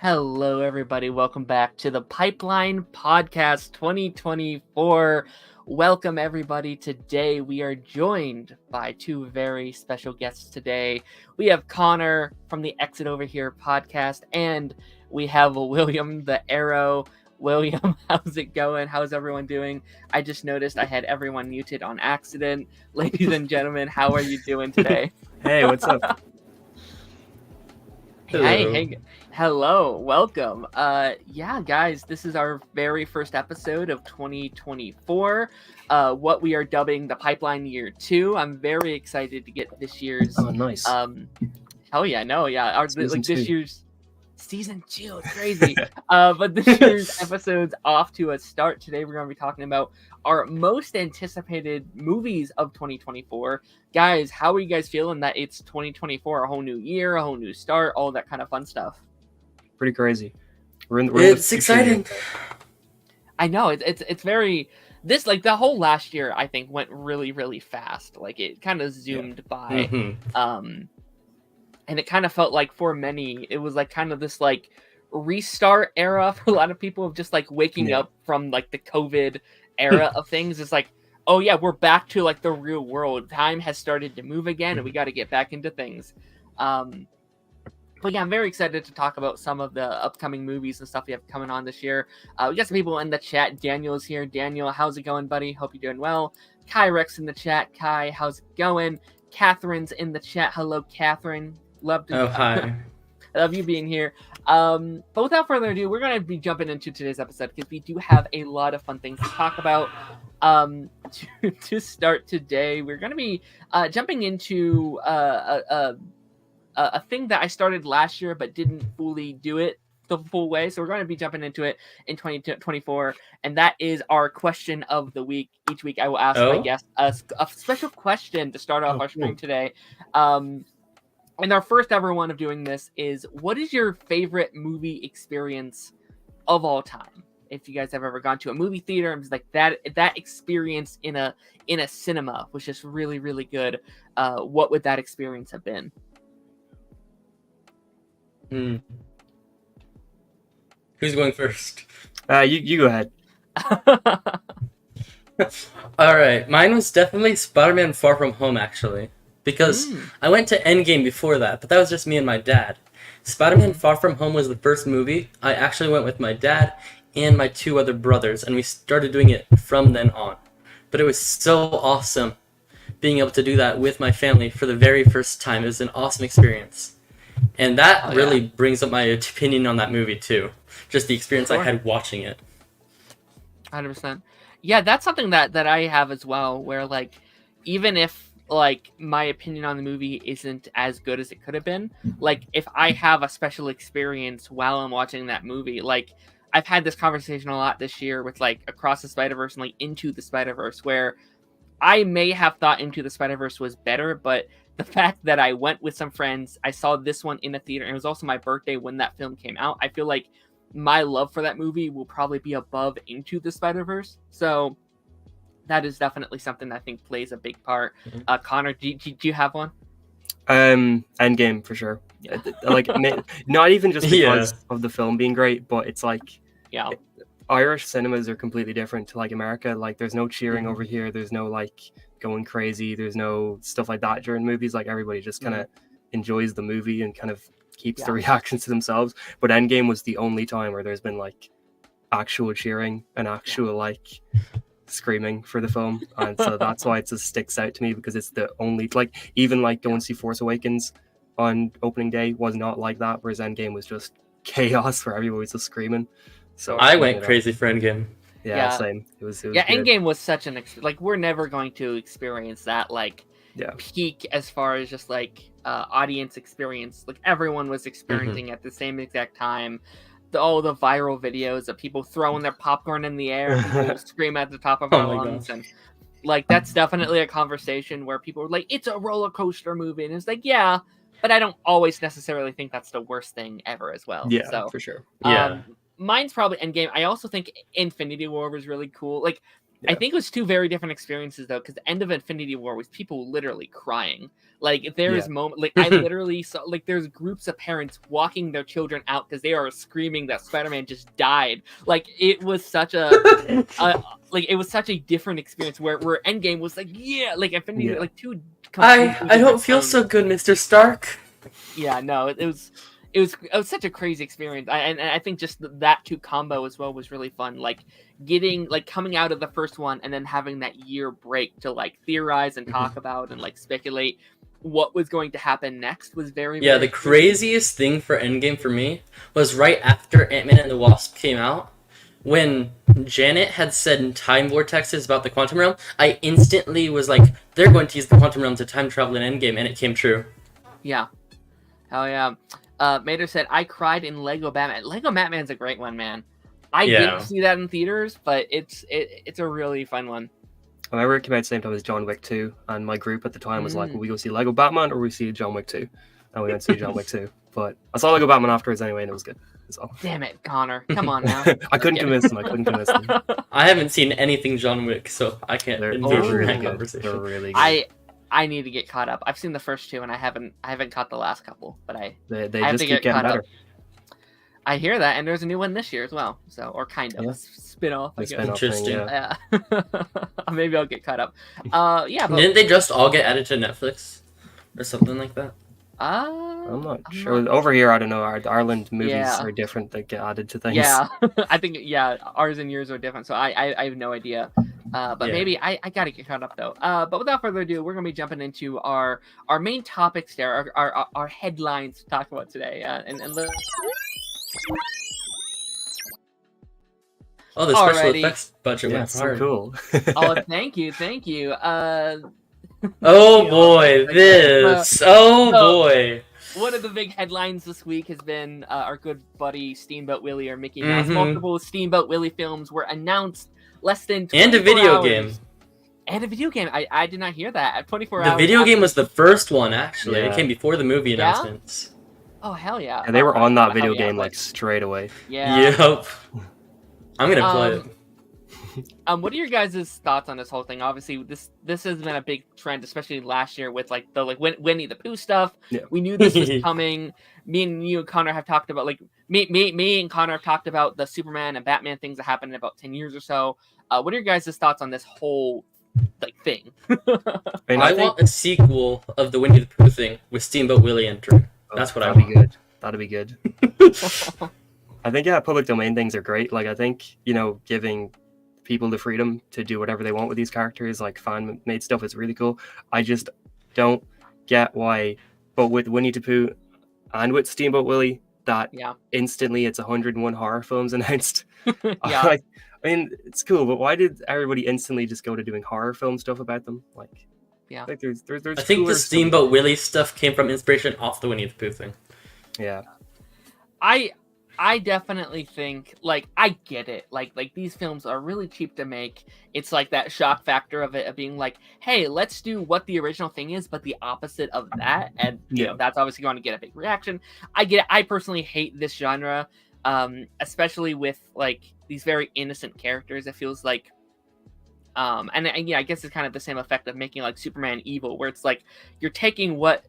Hello, everybody. Welcome back to the Pipeline Podcast 2024. Welcome, everybody. Today, we are joined by two very special guests today. We have Connor from the Exit Over Here podcast, and we have William the Arrow. William, how's it going? How's everyone doing? I just noticed I had everyone muted on accident. Ladies and gentlemen, how are you doing today? Hey, what's up? Hey, hello, welcome. Yeah, guys, this is our very first episode of 2024. What we are dubbing the Pipeline Year 2. I'm very excited to get this year's. Oh, nice. Hell yeah, no, yeah. Season This two. year's season 2. It's crazy. But this year's episode's off to a start. Today we're going to be talking about our most anticipated movies of 2024. Guys, how are you guys feeling that it's 2024, a whole new year, a whole new start, all that kind of fun stuff? Pretty crazy. We're in It's the exciting. I know it's very this like the whole last year I think went really really fast. Like it kind of zoomed by. And it kind of felt like for many it was like kind of this like restart era for a lot of people of just like waking up from like the COVID era of things. It's like, oh yeah, we're back to like the real world. Time has started to move again and we got to get back into things. But yeah, I'm very excited to talk about some of the upcoming movies and stuff we have coming on this year. We got some people in the chat. Daniel's here. Daniel, how's it going, buddy? Hope you're doing well. Kai Rex in the chat. Kai, how's it going? Catherine's in the chat. Hello, Catherine. Love to. Oh, hi. I love you being here. But without further ado, we're going to be jumping into today's episode because we do have a lot of fun things to talk about. To start today, we're going to be jumping into a thing that I started last year but didn't fully do it the full way. So we're going to be jumping into it in 2024, and that is our question of the week. Each week I will ask my guest a special question to start off our stream today. And our first ever one of doing this is, what is your favorite movie experience of all time? If you guys have ever gone to a movie theater and was like that experience in a cinema was just really, really good, what would that experience have been? Who's going first? You go ahead. All right, mine was definitely Spider-Man: Far From Home, actually, because I went to Endgame before that, but that was just me and my dad. Spider-Man: Far From Home was the first movie I actually went with my dad and my two other brothers, and we started doing it from then on. But it was so awesome being able to do that with my family for the very first time. It was an awesome experience. And that really brings up my opinion on that movie, too. Just the experience I had watching it. 100%. Yeah, that's something that I have as well, where, like, even if, like, my opinion on the movie isn't as good as it could have been, like, if I have a special experience while I'm watching that movie, like, I've had this conversation a lot this year with, like, Across the Spider-Verse and, like, Into the Spider-Verse, where I may have thought Into the Spider-Verse was better, but the fact that I went with some friends, I saw this one in a theater, and it was also my birthday when that film came out. I feel like my love for that movie will probably be above Into the Spider-Verse. So that is definitely something that I think plays a big part. Connor, do you have one? Endgame for sure. Yeah. Like not even just because of the film being great, but it's like Irish cinemas are completely different to like America. Like there's no cheering over here. There's no like going crazy. There's no stuff like that during movies. Like everybody just kind of enjoys the movie and kind of keeps the reactions to themselves. But Endgame was the only time where there's been like actual cheering and actual like screaming for the film, and so that's why it just sticks out to me, because it's the only like even like going to see Force Awakens on opening day was not like that, whereas Endgame was just chaos where everybody was just screaming. So I went crazy for Endgame. Yeah, same. It was good. Endgame was such an like we're never going to experience that like peak as far as just like audience experience. Like everyone was experiencing at the same exact time. All the viral videos of people throwing their popcorn in the air and people scream at the top of our lungs, and like that's definitely a conversation where people are like, it's a roller coaster movie, and it's like, yeah, but I don't always necessarily think that's the worst thing ever as well. Yeah, so for sure. mine's probably Endgame. I also think Infinity War was really cool. Like I think it was two very different experiences though, because the end of Infinity War was people literally crying. Like there's moment, like I literally saw, like there's groups of parents walking their children out because they are screaming that Spider-Man just died. Like it was such a, like it was such a different experience. Where Endgame was like, like Infinity, like two. I don't feel so good, Mr. Stark. Yeah, no, it was such a crazy experience. And I think just that two combo as well was really fun. Like getting like coming out of the first one and then having that year break to like theorize and talk about and like speculate what was going to happen next was very the craziest thing for Endgame for me was right after Ant-Man and the Wasp came out. When Janet had said in time vortexes about the quantum realm, I instantly was like, they're going to use the quantum realm to time travel in Endgame, and it came true. Yeah. Hell yeah. Mater said, I cried in Lego Batman. Lego Batman's a great one, man. I didn't see that in theaters, but it's a really fun one. I remember it came out at the same time as John Wick 2, and my group at the time was like, will we go see Lego Batman or will we see John Wick 2? And we went to see John Wick 2. But I saw Lego Batman afterwards anyway, and it was good. So. Damn it, Connor. Come on now. I couldn't convince him. I haven't seen anything John Wick, so I can't engage in that conversation. They're really good. I need to get caught up. I've seen the first two, and I haven't caught the last couple, but they just keep getting better. Up. I hear that, and there's a new one this year as well. So, or kind of a spin-off. Interesting. Yeah. Maybe I'll get caught up. But didn't they just all get added to Netflix or something like that? I'm not sure. Over here, I don't know. Ireland movies are different that get added to things. Yeah, I think ours and yours are different. So I have no idea. But maybe I gotta get caught up though. But without further ado, we're gonna be jumping into our main topics there, our headlines to talk about today. Oh, the special effects budget went so cool. Oh, thank you. Oh boy, this. Boy. One of the big headlines this week has been our good buddy Steamboat Willie or Mickey Mouse. Multiple Steamboat Willie films were announced less than 24 and a video hours. Game. And a video game. I did not hear that. At 24 hours. The video game was the first one, actually. It came before the movie announcements. Oh, hell yeah. And they were on that video game like straight away. Yeah. Yep. I'm gonna play it. What are your guys' thoughts on this whole thing? Obviously, this has been a big trend, especially last year with like the Winnie the Pooh stuff. Yeah. We knew this was coming. Me and you and Connor have talked about me and Connor have talked about the Superman and Batman things that happened in about 10 years or so. What are your guys' thoughts on this whole thing? I want a sequel of the Winnie the Pooh thing with Steamboat Willie entering. That's what I want. That'd be good. I think public domain things are great. Like I think giving people the freedom to do whatever they want with these characters, like fan made stuff, is really cool. I just don't get why, but with Winnie the Pooh and with Steamboat Willie, that instantly it's 101 horror films announced. I mean, it's cool, but why did everybody instantly just go to doing horror film stuff about them? Like there's I think the Steamboat Willie stuff came from inspiration off the Winnie the Pooh thing. Yeah. I definitely think, I get it. Like these films are really cheap to make. It's like that shock factor of it, of being like, hey, let's do what the original thing is, but the opposite of that. And, that's obviously going to get a big reaction. I get it. I personally hate this genre, especially with, these very innocent characters. It feels like, I guess it's kind of the same effect of making, Superman evil, where it's like, you're taking what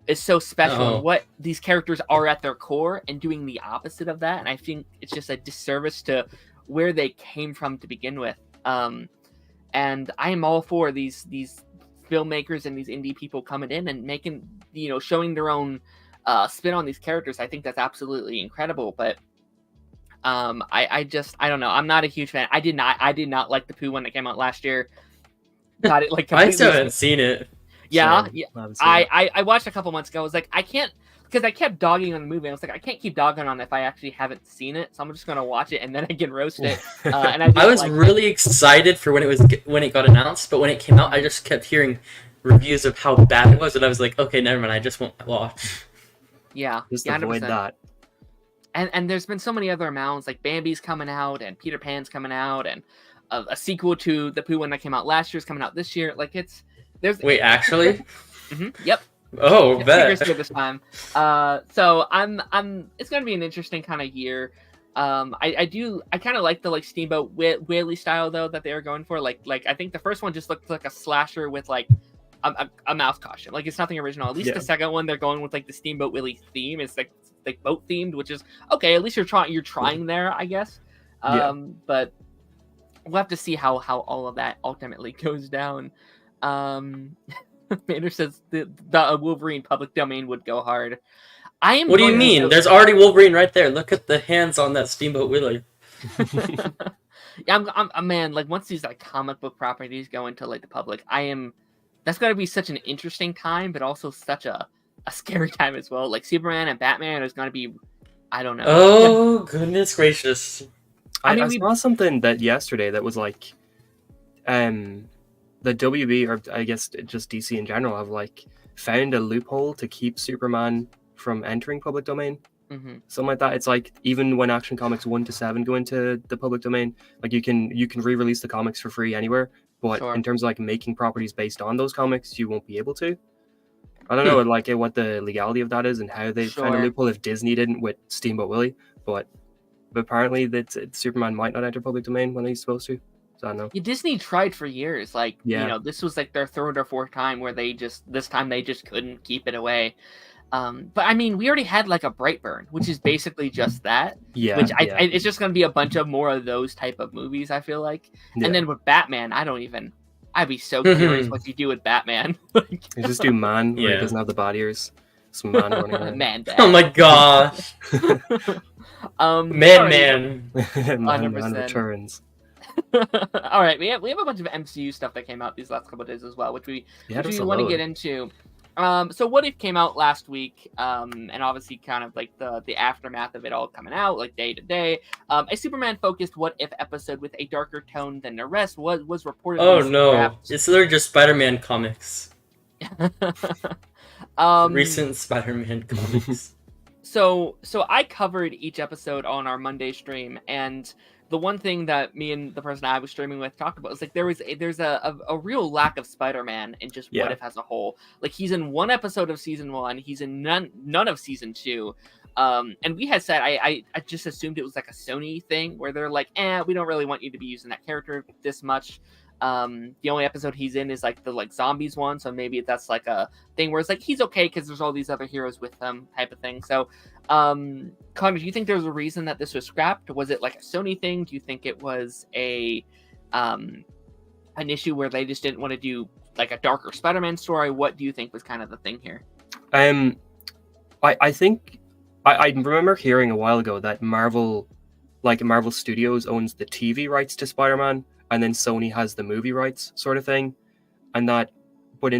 is so special and what these characters are at their core and doing the opposite of that, and I think it's just a disservice to where they came from to begin with. And I am all for these filmmakers and these indie people coming in and making, showing their own spin on these characters. I think that's absolutely incredible, but I don't know. I'm not a huge fan. I did not like the Pooh one that came out last year. Got it I still haven't seen it. Yeah. I watched a couple months ago. I was like, I can't, because I kept dogging on the movie. I was like, I can't keep dogging on it if I actually haven't seen it. So I'm just gonna watch it and then I can roast it. And I was really excited for when it got announced, but when it came out, I just kept hearing reviews of how bad it was, and I was like, okay, never mind. I just won't watch. Yeah, just avoid that. And there's been so many other amounts, like Bambi's coming out and Peter Pan's coming out, and a sequel to the Pooh one that came out last year is coming out this year. Wait, actually? Yep. Oh, bet. This time. So I'm. It's gonna be an interesting kind of year. I kind of like the like Steamboat Willie style though that they were going for. Like I think the first one just looked like a slasher with like a mouse costume. Like it's nothing original. At least the second one they're going with like the Steamboat Willie theme. It's like boat themed, which is okay. At least you're trying there, I guess. But we'll have to see how all of that ultimately goes down. Maynard says the Wolverine public domain would go hard. What do you mean? There's already Wolverine right there. Look at the hands on that Steamboat Willie. Yeah, I'm man. Like once these like comic book properties go into like the public, that's going to be such an interesting time, but also such a scary time as well. Like Superman and Batman is going to be, I don't know. Oh goodness gracious! I saw something that yesterday that was like, the WB, or I guess just DC in general, have like found a loophole to keep Superman from entering public domain. Something like that. It's like even when Action Comics 1 to 7 go into the public domain, like you can re-release the comics for free anywhere, but in terms of like making properties based on those comics, you won't be able to. I don't know like what the legality of that is and how they found a loophole if Disney didn't with Steamboat Willie, but apparently that Superman might not enter public domain when he's supposed to. So I don't know. Yeah, Disney tried for years. Like you know, this was like their third or fourth time where this time they just couldn't keep it away. But I mean, we already had like a Brightburn, which is basically just that. Yeah. Which it's just gonna be a bunch of more of those type of movies. I feel like, and then with Batman, I'd be so curious what you do with Batman. You just do man where he doesn't have the body ears. Some man running around. Man. Oh my gosh. Man 100% returns. All right, we have a bunch of MCU stuff that came out these last couple of days as well, which we want to get into. So What If came out last week, and obviously kind of like the aftermath of it all coming out, like day to day. A Superman-focused What If episode with a darker tone than the rest was reported. Oh no, it's literally just Spider-Man comics. Recent Spider-Man comics. So I covered each episode on our Monday stream, and the one thing that me and the person I was streaming with talked about was like there's a real lack of Spider-Man in just What If as a whole. Like he's in one episode of season 1, he's in none of season 2. And we had said I just assumed it was like a Sony thing where they're like, we don't really want you to be using that character this much. The only episode he's in is like the like zombies one, so maybe that's like a thing where it's like he's okay because there's all these other heroes with them type of thing. So Connor, do you think there's a reason that this was scrapped? Was it like a Sony thing? Do you think it was an issue where they just didn't want to do like a darker Spider-Man story? What do you think was kind of the thing here? I think I remember hearing a while ago that Marvel Studios owns the TV rights to Spider-Man, and then Sony has the movie rights, sort of thing. And that, but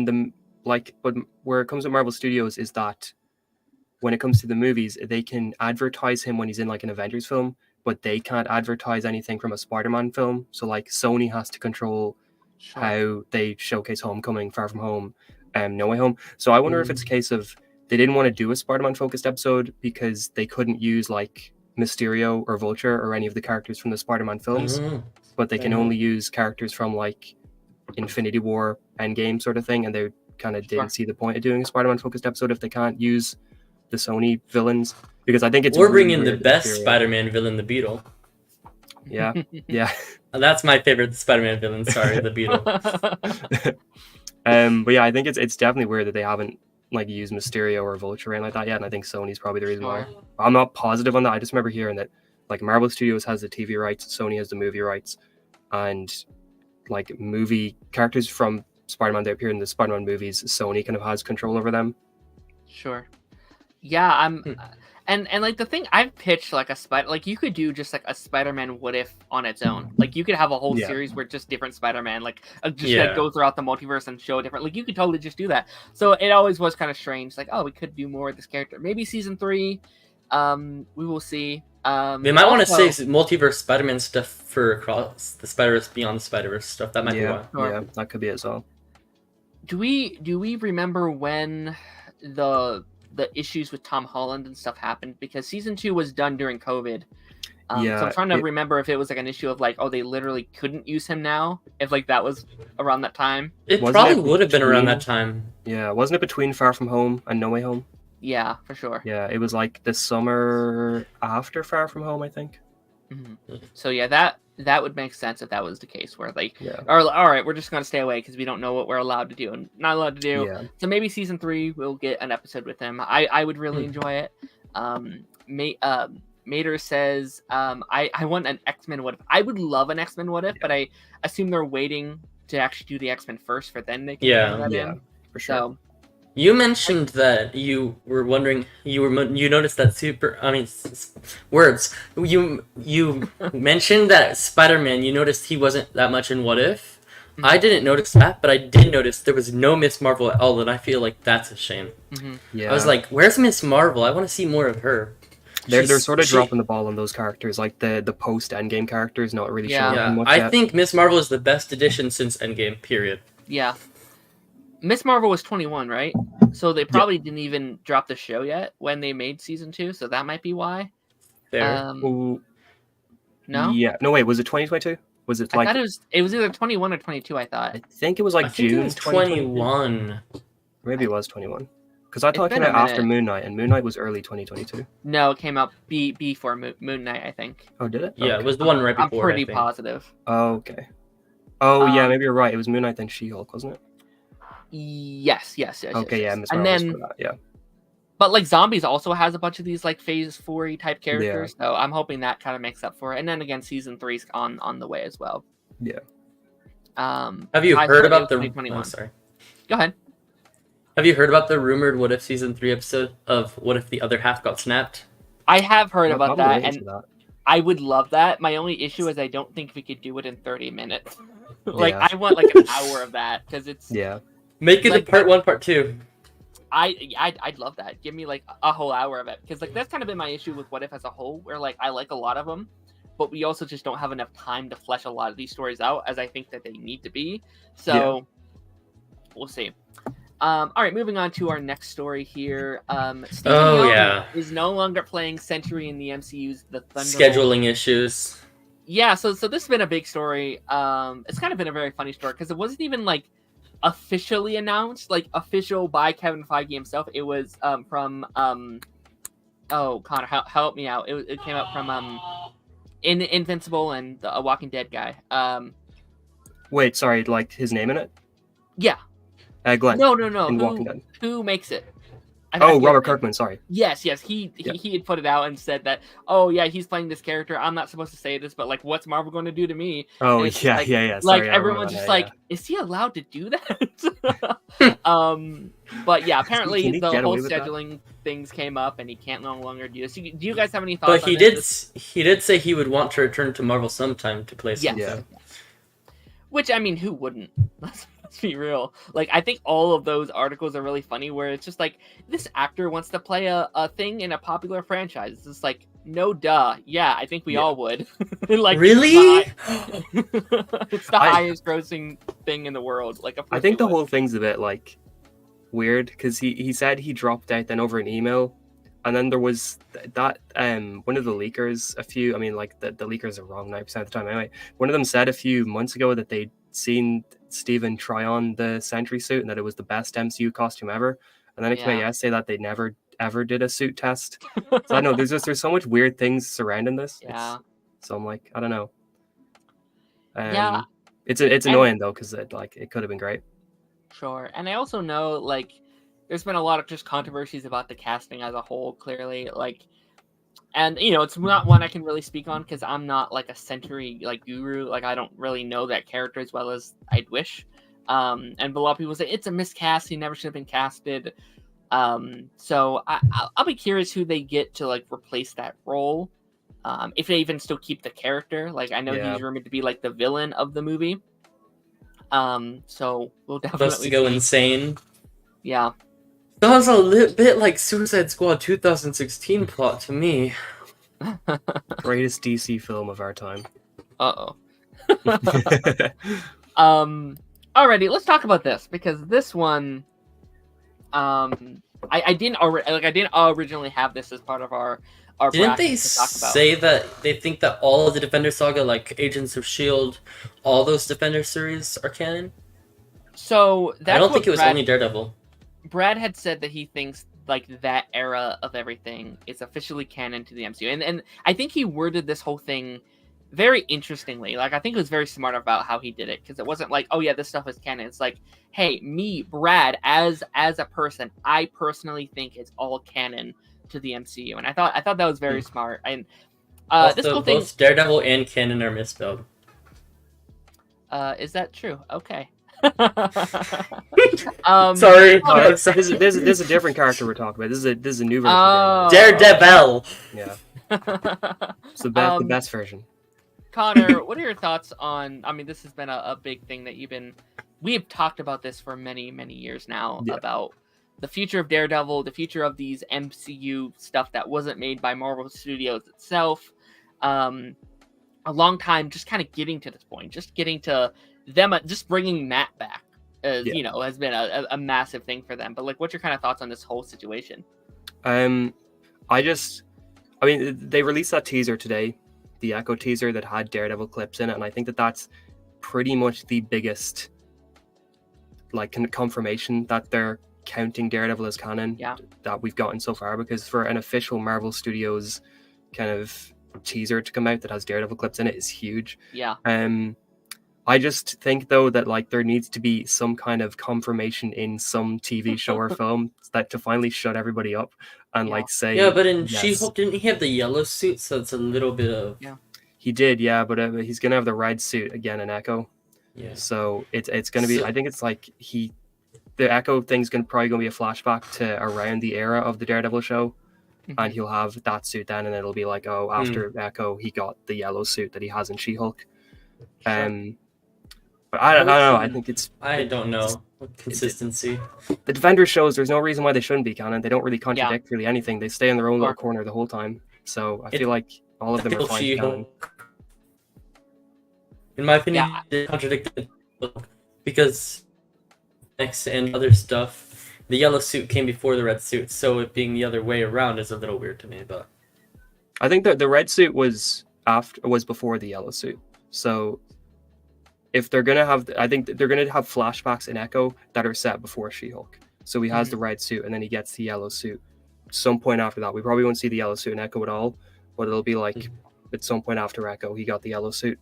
where it comes with Marvel Studios is that when it comes to the movies, they can advertise him when he's in like an Avengers film, but they can't advertise anything from a Spider-Man film. So like Sony has to control how they showcase Homecoming, Far From Home, No Way Home. So I wonder if it's a case of they didn't want to do a Spider-Man focused episode because they couldn't use like Mysterio or Vulture or any of the characters from the Spider-Man films, but they can only use characters from like Infinity War, Endgame sort of thing, and they kind of didn't see the point of doing a Spider-Man focused episode if they can't use the Sony villains, because I think it's bringing the best Spider-Man villain, the Beetle. Yeah. That's my favorite Spider-Man villain. Sorry, the Beetle. But yeah, I think it's definitely weird that they haven't like used Mysterio or Vulture or anything like that yet, and I think Sony's probably the reason why. I'm not positive on that. I just remember hearing that like Marvel Studios has the TV rights, Sony has the movie rights, and like movie characters from Spider-Man that appear in the Spider-Man movies, Sony kind of has control over them. Sure. Yeah, and like the thing I've pitched like like you could do just like a Spider-Man What If on its own. Like you could have a whole series where just different Spider-Man like like go throughout the multiverse and show a different. Like you could totally just do that. So it always was kind of strange. Like we could do more with this character. Maybe season 3. We will see. They might want to say multiverse Spider-Man stuff for Across the Spider-Verse, Beyond the Spider-Verse stuff. That might be why. Yeah, that could be it as well. Do we remember when the issues with Tom Holland and stuff happened? Because season 2 was done during COVID. So I'm trying to remember if it was like an issue of like, they literally couldn't use him now. If like that was around that time. It probably would have been around that time. Yeah, wasn't it between Far From Home and No Way Home? Yeah, for sure. Yeah, it was like the summer after Far From Home, I think. Mm-hmm. So yeah, that would make sense if that was the case, where like, Yeah. all right, we're just gonna stay away because we don't know what we're allowed to do and not allowed to do. Yeah. So maybe season 3 we'll get an episode with him. I would really enjoy it. Mater says, I want an X-Men What If. I would love an X-Men What If, but I assume they're waiting to actually do the X-Men first for then they can handle that in. For sure. So, you mentioned that you were wondering, you noticed that words. You mentioned that Spider-Man, you noticed he wasn't that much in What If. Mm-hmm. I didn't notice that, but I did notice there was no Miss Marvel at all, and I feel like that's a shame. Mm-hmm. Yeah. I was like, where's Miss Marvel? I want to see more of her. They're sort of dropping the ball on those characters, like the post Endgame characters, not really showing up much I yet. think Miss Marvel is the best addition since Endgame, period. Yeah. Miss Marvel was 21, right? So they probably didn't even drop the show yet when they made season 2, so that might be why. There. No? Yeah. No, wait, was it 2022? Was it like... I thought it was either 21 or 22, I thought. I think it was like June. It was 21. Maybe it was 21. Because I thought it came out after Moon Knight, and Moon Knight was early 2022. No, it came out before Moon Knight, I think. Oh, did it? Yeah, it was the one right before. I'm pretty positive. Oh, okay. Oh, yeah, maybe you're right. It was Moon Knight then She-Hulk, wasn't it? Yes. Okay, yeah, Miss and Marvel's then, for that, yeah. But like Zombies also has a bunch of these like Phase 4 type characters, so I'm hoping that kind of makes up for it. And then again, season 3's on the way as well. Yeah. Have you heard about the? Oh, sorry. Go ahead. Have you heard about the rumored What If season 3 episode of What If the Other Half Got Snapped? I have heard about that, and that. I would love that. My only issue is I don't think we could do it in 30 minutes. I want like an hour of that because it's Make it like, a part 1, part 2. I'd love that. Give me like a whole hour of it because like that's kind of been my issue with What If as a whole, where like I like a lot of them, but we also just don't have enough time to flesh a lot of these stories out as I think that they need to be. So we'll see. All right, moving on to our next story here. Stephen Young is no longer playing Sentry in the MCU's The Thunderbolts. Scheduling issues. Yeah, so this has been a big story. It's kind of been a very funny story because it wasn't even like officially announced, like official by Kevin Feige himself. It was from Connor, help me out. It came out from Invincible and a Walking Dead guy. Wait, sorry, like his name in it? Yeah. Glenn. No. Walking Dead. Who makes it? Robert Kirkman, sorry. Yes. He had put it out and said that, he's playing this character. I'm not supposed to say this, but like, what's Marvel going to do to me? Oh, yeah. Sorry, like, everyone's just like, is he allowed to do that? But yeah, apparently the whole scheduling things came up and he can't no longer do this. Do you guys have any thoughts on this? But he did say he would want to return to Marvel sometime to play something. Yeah. Which, I mean, who wouldn't? Let's be real. Like, I think all of those articles are really funny where it's just like, this actor wants to play a thing in a popular franchise. It's just like, no duh. Yeah, I think we all would. Like, really? It's the highest grossing thing in the world. Like, I think the whole thing's a bit, like, weird because he said he dropped out then over an email. And then there was that one of the leakers, the leakers are wrong 90% of the time anyway. One of them said a few months ago that they'd seen Steven try on the Sentry suit and that it was the best MCU costume ever. And then it came out yesterday that they never ever did a suit test. So I don't know, there's so much weird things surrounding this. Yeah. So I'm like, I don't know. Yeah. It's annoying though because it could have been great. Sure. And I also know like there's been a lot of just controversies about the casting as a whole, clearly. Like, and it's not one I can really speak on because I'm not like a Sentry like guru. Like, I don't really know that character as well as I'd wish. And a lot of people say it's a miscast. He never should have been casted. So I'll be curious who they get to like replace that role. If they even still keep the character. Like, I know he's rumored to be like the villain of the movie. So we'll definitely supposed to go insane. Yeah. Sounds a little bit like Suicide Squad 2016 plot to me. Greatest DC film of our time. Uh-oh. Alrighty, let's talk about this because this one, I didn't originally have this as part of our Didn't they say that they think that all of the Defender Saga, like Agents of S.H.I.E.L.D., all those Defender series are canon? So that's I don't think it was only Daredevil. Brad had said that he thinks like that era of everything is officially canon to the MCU. And I think he worded this whole thing very interestingly. Like, I think it was very smart about how he did it, because it wasn't like, oh yeah, this stuff is canon. It's like, hey, me, Brad, as a person, I personally think it's all canon to the MCU. And I thought that was very smart. And also, this whole thing, both Daredevil and canon are misspelled. Is that true? Okay. Sorry. There's a different character we're talking about. This is a new version. Daredevil. Yeah. It's the best version. Connor, what are your thoughts on? I mean, this has been a big thing that we have talked about this for many, many years now, about the future of Daredevil, the future of these MCU stuff that wasn't made by Marvel Studios itself. A long time, just kind of getting to this point, just getting to them, just bringing Matt back, you know, has been a massive thing for them. But like, what's your kind of thoughts on this whole situation? I mean, they released that teaser today, the Echo teaser that had Daredevil clips in it, and I think that's pretty much the biggest like confirmation that they're counting Daredevil as canon that we've gotten so far, because for an official Marvel Studios kind of teaser to come out that has Daredevil clips in it is huge. I just think though that like there needs to be some kind of confirmation in some TV show or film that to finally shut everybody up and like say but in She-Hulk, didn't he have the yellow suit? So it's a little bit of he did, but he's gonna have the red suit again in Echo. So it's gonna be, I think it's like the Echo thing's probably gonna be a flashback to around the era of the Daredevil show. And he'll have that suit then, and it'll be like, oh, after Echo, he got the yellow suit that he has in She-Hulk. But I don't know. I think I don't know. Consistency. The Defenders shows, there's no reason why they shouldn't be canon. They don't really contradict really anything. They stay in their own little corner the whole time. So I feel like all of them are fine canon. In my opinion, they contradicted because X and other stuff. The yellow suit came before the red suit, so it being the other way around is a little weird to me. But I think that the red suit was before the yellow suit. So if they're gonna have, I think they're gonna have flashbacks in Echo that are set before She-Hulk. So he has the red suit, and then he gets the yellow suit. Some point after that, we probably won't see the yellow suit in Echo at all, but it'll be like at some point after Echo, he got the yellow suit,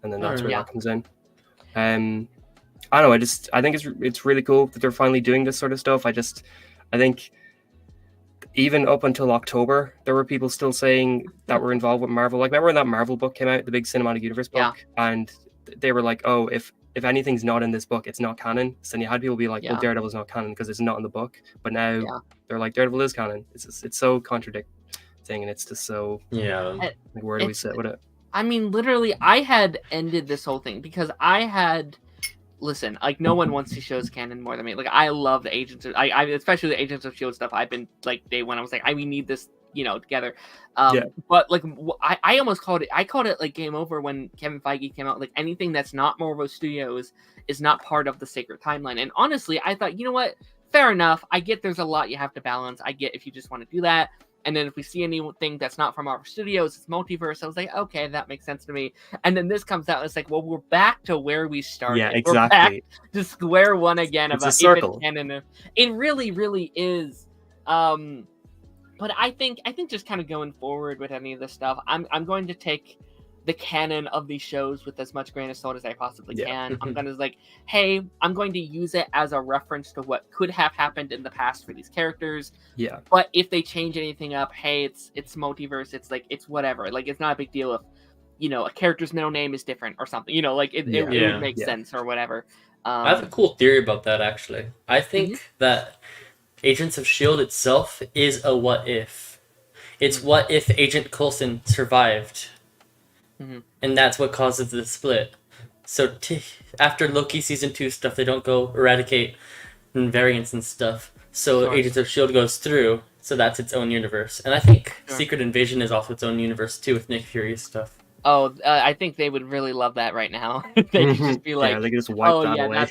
and then that's where that comes in. I don't know. I think it's really cool that they're finally doing this sort of stuff. I think even up until October, there were people still saying that were involved with Marvel. Like, remember when that Marvel book came out, the big Cinematic Universe book, and they were like, "Oh, if anything's not in this book, it's not canon." So then you had people be like, "Well, Daredevil's not canon because it's not in the book." But now they're like, "Daredevil is canon." It's so contradicting, and it's just so Like, where do we sit with it? I mean, literally, I had ended this whole thing because I had. Listen, like, no one wants these shows canon more than me. Like, I love the Agents of, I especially the Agents of S.H.I.E.L.D. stuff. I've been, like, day one, I was like, we need this, you know, together. But, like, I almost called it, like, game over when Kevin Feige came out. Like, anything that's not Marvel Studios is not part of the sacred timeline. And honestly, I thought, you know what? Fair enough. I get there's a lot you have to balance. I get if you just want to do that. And then if we see anything that's not from Marvel Studios, it's multiverse. I was like, okay, that makes sense to me. And then this comes out, and it's like, well, we're back to where we started. Yeah, exactly. We're back to square one again. It's a circle. It really, really is. But I think just kind of going forward with any of this stuff, I'm going to take the canon of these shows with as much grain of salt as I possibly can. I'm gonna like, hey, I'm going to use it as a reference to what could have happened in the past for these characters. Yeah. But if they change anything up, hey, it's multiverse. It's like, it's whatever. Like, it's not a big deal if, you know, a character's middle name is different or something. You know, like it would make sense or whatever. I have a cool theory about that, actually. I think that Agents of S.H.I.E.L.D. itself is a what if. It's what if Agent Coulson survived. And that's what causes the split. So after Loki season 2 stuff, they don't go eradicate variants and stuff. So Agents of S.H.I.E.L.D. goes through. So that's its own universe. And I think Secret Invasion is also its own universe too, with Nick Fury's stuff. Oh, I think they would really love that right now. They could just be like, they could just wipe that away.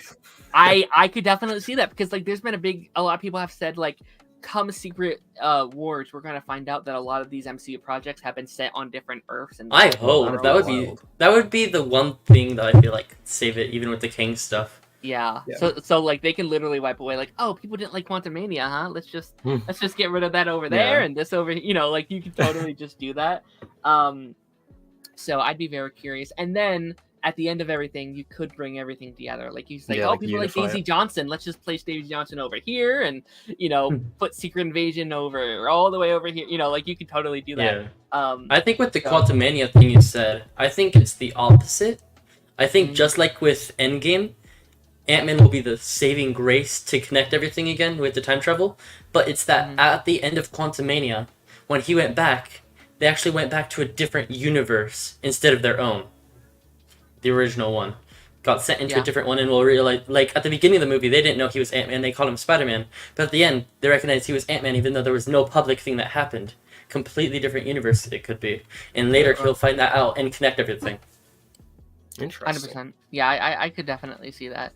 I could definitely see that, because like there's been a lot of people have said, like, come Secret Wars, we're gonna find out that a lot of these MCU projects have been set on different Earths. And I hope that would be the one thing that I feel like could save it, even with the King stuff. Yeah. So like they can literally wipe away like, oh, people didn't like Quantumania, huh? Let's just get rid of that over there and this over, like you could totally just do that. So I'd be very curious. And then at the end of everything, you could bring everything together. Like you say, people like Daisy Johnson, let's just place Daisy Johnson over here and, put Secret Invasion over all the way over here. Like you could totally do that. Yeah. I think with the Quantumania thing you said, I think it's the opposite. I think just like with Endgame, Ant-Man will be the saving grace to connect everything again with the time travel. But it's that at the end of Quantumania, when he went back, they actually went back to a different universe instead of their own. The original one got sent into a different one, and we'll realize, like, at the beginning of the movie, they didn't know he was Ant-Man, they called him Spider-Man, but at the end, they recognized he was Ant-Man even though there was no public thing that happened. Completely different universe it could be. And later, he'll find that out and connect everything. Interesting. 100%. Yeah, I could definitely see that.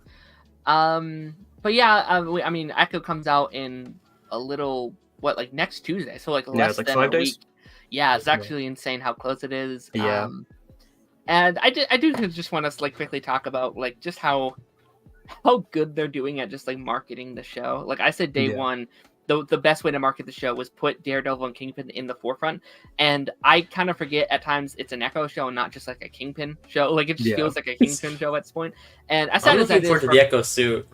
But yeah, I mean, Echo comes out in a little, next Tuesday, so less than 5 a days? week. Yeah, it's actually insane how close it is. Yeah. And I do just want us quickly talk about just how good they're doing at just marketing the show. Like I said, day one, the best way to market the show was put Daredevil and Kingpin in the forefront. And I kind of forget at times it's an Echo show and not just a Kingpin show. It just feels like a Kingpin show at this point. And I'm looking forward to the Echo suit.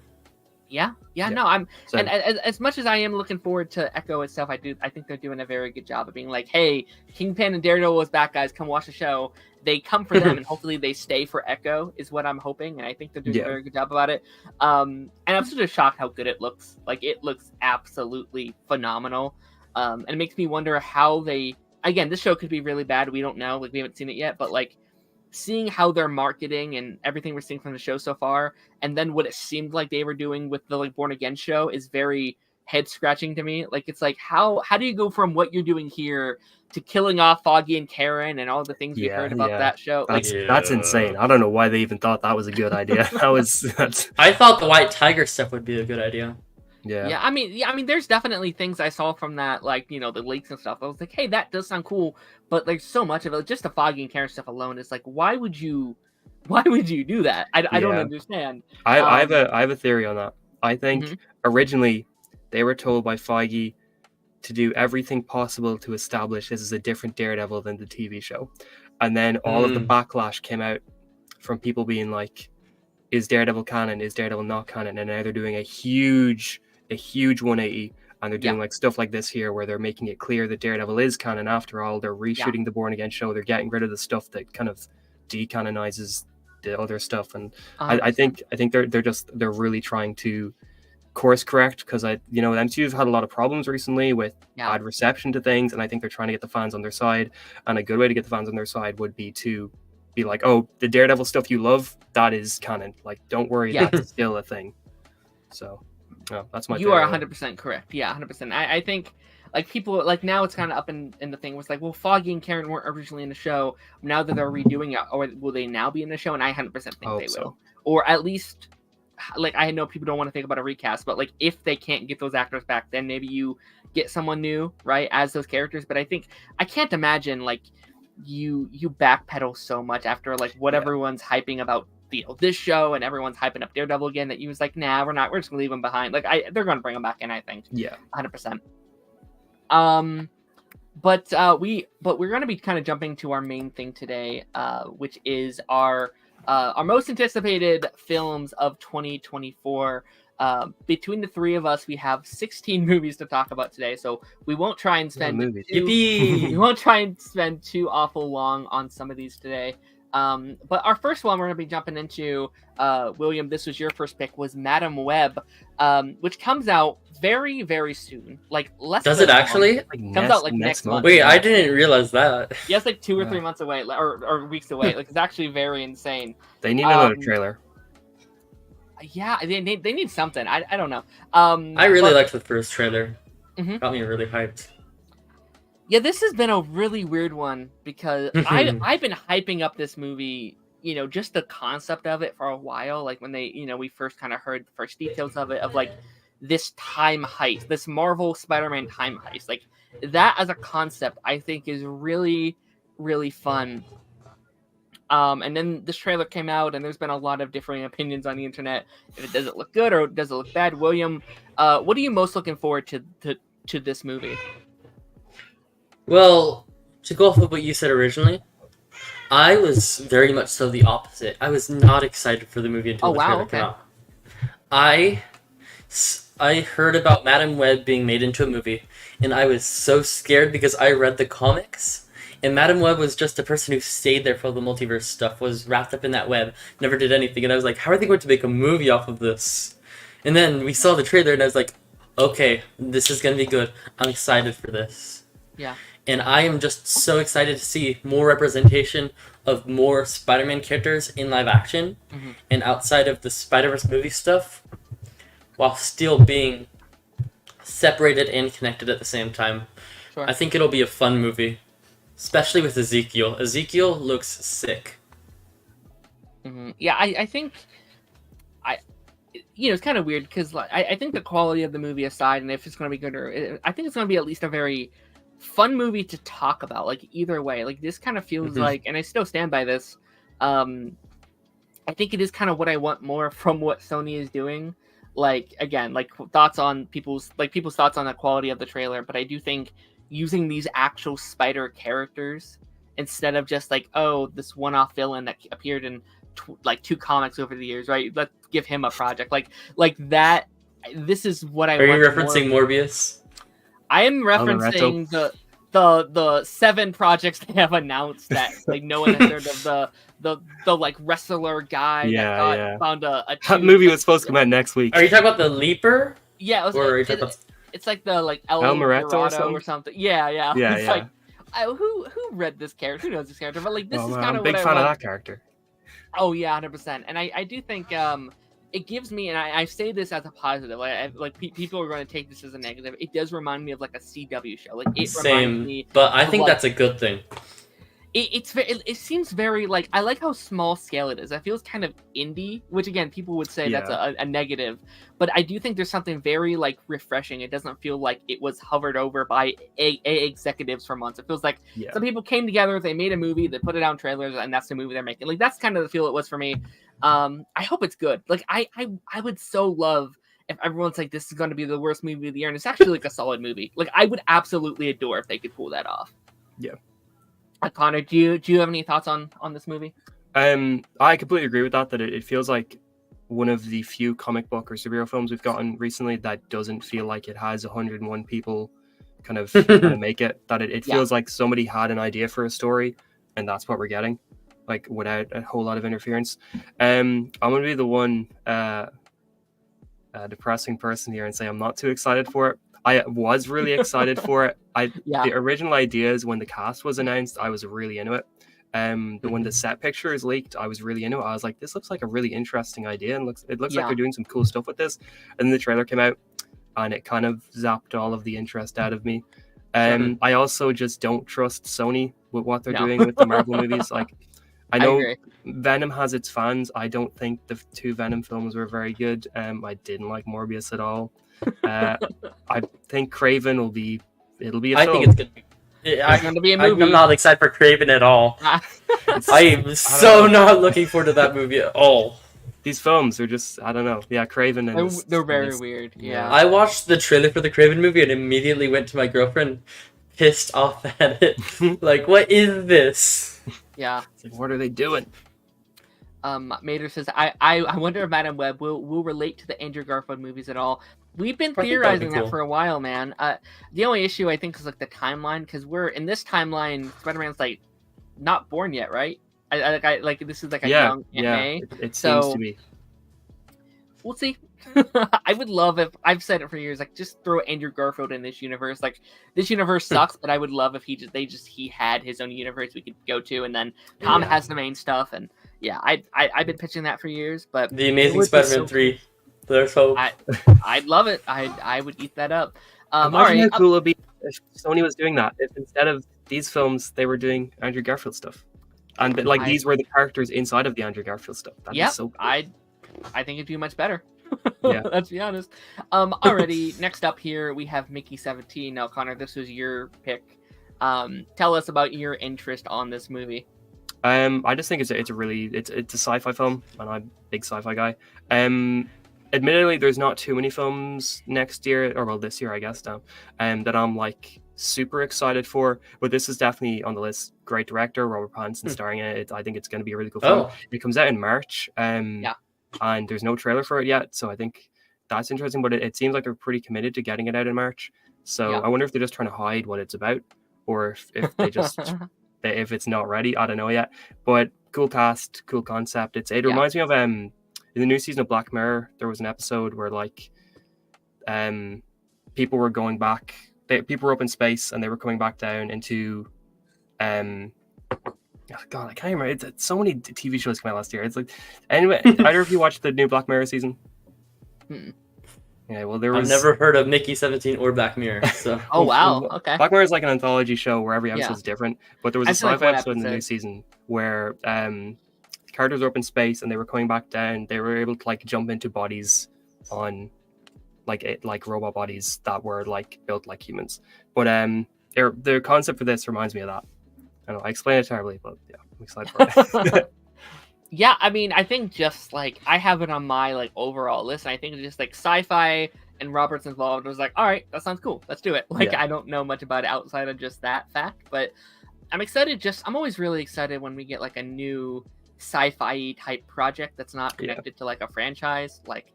Yeah. No, I'm and as much as I am looking forward to Echo itself, I think they're doing a very good job of being like, hey, Kingpin and Daredevil is back, guys, come watch the show. They come for them and hopefully they stay for Echo is what I'm hoping, and I think they're doing a very good job about it. And I'm sort of shocked how good it looks. It looks absolutely phenomenal. And it makes me wonder how this show could be really bad, we don't know, we haven't seen it yet, but seeing how they're marketing and everything we're seeing from the show so far, and then what it seemed like they were doing with the Born Again show is very head scratching to me. It's how do you go from what you're doing here to killing off Foggy and Karen and all the things we heard about that show? That's insane. I don't know why they even thought that was a good idea. I thought the White Tiger stuff would be a good idea. Yeah. I mean, there's definitely things I saw from that, the leaks and stuff. I was like, hey, that does sound cool, but there's so much of it. Just the Foggy and Karen stuff alone is why would you do that? I don't understand. I have a theory on that. I think originally they were told by Feige to do everything possible to establish this is a different Daredevil than the TV show, and then all of the backlash came out from people being like, is Daredevil canon? Is Daredevil not canon? And now they're doing a huge 180, and they're doing stuff like this here where they're making it clear that Daredevil is canon after all. They're reshooting the Born Again show. They're getting rid of the stuff that kind of decanonizes the other stuff, and I think they're really trying to course correct, because the MCU's had a lot of problems recently with bad reception to things, and I think they're trying to get the fans on their side, and a good way to get the fans on their side would be to be like, oh, the Daredevil stuff you love, that is canon, don't worry, that's still a thing. So that's my you are 100% correct. 100%. I think people now it's kind of up in the thing was well, Foggy and Karen weren't originally in the show, now that they're redoing it, or will they now be in the show? And I 100% think they will, or at least I know people don't want to think about a recast, but if they can't get those actors back, then maybe you get someone new, right, as those characters. But I can't imagine you backpedal so much after what everyone's hyping about this show, and everyone's hyping up Daredevil again, that you was nah, we're just gonna leave them behind. They're gonna bring them back in, I think. 100%. But we're gonna be kind of jumping to our main thing today, which is our most anticipated films of 2024. Between the three of us, we have 16 movies to talk about today, so we won't try and spend too awful long on some of these today. But our first one we're going to be jumping into, William, this was your first pick, was Madam Web, which comes out very, very soon. Does it actually? Comes out next month. Wait, I didn't realize that. Yeah, it's 2 or 3 months away, or weeks away. It's actually very insane. They need another trailer. Yeah, they need something. I don't know. I really liked the first trailer. Got me really hyped. Yeah, this has been a really weird one because I've been hyping up this movie, just the concept of it for a while. When they, we first kind of heard the first details of it, of this time heist, this Marvel Spider-Man time heist. That as a concept, I think is really, really fun. And then this trailer came out, and there's been a lot of differing opinions on the internet. If it doesn't look good or does it look bad, William, what are you most looking forward to this movie? Well, to go off of what you said originally, I was very much so the opposite. I was not excited for the movie until the trailer came out. I heard about Madam Web being made into a movie, and I was so scared because I read the comics, and Madam Web was just a person who stayed there for all the multiverse stuff, was wrapped up in that web, never did anything, and I was like, how are they going to make a movie off of this? And then we saw the trailer, and I was like, okay, this is going to be good. I'm excited for this. Yeah. And I am just so excited to see more representation of more Spider-Man characters in live action and outside of the Spider-Verse movie stuff, while still being separated and connected at the same time. Sure. I think it'll be a fun movie, especially with Ezekiel. Ezekiel looks sick. Yeah, I think... it's kind of weird, because I think the quality of the movie aside, and if it's going to be good or... I think it's going to be at least a very fun movie to talk about, like, either way. Like, this kind of feels like, and I still stand by this, I think it is kind of what I want more from what Sony is doing. Like, again, like, thoughts on people's thoughts on the quality of the trailer, but I do think using these actual spider characters instead of just like, oh, this one-off villain that appeared in two comics over the years, right? Let's give him a project like that. This is what I want. Are you referencing Morbius? I am referencing the 7 projects they have announced that like no one has heard of. The like wrestler guy found a that movie was supposed to come out next week. Are you talking about the Leaper? Yeah, it's like the like El Dorado or something. Yeah. It's like, who read this character? Who knows this character? But like this is kind of what I want. Big fan of that character. Oh yeah, 100%. And I do think it gives me, and I say this as a positive. People are going to take this as a negative. It does remind me of like a CW show. Like it reminds me. But I think that's a good thing. It seems very like, I like how small scale it is. It feels kind of indie, which again people would say that's a negative, but I do think there's something very like refreshing. It doesn't feel like it was hovered over by a executives for months. It feels like some people came together, they made a movie, they put it out in trailers, and that's the movie they're making. Like that's kind of the feel it was for me. I hope it's good. Like I would so love if everyone's like, this is going to be the worst movie of the year, and it's actually like a solid movie. Like I would absolutely adore if they could pull that off. Yeah. Connor, do you have any thoughts on this movie? I completely agree with that it feels like one of the few comic book or superhero films we've gotten recently that doesn't feel like it has 101 people kind of make it. That it feels like somebody had an idea for a story, and that's what we're getting, like without a whole lot of interference. I'm gonna be the one depressing person here and say I'm not too excited for it. I was really excited for it. The original ideas when the cast was announced, I was really into it. When the set pictures leaked, I was really into it. I was like, this looks like a really interesting idea, and it looks like they're doing some cool stuff with this. And then the trailer came out, and it kind of zapped all of the interest out of me. I also just don't trust Sony with what they're doing with the Marvel movies. Like, I know Venom has its fans. I don't think the 2 Venom films were very good. I didn't like Morbius at all. I think Kraven will be a film. I think it's gonna be. It's going to be a movie. I'm not excited for Kraven at all. I am so not looking forward to that movie at all. These films are just, I don't know. Yeah, Kraven and they're very weird. Yeah. I watched the trailer for the Kraven movie and immediately went to my girlfriend, pissed off at it. Like, what is this? Yeah. It's like, what are they doing? Mater says, I wonder if Madam Web will relate to the Andrew Garfield movies at all. We've been theorizing that for a while, man. The only issue I think is like the timeline, because we're in this timeline. Spider-Man's like not born yet, right? Like this is like a young May. It seems to be. We'll see. I would love if, I've said it for years, like just throw Andrew Garfield in this universe. Like this universe sucks, but I would love if he had his own universe we could go to, and then Tom has the main stuff. And yeah, I've been pitching that for years. But the Amazing Spider-Man 3. There's hope. I'd love it. I would eat that up. Imagine how cool it would be if Sony was doing that. If instead of these films, they were doing Andrew Garfield stuff, and these were the characters inside of the Andrew Garfield stuff. That'd be so cool. I think it'd do much better. Yeah, let's be honest. Already next up here we have Mickey 17. Now, Connor, this was your pick. Tell us about your interest on this movie. I just think it's a sci-fi film, and I'm a big sci-fi guy. Admittedly, there's not too many films next year, or well, this year I guess now, that I'm like super excited for. But this is definitely on the list. Great director, Robert Pattinson starring in it. I think it's going to be a really cool film. It comes out in March. And there's no trailer for it yet, so I think that's interesting. But it seems like they're pretty committed to getting it out in March. So I wonder if they're just trying to hide what it's about, or if they just if it's not ready. I don't know yet. But cool cast, cool concept. It reminds me of in the new season of Black Mirror, there was an episode where like people were going back. People were up in space and they were coming back down into God, I can't remember. It's so many TV shows came out last year. It's like, anyway, either of you watched the new Black Mirror season? Yeah, well, I've never heard of Mickey 17 or Black Mirror. So. Oh wow, okay. Black Mirror is like an anthology show where every episode is different. But there was a sci-fi episode in the new season where characters were up in space and they were coming back down. They were able to like jump into bodies on like robot bodies that were like built like humans. But the concept for this reminds me of that. I know I explained it terribly, but yeah, I'm excited for it. Yeah, I mean, I think just like I have it on my like overall list. And I think just like sci-fi and Robert's involved. I was like, all right, that sounds cool. Let's do it. Like I don't know much about it outside of just that fact, but I'm excited. I'm always really excited when we get like a new sci-fi type project that's not connected to like a franchise. Like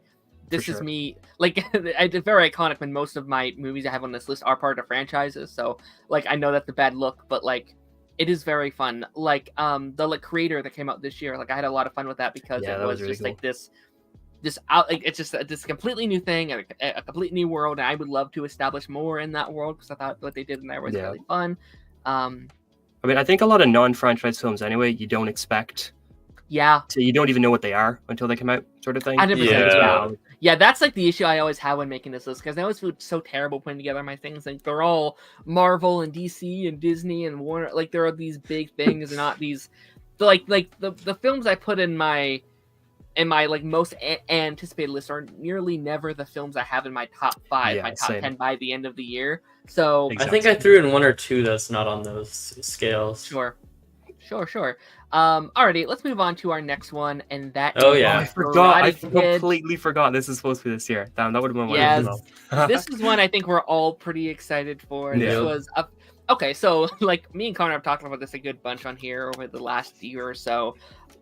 this is me. Like it's very iconic when most of my movies I have on this list are part of franchises. So like I know that's a bad look, but like. It is very fun. Like the like creator that came out this year, like I had a lot of fun with that because it was really just cool. Like this out like it's just this completely new thing and a complete new world, and I would love to establish more in that world because I thought what they did in there was really fun. I mean, I think a lot of non-franchise films anyway, you don't expect. So you don't even know what they are until they come out, sort of thing. 100%. Yeah, that's like the issue I always have when making this list because I always feel so terrible putting together my things. Like they're all Marvel and DC and Disney and Warner. Like there are these big things, and not these. Like the films I put in my like most anticipated list are nearly never the films I have in my top 5, my top 10 by the end of the year. So I think I threw in 1 or 2 that's not on those scales. Sure. Alrighty, let's move on to our next one, and that I forgot. I completely forgot this is supposed to be this year. Damn, that would have been one. Yes, this is one I think we're all pretty excited for. This was okay. So, like me and Connor have talked about this a good bunch on here over the last year or so.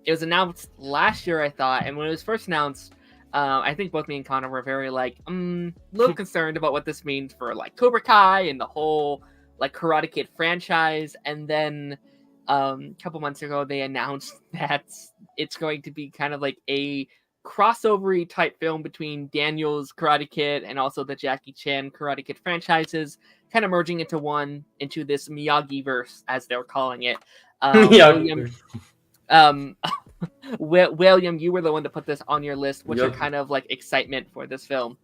It was announced last year, I thought, and when it was first announced, I think both me and Connor were very like a little concerned about what this means for like Cobra Kai and the whole like Karate Kid franchise, and then. A couple months ago they announced that it's going to be kind of like a crossover type film between Daniel's Karate Kid and also the Jackie Chan Karate Kid franchises, kind of merging into this Miyagi verse as they're calling it. William, you were the one to put this on your list. What's your kind of like excitement for this film?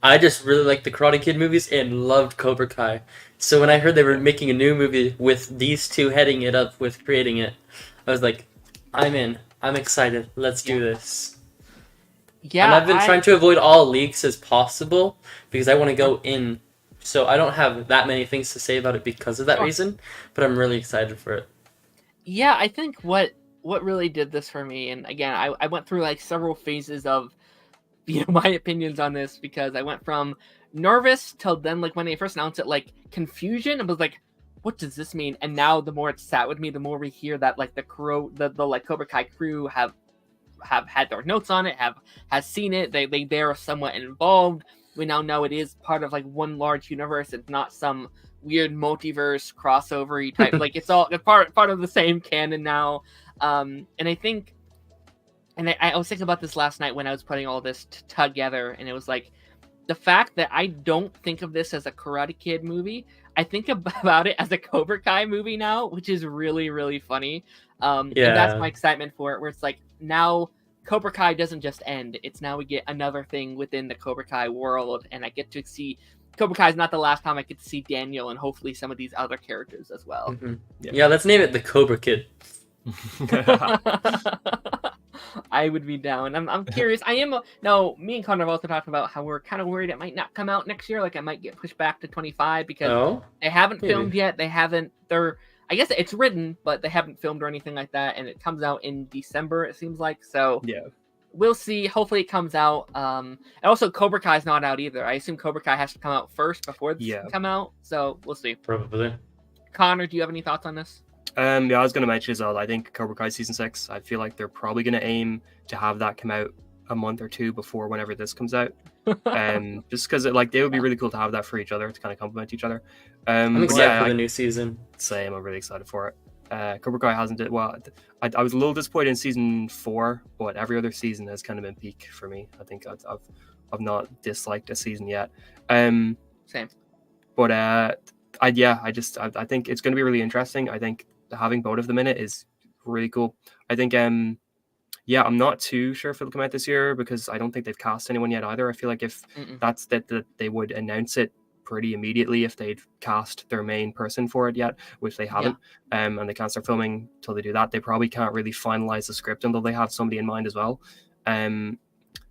I just really liked the Karate Kid movies and loved Cobra Kai. So when I heard they were making a new movie with these two heading it up with creating it, I was like, I'm in. I'm excited. Let's do this. Yeah, and I've been trying to avoid all leaks as possible because I want to go in. So I don't have that many things to say about it because of that reason, but I'm really excited for it. Yeah, I think what really did this for me, and again, I went through like several phases of my opinions on this because I went from nervous till then like when they first announced it like confusion. I was like, what does this mean? And now the more it sat with me, the more we hear that like the like Cobra Kai crew have had their notes on it, has seen it. They're somewhat involved. We now know it is part of like one large universe. It's not some weird multiverse crossover type. Like it's all part of the same canon now. And I think. And I was thinking about this last night when I was putting all this together, and it was like the fact that I don't think of this as a Karate Kid movie. I think about it as a Cobra Kai movie now, which is really, really funny. And that's my excitement for it, where it's like now Cobra Kai doesn't just end. It's now we get another thing within the Cobra Kai world, and I get to see Cobra Kai is not the last time I get to see Daniel and hopefully some of these other characters as well. Mm-hmm. Yeah, let's name it the Cobra Kid. I would be down. I'm curious. Me and Connor have also talked about how we're kind of worried it might not come out next year. Like it might get pushed back to 25 because they haven't filmed yet. I guess it's written, but they haven't filmed or anything like that, and it comes out in December, it seems like. So Yeah. We'll see. Hopefully it comes out. And also Cobra Kai is not out either. I assume Cobra Kai has to come out first before this can come out. So we'll see. Probably. Connor, do you have any thoughts on this? Yeah, I was going to mention as well, I think Cobra Kai Season 6, I feel like they're probably going to aim to have that come out a month or two before whenever this comes out. Just because it would be really cool to have that for each other, to kind of complement each other. I'm excited for the new season. Same, I'm really excited for it. Cobra Kai hasn't did well. I was a little disappointed in season 4, but every other season has kind of been peak for me. I think I've not disliked a season yet. Same. But I think it's going to be really interesting. I think having both of them in it is really cool. I think I'm not too sure if it'll come out this year because I don't think they've cast anyone yet either. I feel like if that's that they would announce it pretty immediately if they'd cast their main person for it yet, which they haven't. And they can't start filming till they do that. They probably can't really finalize the script until they have somebody in mind as well.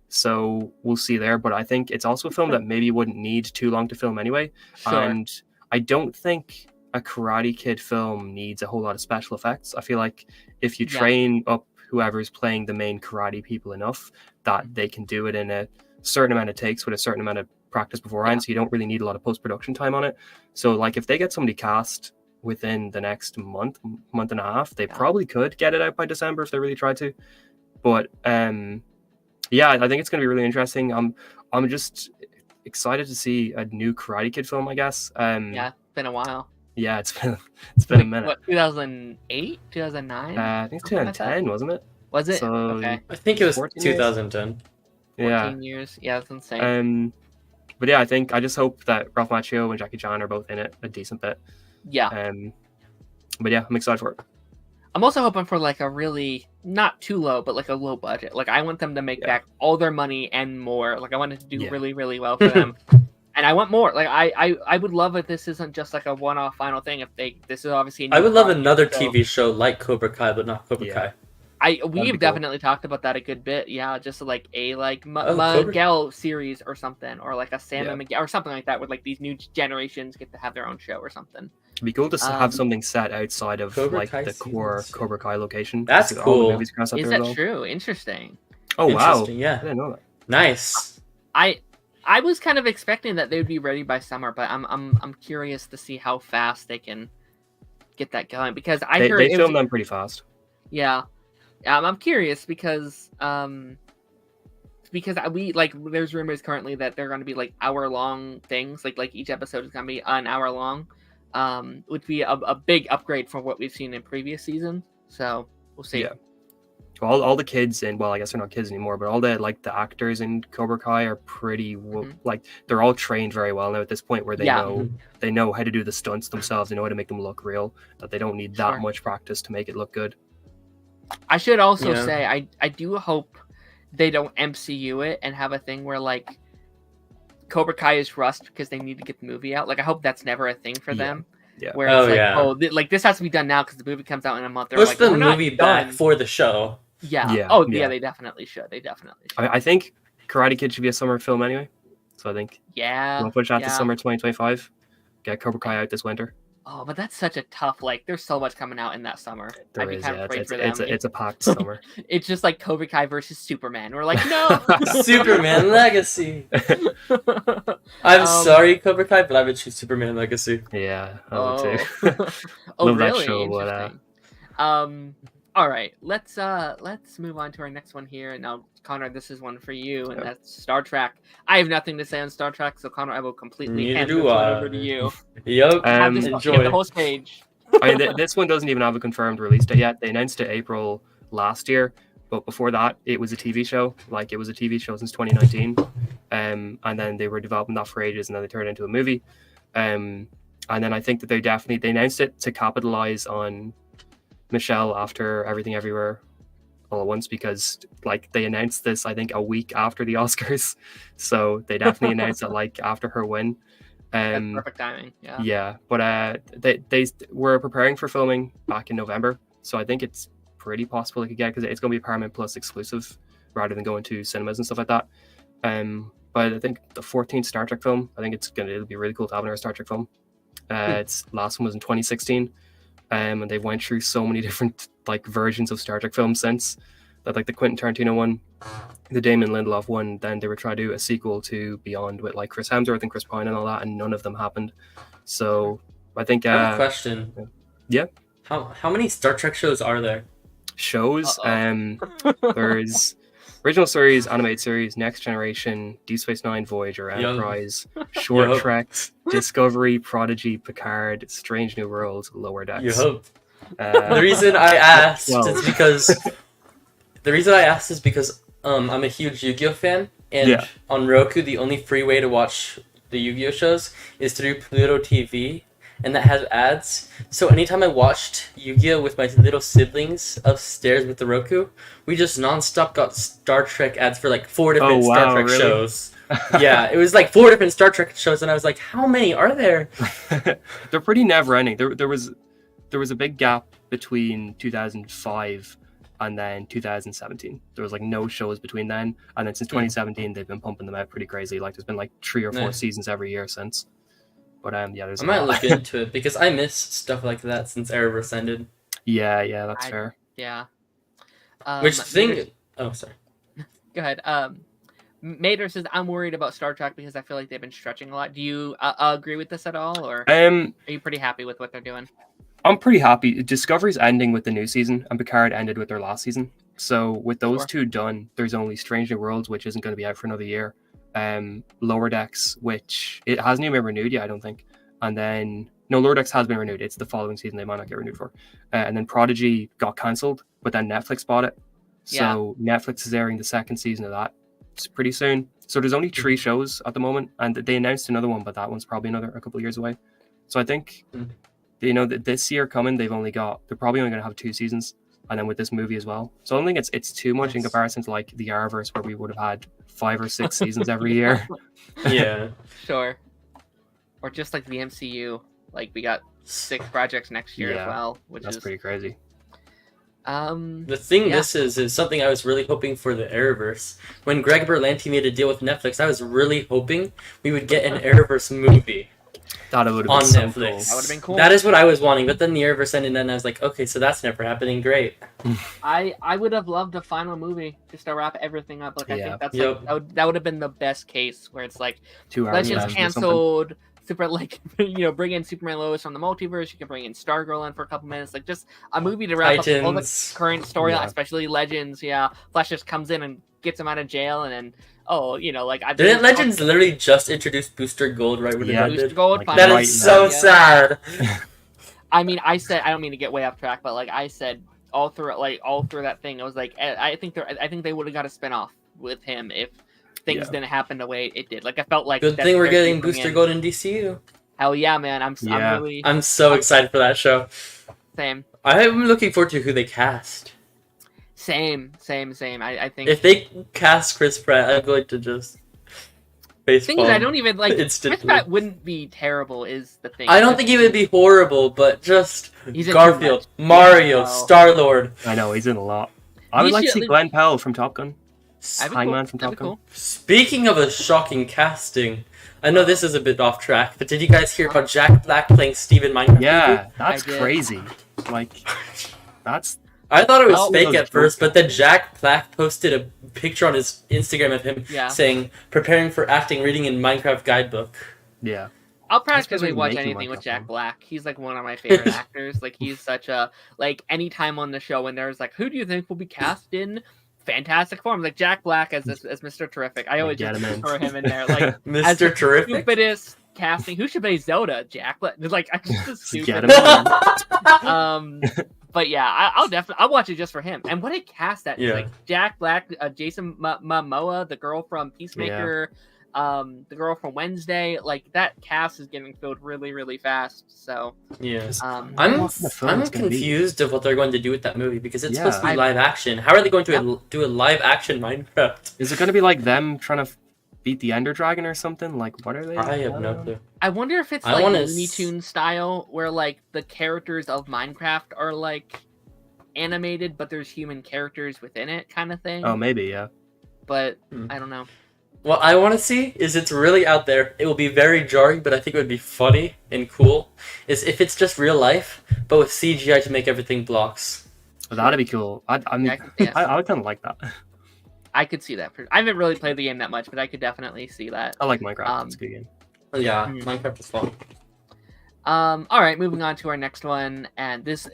So we'll see there. But I think it's also a film that maybe wouldn't need too long to film anyway. Sure. And I don't think a Karate Kid film needs a whole lot of special effects. I feel like if you train up whoever's playing the main karate people enough, that they can do it in a certain amount of takes with a certain amount of practice beforehand, so you don't really need a lot of post-production time on it. So like if they get somebody cast within the next month and a half, they probably could get it out by December if they really tried to. But I think it's going to be really interesting. I'm just excited to see a new Karate Kid film, I guess. It's been a while. Yeah, it's been a minute. What, 2008, 2009? I think 2010, wasn't it? Was it? So, okay. I think it was 2010. 14 years. Yeah, that's insane. But yeah, I just hope that Ralph Macchio and Jackie Chan are both in it a decent bit. Yeah. But yeah, I'm excited for it. I'm also hoping for like a really not too low, but like a low budget. Like I want them to make back all their money and more. Like I want it to do really, really well for them. And I want more. Like I would love if this isn't just like a one-off final thing. This is obviously. I would love another TV show like Cobra Kai, but not Cobra Kai. We've definitely talked about that a good bit. Yeah, just like a Miguel series or something, or like a Sam and Miguel or something like that, where like these new generations get to have their own show or something. It'd be cool to have something set outside of the core Cobra Kai location. That's cool. Is that true? Interesting. Oh wow! Yeah, I didn't know that. Nice. I was kind of expecting that they would be ready by summer, but I'm curious to see how fast they can get that going because I heard they filmed them pretty fast. Yeah. I'm curious because we like there's rumors currently that they're going to be like hour-long things, like each episode is going to be an hour long, would be a big upgrade from what we've seen in previous seasons. So we'll see. Yeah. Well, all the kids I guess they're not kids anymore, but all the actors in Cobra Kai are pretty they're all trained very well now at this point where they know how to do the stunts themselves. They know how to make them look real. That they don't need that much practice to make it look good. I should also say I do hope they don't MCU it and have a thing where like Cobra Kai is rushed because they need to get the movie out. Like I hope that's never a thing for them. Yeah. Where it's this has to be done now because the movie comes out in a month. Push the movie back for the show. Yeah. They definitely should. I think Karate Kid should be a summer film anyway. So I think we'll push that to summer 2025. Get Cobra Kai out this winter. Oh, but that's such a tough. Like, there's so much coming out in that summer. There is. It's a packed summer. It's just like Cobra Kai versus Superman. We're like, no, Superman Legacy. I'm sorry, Cobra Kai, but I would choose Superman Legacy. Yeah, I would too. Love really? That show. Interesting. All right, let's move on to our next one here. Now, Connor, this is one for you, and that's Star Trek. I have nothing to say on Star Trek, so Connor, I will completely hand this one over to you. Yep, enjoy the whole stage. This one doesn't even have a confirmed release date yet. They announced it April last year, but before that, it was a TV show. Like, it was a TV show since 2019, and then they were developing that for ages, and then they turned it into a movie. And then I think that they announced it to capitalize on Michelle after Everything Everywhere All at Once, because like they announced this I think a week after the Oscars, so they definitely announced it like after her win. That's perfect timing. But they were preparing for filming back in November, so I think it's pretty possible they could get, because it's going to be Paramount Plus exclusive rather than going to cinemas and stuff like that. But I think the 14th Star Trek film, I think it'll be really cool to have another Star Trek film. Its last one was in 2016. and they went through so many different like versions of Star Trek films since that, like the Quentin Tarantino one, the Damon Lindelof one. Then they were trying to do a sequel to Beyond with like Chris Hemsworth and Chris Pine and all that, and none of them happened. So I think I have a question. Yeah. How many Star Trek shows are there? Shows. There's original series, animated series, Next Generation, Deep Space Nine, Voyager, Enterprise, Short Treks, Discovery, Prodigy, Picard, Strange New Worlds, Lower Decks. The reason I asked is because I'm a huge Yu-Gi-Oh fan, and on Roku the only free way to watch the Yu-Gi-Oh shows is through Pluto TV, and that has ads. So anytime I watched Yu-Gi-Oh with my little siblings upstairs with the Roku, we just nonstop got Star Trek ads for like 4 different Star Trek shows. Yeah, it was like 4 different Star Trek shows, and I was like, how many are there? They're pretty never-ending. There was a big gap between 2005 and then 2017. There was like no shows between then, and then since 2017 they've been pumping them out pretty crazy. Like there's been like 3 or 4 seasons every year since. But there's I might look into it because I miss stuff like that since Arrowverse ended. Yeah, that's fair. Yeah. Oh, sorry. Go ahead. Mater says, I'm worried about Star Trek because I feel like they've been stretching a lot. Do you agree with this at all, or are you pretty happy with what they're doing? I'm pretty happy. Discovery's ending with the new season, and Picard ended with their last season. So with those two done, there's only Strange New Worlds, which isn't going to be out for another year. Lower Decks, which it hasn't even been renewed yet, I don't think. And then Lower Decks has been renewed. It's the following season they might not get renewed for. And then Prodigy got cancelled, but then Netflix bought it. So Netflix is airing the 2nd season of that. It's pretty soon. So there's only 3 shows at the moment, and they announced another one, but that one's probably a couple of years away. So I think that this year coming, they're probably only going to have 2 seasons, and then with this movie as well. So I don't think it's too much in comparison to like the Arrowverse, where we would have had 5 or 6 seasons every year. Yeah, sure. Or just like the MCU, like we got 6 projects next year as well, which is pretty crazy. The thing this is something I was really hoping for the Arrowverse. When Greg Berlanti made a deal with Netflix, I was really hoping we would get an Arrowverse movie. Thought it would have on been so Netflix. Cool. That would have been cool. That is what I was wanting, but then the Arrowverse ended, and I was like, okay, so that's never happening. Great. I would have loved a final movie just to wrap everything up. Like I think that's that would have been the best case, where it's like 2 hours Legends canceled. Super, like, bring in Superman Lois from the multiverse. You can bring in Stargirl in for a couple minutes. Like, just a movie to wrap up all the current storyline, especially Legends. Yeah, Flash just comes in and gets him out of jail, and then didn't Legends literally just introduce Booster Gold right when it ended? Booster Gold. Like, that is so sad. I mean, I don't mean to get way off track, but like I said, all through that thing, I was like, I think they would have got a spinoff with him if things didn't happen the way it did. Like I felt like good thing we're getting Booster Gold in DCU. Hell yeah, man! I'm so excited for that show. Same. I'm looking forward to who they cast. Same. I think if they cast Chris Pratt, I'm going to just baseball. Thing is, I don't even like instantly. Chris Pratt wouldn't be terrible. Is the thing? I don't think he would be horrible, but just Garfield, Mario, Star-Lord. I know he's in a lot. I would like to see Glenn Powell from Top Gun. Hangman from Top Gun. Cool. Speaking of a shocking casting, I know this is a bit off track, but did you guys hear about Jack Black playing Steve in Minecraft? Yeah, that's crazy. Like, I thought it was fake at first, but then Jack Black posted a picture on his Instagram of him saying, preparing for acting, reading in Minecraft guidebook. Yeah. I'll practically watch anything with Jack Black. He's like one of my favorite actors. Like he's such a, like anytime on the show when there's like, who do you think will be cast in Fantastic Four? Like Jack Black as Mr. Terrific. I always just throw him in there. Like Mr. Terrific? Stupidest casting. Who should play Zelda? Jack Black. Like I'm just stupid. But yeah, I'll watch it just for him. And what a cast that is! Like Jack Black, Jason Momoa, the girl from Peacemaker, the girl from Wednesday. Like that cast is getting filled really, really fast. So I'm confused of what they're going to do with that movie because it's supposed to be live action. How are they going to do a live action Minecraft? Is it going to be like them trying to beat the Ender Dragon or something? Like, what are they? I have no clue. I wonder if it's like Looney Tunes style, where like the characters of Minecraft are like animated, but there's human characters within it, kind of thing. Oh, maybe, yeah. But I don't know. What I want to see is it's really out there. It will be very jarring, but I think it would be funny and cool. Is if it's just real life, but with CGI to make everything blocks. Well, that'd be cool. I mean, I would kind of like that. I could see that. I haven't really played the game that much, but I could definitely see that. I like Minecraft. It's a good game. Yeah, Minecraft is fun. All right, moving on to our next one, and this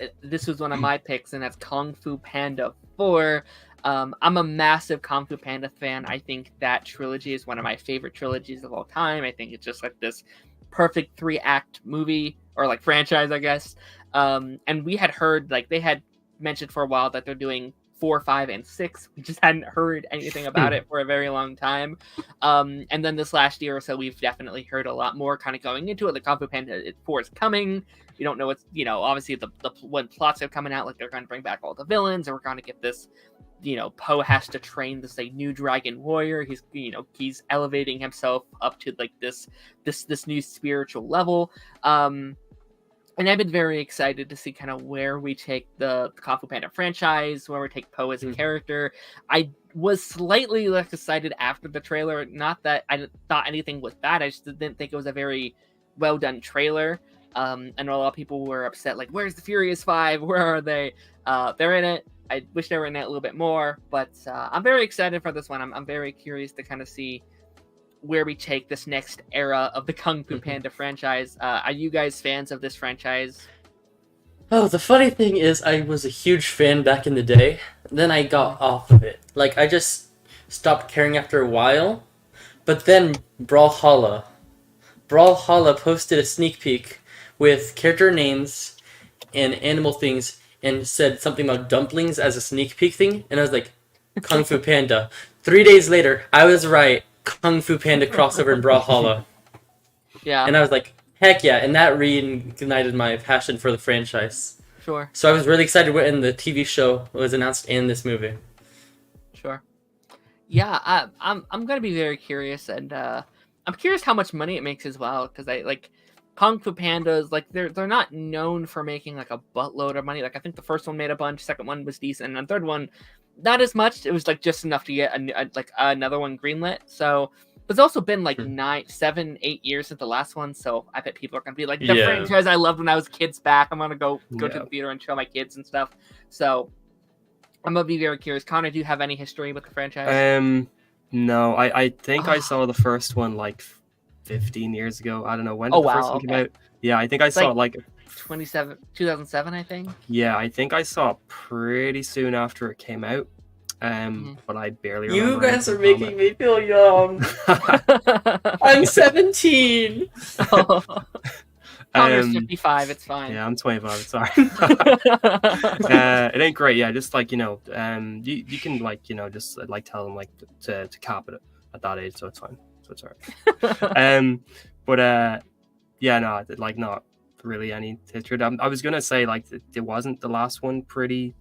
was one of my picks, and that's Kung Fu Panda 4. I'm a massive Kung Fu Panda fan. I think that trilogy is one of my favorite trilogies of all time. I think it's just like this perfect 3-act movie, or like franchise, I guess. And we had heard, like, they had mentioned for a while that they're doing 4, 5, and 6. We just hadn't heard anything about it for a very long time. And then this last year or so, we've definitely heard a lot more kind of going into it. The Kung Fu Panda 4 is coming. We don't know what's, obviously when plots are coming out, like they're going to bring back all the villains, or we're going to get this, Poe has to train this like new dragon warrior. He's elevating himself up to like this new spiritual level. And I've been very excited to see kind of where we take the Kung Fu Panda franchise, where we take Poe as a character. I was slightly less excited after the trailer. Not that I thought anything was bad. I just didn't think it was a very well done trailer. And a lot of people were upset, like, where's the Furious 5? Where are they? They're in it. I wish they were in it a little bit more. But I'm very excited for this one. I'm very curious to kind of see where we take this next era of the Kung Fu Panda franchise. Are you guys fans of this franchise? Oh, the funny thing is I was a huge fan back in the day. Then I got off of it. Like, I just stopped caring after a while. But then Brawlhalla posted a sneak peek with character names and animal things and said something about dumplings as a sneak peek thing. And I was like, Kung Fu Panda. 3 days later, I was right. Kung Fu Panda crossover in Brawlhalla. Yeah. And I was like, heck yeah. And that reignited my passion for the franchise. Sure. So I was really excited when the TV show was announced in this movie. Sure. Yeah, I'm gonna be very curious, and I'm curious how much money it makes as well, because I like Kung Fu Pandas, like they're not known for making like a buttload of money. Like I think the first one made a bunch, second one was decent, and the third one not as much. It was like just enough to get another one greenlit. So it's also been like 9, 7, 8 years since the last one. So I bet people are gonna be like, the franchise I loved when I was kids back. I'm gonna go to the theater and show my kids and stuff. So I'm gonna be very curious. Connor, do you have any history with the franchise? No, I think I saw the first one like 15 years ago. I don't know when did the first one came out. Yeah, I think I saw it like 2007, I think. Yeah, I think I saw it pretty soon after it came out. But I barely remember. You guys are making me feel young. I'm 17. Connor's 55. It's fine. Yeah, I'm 25. Sorry. It ain't great. Yeah, just like you can like just like tell them like to cap it at that age, so it's fine. So it's alright. But yeah, no, like not really any history. I was gonna say like it wasn't the last one pretty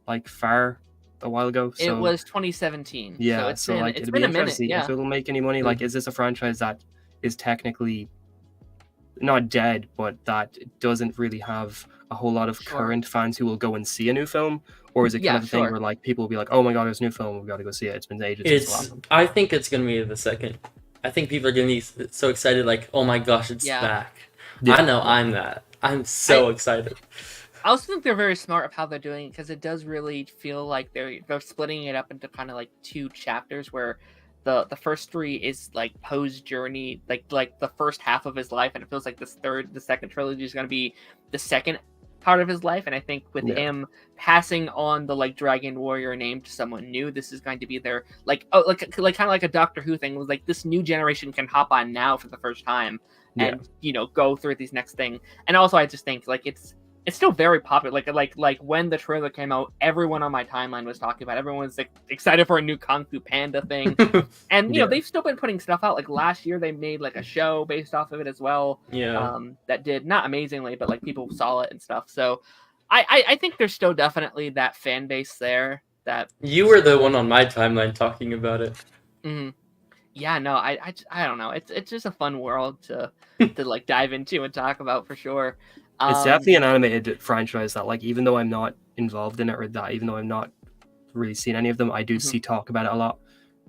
like far a while ago. So, it was 2017. Yeah, so it's been a minute. Yeah. If it'll make any money, like, is this a franchise that is technically not dead, but that doesn't really have a whole lot of current fans who will go and see a new film? Or is it kind of a thing where like people will be like, oh my god, there's a new film, we've got to go see it. It's been ages since the last one. I think it's gonna be the second. I think people are gonna be so excited, like, oh my gosh, it's back. Yeah. I know I'm that. I'm so excited. I also think they're very smart of how they're doing it, because it does really feel like they're splitting it up into kind of like 2 chapters, where the first 3 is like Poe's journey, like the first half of his life, and it feels like the second trilogy is going to be the second part of his life. And I think with him passing on the like Dragon Warrior name to someone new, this is going to be their like kind of like a Doctor Who thing. It was like this new generation can hop on now for the first time and go through these next thing. And also I just think like it's still very popular. Like when the trailer came out, everyone on my timeline was talking about it. Everyone was like excited for a new Kung Fu Panda thing. And you know, they've still been putting stuff out. Like last year they made like a show based off of it as well. Yeah. That did not amazingly, but like people saw it and stuff. So I think there's still definitely that fan base there. That you were the one on my timeline talking about it. Mm-hmm. Yeah, no, I don't know. It's just a fun world to like dive into and talk about for sure. It's definitely an animated franchise that, like, even though I'm not involved in it, or that even though I'm not really seen any of them, I do see talk about it a lot.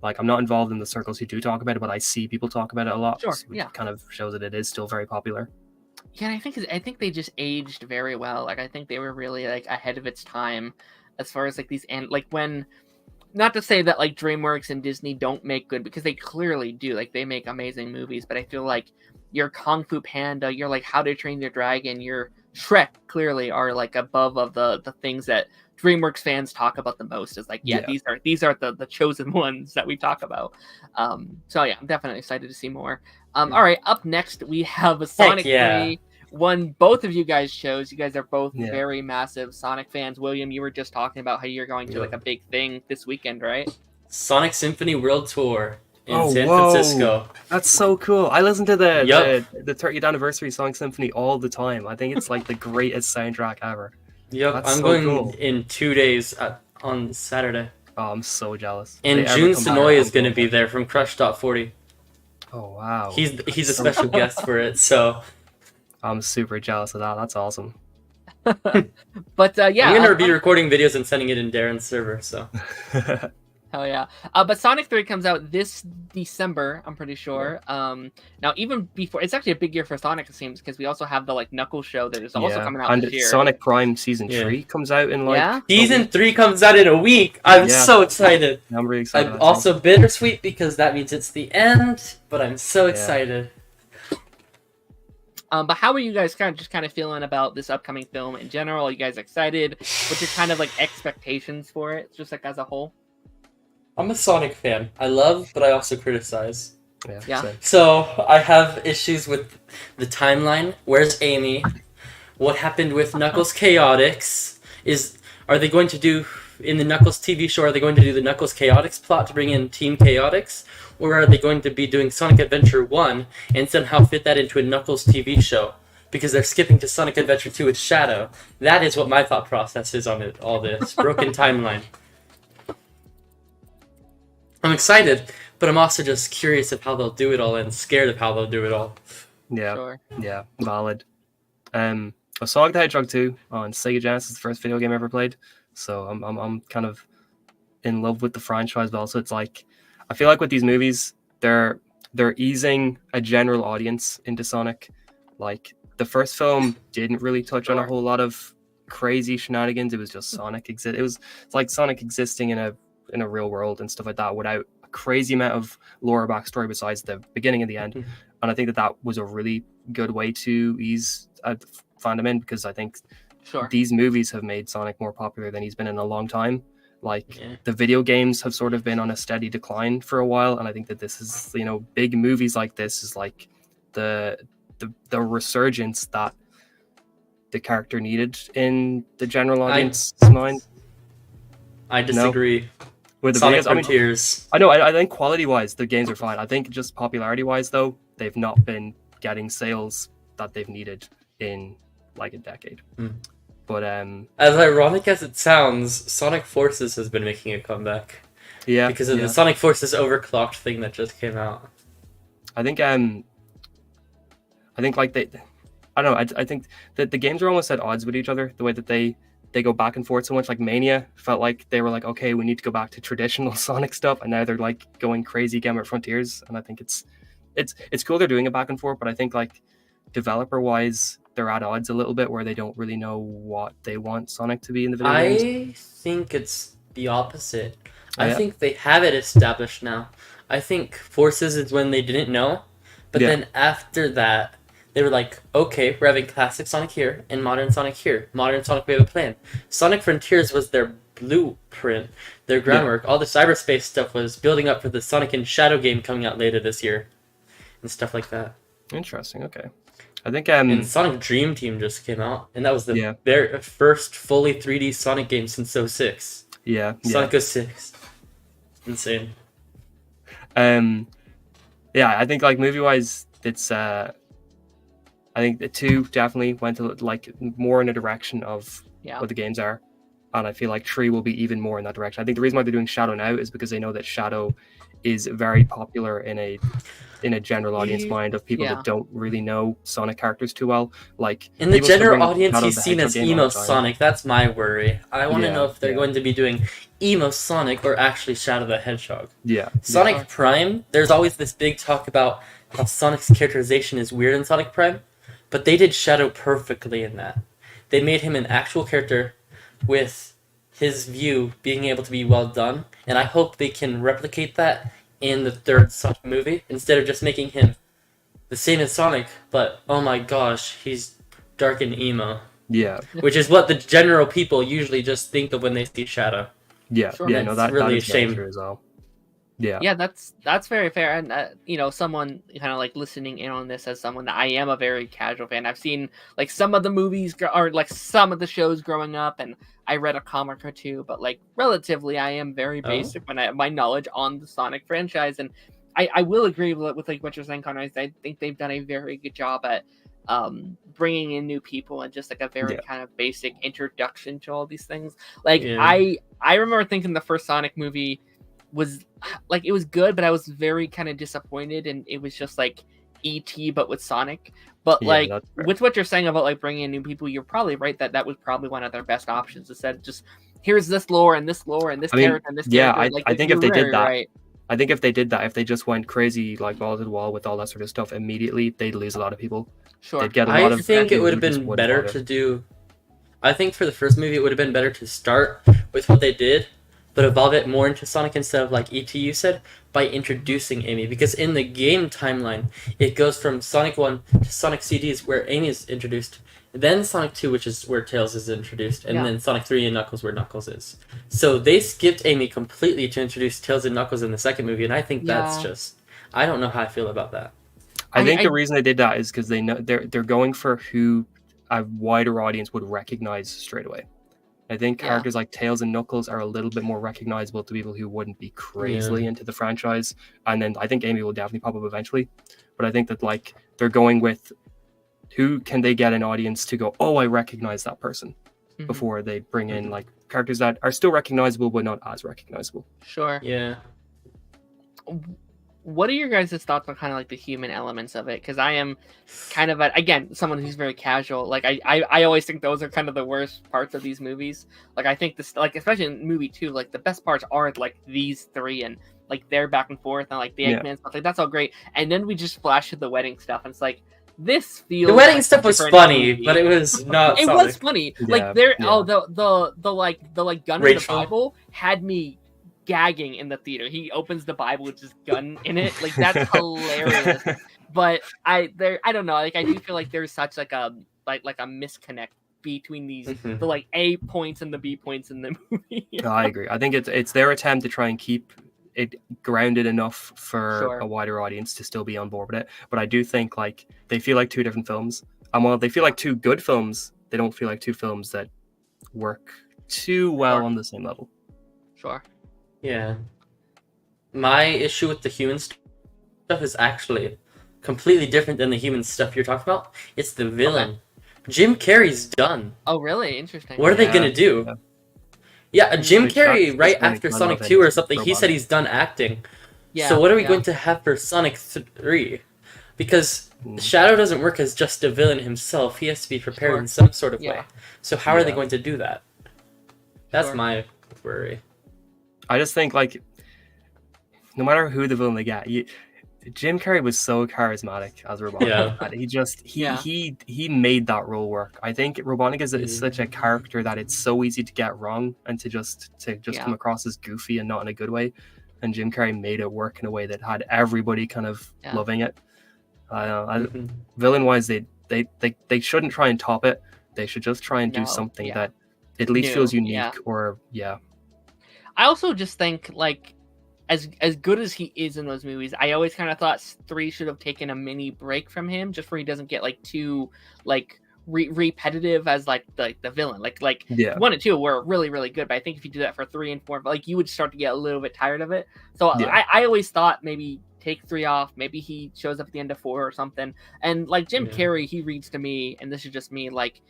Like, I'm not involved in the circles who do talk about it, but I see people talk about it a lot. Sure, Which kind of shows that it is still very popular. Yeah, I think they just aged very well. Like, I think they were really like ahead of its time as far as like these, and like when, not to say that like DreamWorks and Disney don't make good, because they clearly do. Like, they make amazing movies, but I feel like your Kung Fu Panda, your like How to Train Your Dragon, your Shrek clearly are like above of the things that DreamWorks fans talk about the most. Is like, these are the chosen ones that we talk about. So yeah, I'm definitely excited to see more. All right, up next we have a Sonic 3. One both of you guys chose. You guys are both very massive Sonic fans. William, you were just talking about how you're going to like a big thing this weekend, right? Sonic Symphony World Tour in San Francisco. That's so cool. I listen to the 30th anniversary Sonic Symphony all the time. I think it's like the greatest soundtrack ever. Yep, That's I'm so going cool. in 2 days on Saturday. Oh, I'm so jealous. And Jun Sonoy is going to be there from Crush.40. Oh, wow. He's a special guest for it, so... I'm super jealous of that. That's awesome. But yeah, I'm gonna be recording videos and sending it in Daren's server. So hell yeah. But Sonic 3 comes out this December, I'm pretty sure. Now even before, it's actually a big year for Sonic, it seems, because we also have the like Knuckles show that is also coming out this year. Sonic Prime Season 3 comes out in like Season 3 comes out in a week. I'm so excited. I'm really excited. I'm also bittersweet because that means it's the end, but I'm so excited. But how are you guys kind of feeling about this upcoming film in general? Are you guys excited? What's your kind of like expectations for it, just like as a whole? I'm a Sonic fan. I love, but I also criticize. Yeah. So I have issues with the timeline. Where's Amy? What happened with Knuckles Chaotix? Are they going to do in the Knuckles TV show? Are they going to do the Knuckles Chaotix plot to bring in Team Chaotix? Or are they going to be doing Sonic Adventure 1 and somehow fit that into a Knuckles TV show? Because they're skipping to Sonic Adventure 2 with Shadow. That is what my thought process is on it, all this. Broken timeline. I'm excited, but I'm also just curious of how they'll do it all and scared of how they'll do it all. Yeah, sure. Yeah, valid. Sonic the Hedgehog 2 on Sega Genesis, the first video game I ever played. So I'm kind of in love with the franchise, but also it's like, I feel like with these movies, they're easing a general audience into Sonic. Like, the first film didn't really touch on a whole lot of crazy shenanigans. It was just Sonic it's like Sonic existing in a real world and stuff like that without a crazy amount of lore or backstory besides the beginning and the end. And I think that was a really good way to ease fandom in, because I think these movies have made Sonic more popular than he's been in a long time. Like, the video games have sort of been on a steady decline for a while, and I think that this is, big movies like this is like the resurgence that the character needed in the general audience's mind. I disagree. With the Sonic videos, Frontiers. I know. I think quality-wise, the games are fine. I think just popularity-wise, though, they've not been getting sales that they've needed in like a decade. But as ironic as it sounds, Sonic Forces has been making a comeback. Yeah, because of the Sonic Forces overclocked thing that just came out. I think like I don't know. I think that the games are almost at odds with each other. The way that they go back and forth so much. Like Mania felt like they were like, okay, we need to go back to traditional Sonic stuff, and now they're like going crazy Game of Frontiers. And I think it's cool they're doing it back and forth, but I think like developer wise, they're at odds a little bit where they don't really know what they want Sonic to be in the video games. I think it's the opposite. I think they have it established now. I think Forces is when they didn't know, but then after that, they were like, okay, we're having classic Sonic here and modern Sonic here. Modern Sonic, we have a plan. Sonic Frontiers was their blueprint, their groundwork. All the cyberspace stuff was building up for the Sonic and Shadow game coming out later this year and stuff like that. Interesting, okay. I think and Sonic Dream Team just came out, and that was their first fully 3D Sonic game since 06. Sonic 06. Insane. I think like movie wise, it's I think the 2 definitely went to like more in a direction of what the games are. and I feel like 3 will be even more in that direction. I think the reason why they're doing Shadow now is because they know that Shadow is very popular in a general audience mind of people that don't really know Sonic characters too well. Like in the general audience, he's seen as emo Sonic. That's my worry. I want to know if they're going to be doing emo Sonic or actually Shadow the Hedgehog. Yeah. Sonic Prime, there's always this big talk about how Sonic's characterization is weird in Sonic Prime, but they did Shadow perfectly in that. They made him an actual character with his view being able to be well done, and I hope they can replicate that in the third Sonic movie, instead of just making him the same as Sonic, but oh my gosh, he's dark and emo. Yeah. Which is what the general people usually just think of when they see Shadow. Yeah, Sure. yeah, no, that's really a shame as well. Yeah, that's very fair, and someone kind of like listening in on this as someone that I am a very casual fan. I've seen like some of the movies or like some of the shows growing up, and I read a comic or two, but like relatively, I am very basic when I have my knowledge on the Sonic franchise, and I will agree with like what you're saying, Connor. I think they've done a very good job at bringing in new people and just like a very kind of basic introduction to all these things. Like I remember thinking the first Sonic movie was like, it was good, but I was very kind of disappointed, and it was just like E.T. but with Sonic. But like with what you're saying about like bringing in new people, you're probably right that was probably one of their best options. Instead of just here's this lore and this lore and this character and this character. I think if they did that, I think if they did that, if they just went crazy like balls to the wall with all that sort of stuff immediately, they'd lose a lot of people. Sure. They'd get a lot I think it would have been better to do. I think for the first movie, it would have been better to start with what they did, but evolve it more into Sonic instead of like E.T. you said, by introducing Amy. Because in the game timeline, it goes from Sonic 1 to Sonic CDs where Amy is introduced, then Sonic 2, which is where Tails is introduced, and then Sonic 3 and Knuckles where Knuckles is. So they skipped Amy completely to introduce Tails and Knuckles in the second movie, and I think that's just... I don't know how I feel about that. I think the reason they did that is because they know they're going for who a wider audience would recognize straight away. I think characters like Tails and Knuckles are a little bit more recognizable to people who wouldn't be crazily into the franchise. And then I think Amy will definitely pop up eventually. But I think that like they're going with who can they get an audience to go, oh, I recognize that person, before they bring in like characters that are still recognizable but not as recognizable. Sure. Yeah. What are your guys' thoughts on kind of like the human elements of it? Because I am kind of again someone who's very casual. Like I always think those are kind of the worst parts of these movies. Like I think this, like especially in movie 2, like the best parts are like these three and like their back and forth and like the Eggman stuff. Like that's all great. And then we just flash to the wedding stuff, and it's like this feels. The wedding stuff was funny, but it was not. It was funny. Like there, the gun in the Bible had me gagging in the theater. He opens the Bible with his gun in it. Like that's hilarious. But I don't know. Like I do feel like there's such like a misconnect between these the like A points and the B points in the movie. No, I agree. I think it's their attempt to try and keep it grounded enough for a wider audience to still be on board with it. But I do think like they feel like two different films. And while they feel like two good films, they don't feel like two films that work too well on the same level. Sure. Yeah. My issue with the human stuff is actually completely different than the human stuff you're talking about. It's the villain. Okay. Jim Carrey's done. Oh, really? Interesting. What are they going to do? Yeah, Jim Carrey, right after Sonic 2 or something, he said he's done acting. Yeah, so what are we going to have for Sonic 3? Because Shadow doesn't work as just a villain himself. He has to be prepared in some sort of way. So how are they going to do that? That's my worry. I just think, like, no matter who the villain they get, Jim Carrey was so charismatic as Robotnik. Yeah. He made that role work. I think Robotnik is such a character that it's so easy to get wrong and to just come across as goofy and not in a good way. And Jim Carrey made it work in a way that had everybody kind of loving it. Villain wise, they shouldn't try and top it. They should just try and do something that at least feels unique I also just think, like, as good as he is in those movies, I always kind of thought 3 should have taken a mini break from him, just where he doesn't get like too like repetitive as like the villain. Like 1 and 2 were really, really good, but I think if you do that for 3 and 4, like you would start to get a little bit tired of it. So I always thought maybe take 3 off, maybe he shows up at the end of 4 or something. And like Jim Carrey, he reads to me, and this is just me, like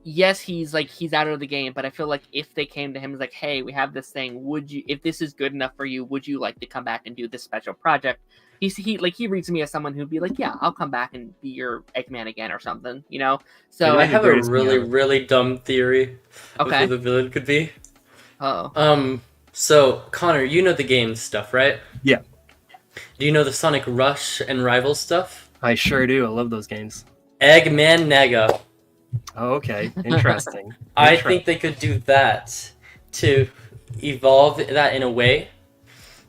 yes, he's out of the game, but I feel like if they came to him like, hey, we have this thing, if this is good enough for you, would you like to come back and do this special project? He reads me as someone who'd be like, yeah, I'll come back and be your Eggman again or something, you know? So I have a really dumb theory of who the villain could be. So Connor, you know the game stuff, right? Yeah. Do you know the Sonic Rush and Rival stuff? I sure do. I love those games. Eggman Nega. Oh, okay. Interesting. I think they could do that to evolve that in a way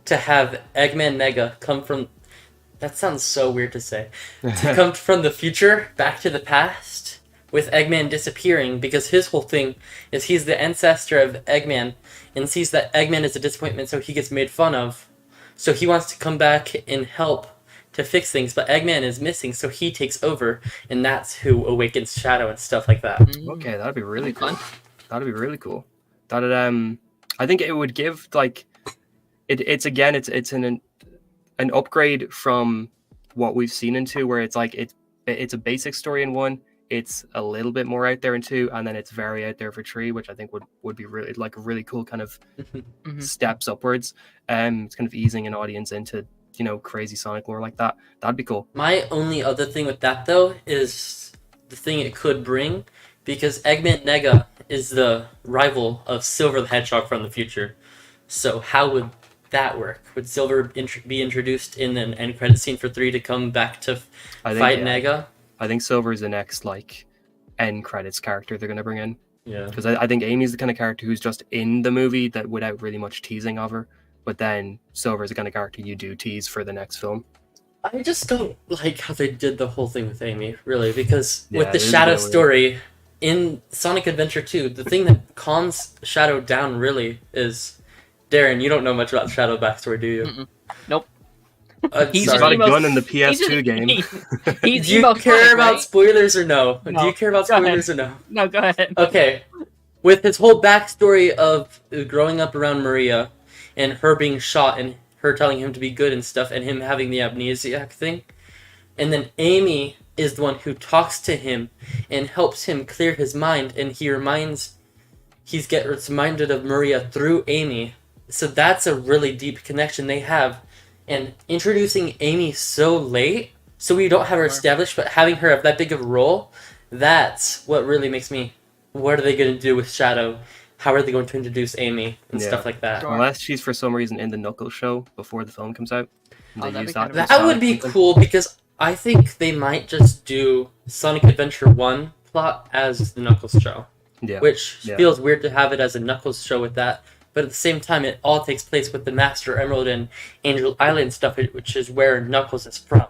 to have Eggman Nega come from... That sounds so weird to say. To come from the future back to the past with Eggman disappearing, because his whole thing is he's the ancestor of Eggman and sees that Eggman is a disappointment, so he gets made fun of. So he wants to come back and help to fix things, but Eggman is missing, so he takes over, and that's who awakens Shadow and stuff like that. Okay, that'd be really cool. That'd be really cool. That'd I think it would give like it's an upgrade from what we've seen in 2, where it's like it's a basic story in 1, it's a little bit more out there in 2, and then it's very out there for 3, which I think would be really like a really cool kind of steps upwards. It's kind of easing an audience into, you know, crazy Sonic lore like that. That'd be cool. My only other thing with that though is the thing it could bring, because Eggman Nega is the rival of Silver the Hedgehog from the future. So how would that work? Would Silver be introduced in an end credit scene for 3 to come back to fight Nega? I think Silver's the next like end credits character they're gonna bring in. Yeah. Because I think Amy's the kind of character who's just in the movie that without really much teasing of her. But then Silver's the kind of character you do tease for the next film. I just don't like how they did the whole thing with Amy, really, because with the Shadow story in Sonic Adventure 2, the thing that calms Shadow down really is... Daren, you don't know much about Shadow backstory, do you? Mm-mm. Nope. He's got a gun in the PS2 game. Do you care about spoilers or no? Do you care about spoilers or no? No, go ahead. Okay. With his whole backstory of growing up around Maria and her being shot and her telling him to be good and stuff and him having the amnesiac thing, and then Amy is the one who talks to him and helps him clear his mind, and he gets reminded of Maria through Amy. So that's a really deep connection they have. And introducing Amy so late, so we don't have her established, but having her have that big of a role, that's what really makes me... What are they going to do with Shadow? How are they going to introduce Amy and stuff like that? Sure. Unless she's for some reason in the Knuckles show before the film comes out. That would be cool, because I think they might just do Sonic Adventure 1 plot as the Knuckles show. Yeah. Which feels weird to have it as a Knuckles show with that. But at the same time, it all takes place with the Master Emerald and Angel Island stuff, which is where Knuckles is from.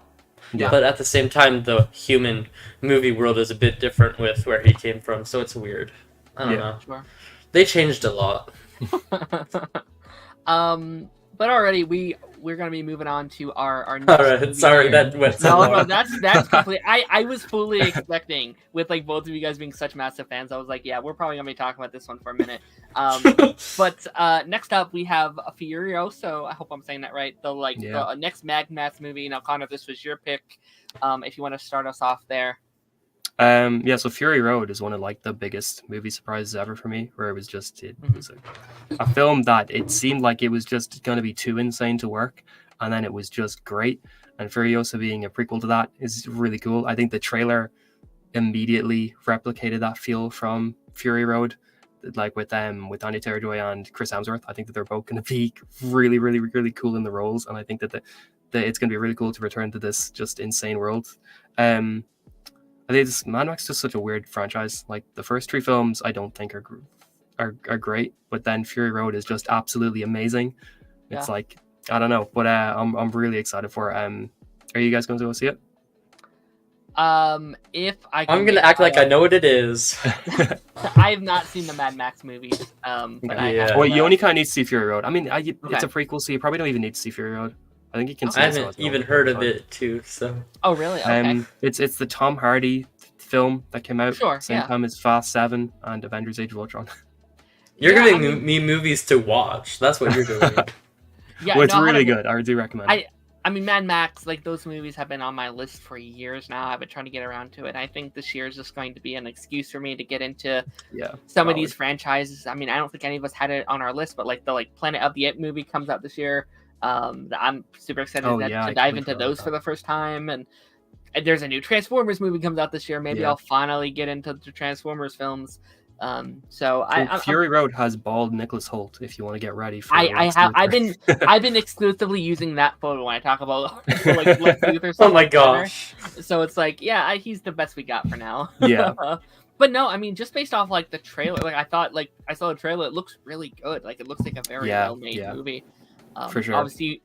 Yeah. But at the same time, the human movie world is a bit different with where he came from, so it's weird. I don't know. Sure. They changed a lot. But already we're gonna be moving on to our next Alright, sorry, that went so long. No, that's complete. I was fully expecting, with like both of you guys being such massive fans, I was like, yeah, we're probably gonna be talking about this one for a minute. But next up we have Furioso. I hope I'm saying that right. The next Mad Max movie. Now, Connor, this was your pick. If you want to start us off there. So Fury Road is one of like the biggest movie surprises ever for me, where it was a film that it seemed like it was just going to be too insane to work, and then it was just great. And Furiosa being a prequel to that is really cool. I think the trailer immediately replicated that feel from Fury Road, like with Anya Taylor-Joy and Chris Hemsworth. I think that they're both going to be really, really, really cool in the roles, and I think that it's going to be really cool to return to this just insane world. I think Mad Max is just such a weird franchise. Like the first 3 films, I don't think are great, but then Fury Road is just absolutely amazing. It's like, I don't know, but I'm really excited for it. Are you guys going to go see it? If I can, I'm gonna act like I know what it is. I have not seen the Mad Max movies. Well, you only kind of need to see Fury Road. I mean, it's a prequel, so you probably don't even need to see Fury Road. I think you can see I haven't even heard of it too, so. Oh really? Okay. It's the Tom Hardy film that came out same time as Fast 7 and Avengers: Age of Ultron. You're giving me movies to watch. That's what you're doing. Well, it's really good. I do recommend it. I mean, Mad Max, like, those movies have been on my list for years now. I've been trying to get around to it. I think this year is just going to be an excuse for me to get into some of these franchises. I mean, I don't think any of us had it on our list, but like the Planet of the Apes movie comes out this year. I'm super excited to dive into those for the first time. And there's a new Transformers movie comes out this year. Maybe I'll finally get into the Transformers films. Fury Road has bald Nicholas Hoult. If you want to get ready for, I've been exclusively using that photo when I talk about like Lex Luthor. Oh my gosh! So it's like, he's the best we got for now. Yeah. But no, I mean, just based off like the trailer, like I thought, like I saw the trailer, it looks really good. Like it looks like a very well-made movie. For sure. Obviously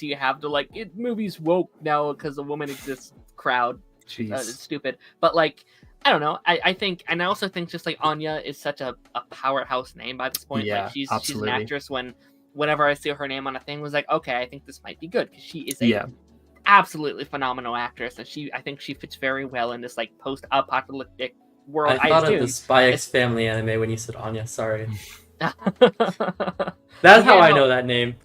you have the movie's woke now because a woman exists crowd. It's stupid, but like. I don't know. I think, and I also think just like Anya is such a powerhouse name by this point. Yeah, like she's an actress. Whenever I see her name on a thing, was like, okay, I think this might be good because she is a absolutely phenomenal actress, and I think she fits very well in this like post-apocalyptic world. I thought of the Spy X Family anime when you said Anya. Sorry. That's how I know that name.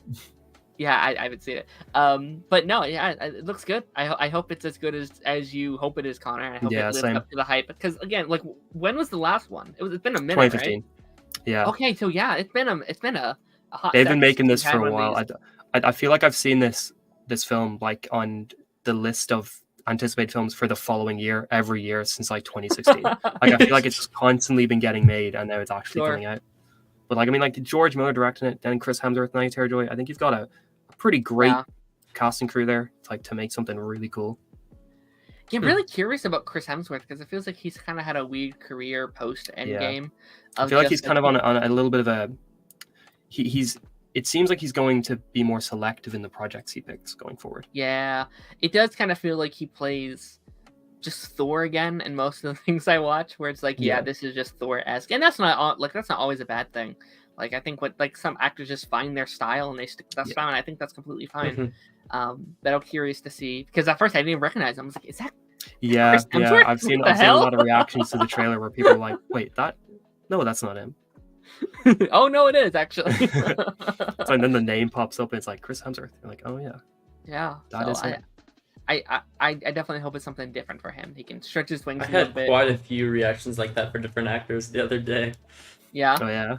Yeah, I haven't seen it. But no, it looks good. I hope it's as good as you hope it is, Connor. I hope it lives up to the hype. Because again, like, when was the last one? It's been a minute, 2015. Right? Yeah. Okay, so it's been a hot. They've been making this for a while. I feel like I've seen this film like on the list of anticipated films for the following year every year since like 2016. Like I feel like it's just constantly been getting made, and now it's actually coming out. But like, I mean, like, George Miller directing it, then Chris Hemsworth and Anya Taylor-Joy. I think you've got a pretty great casting crew there, to make something really cool. Yeah, I'm really curious about Chris Hemsworth because it feels like he's kind of had a weird career post Endgame. I feel like he's kind of on a little bit of a. It seems like he's going to be more selective in the projects he picks going forward. Yeah, it does kind of feel like he plays just Thor again in most of the things I watch, where it's like, this is just Thor-esque, and that's not always a bad thing. Like, I think some actors just find their style and they stick to that style, and I think that's completely fine. Mm-hmm. But I'm curious to see, because at first I didn't even recognize him. I was like, is that Chris Hemsworth? I've seen a lot of reactions to the trailer where people are like, wait, that's not him. Oh no, it is actually. And then the name pops up and it's like Chris Hemsworth. You're like, oh yeah. That is him. I definitely hope it's something different for him. He can stretch his wings a little bit. I had quite a few reactions like that for different actors the other day. Yeah. Oh yeah.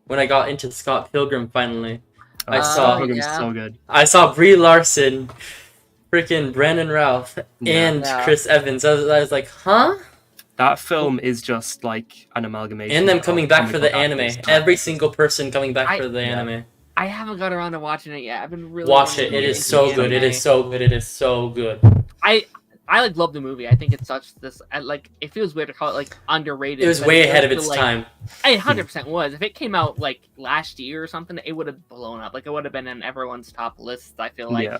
When I got into Scott Pilgrim finally, I saw so good. I saw Brie Larson, freaking Brandon Routh, and Chris Evans. I was like, huh? That film is just like an amalgamation. And them coming back for the anime. Every single person coming back for the anime. I haven't got around to watching it yet. I've been really watch it. It is so good. It is so good. It is so good. I love the movie. I think it's such this. It feels weird to call it like underrated. It was way ahead of its time. It 100% was. If it came out like last year or something, it would have blown up. Like it would have been in everyone's top lists. I feel like. Yeah.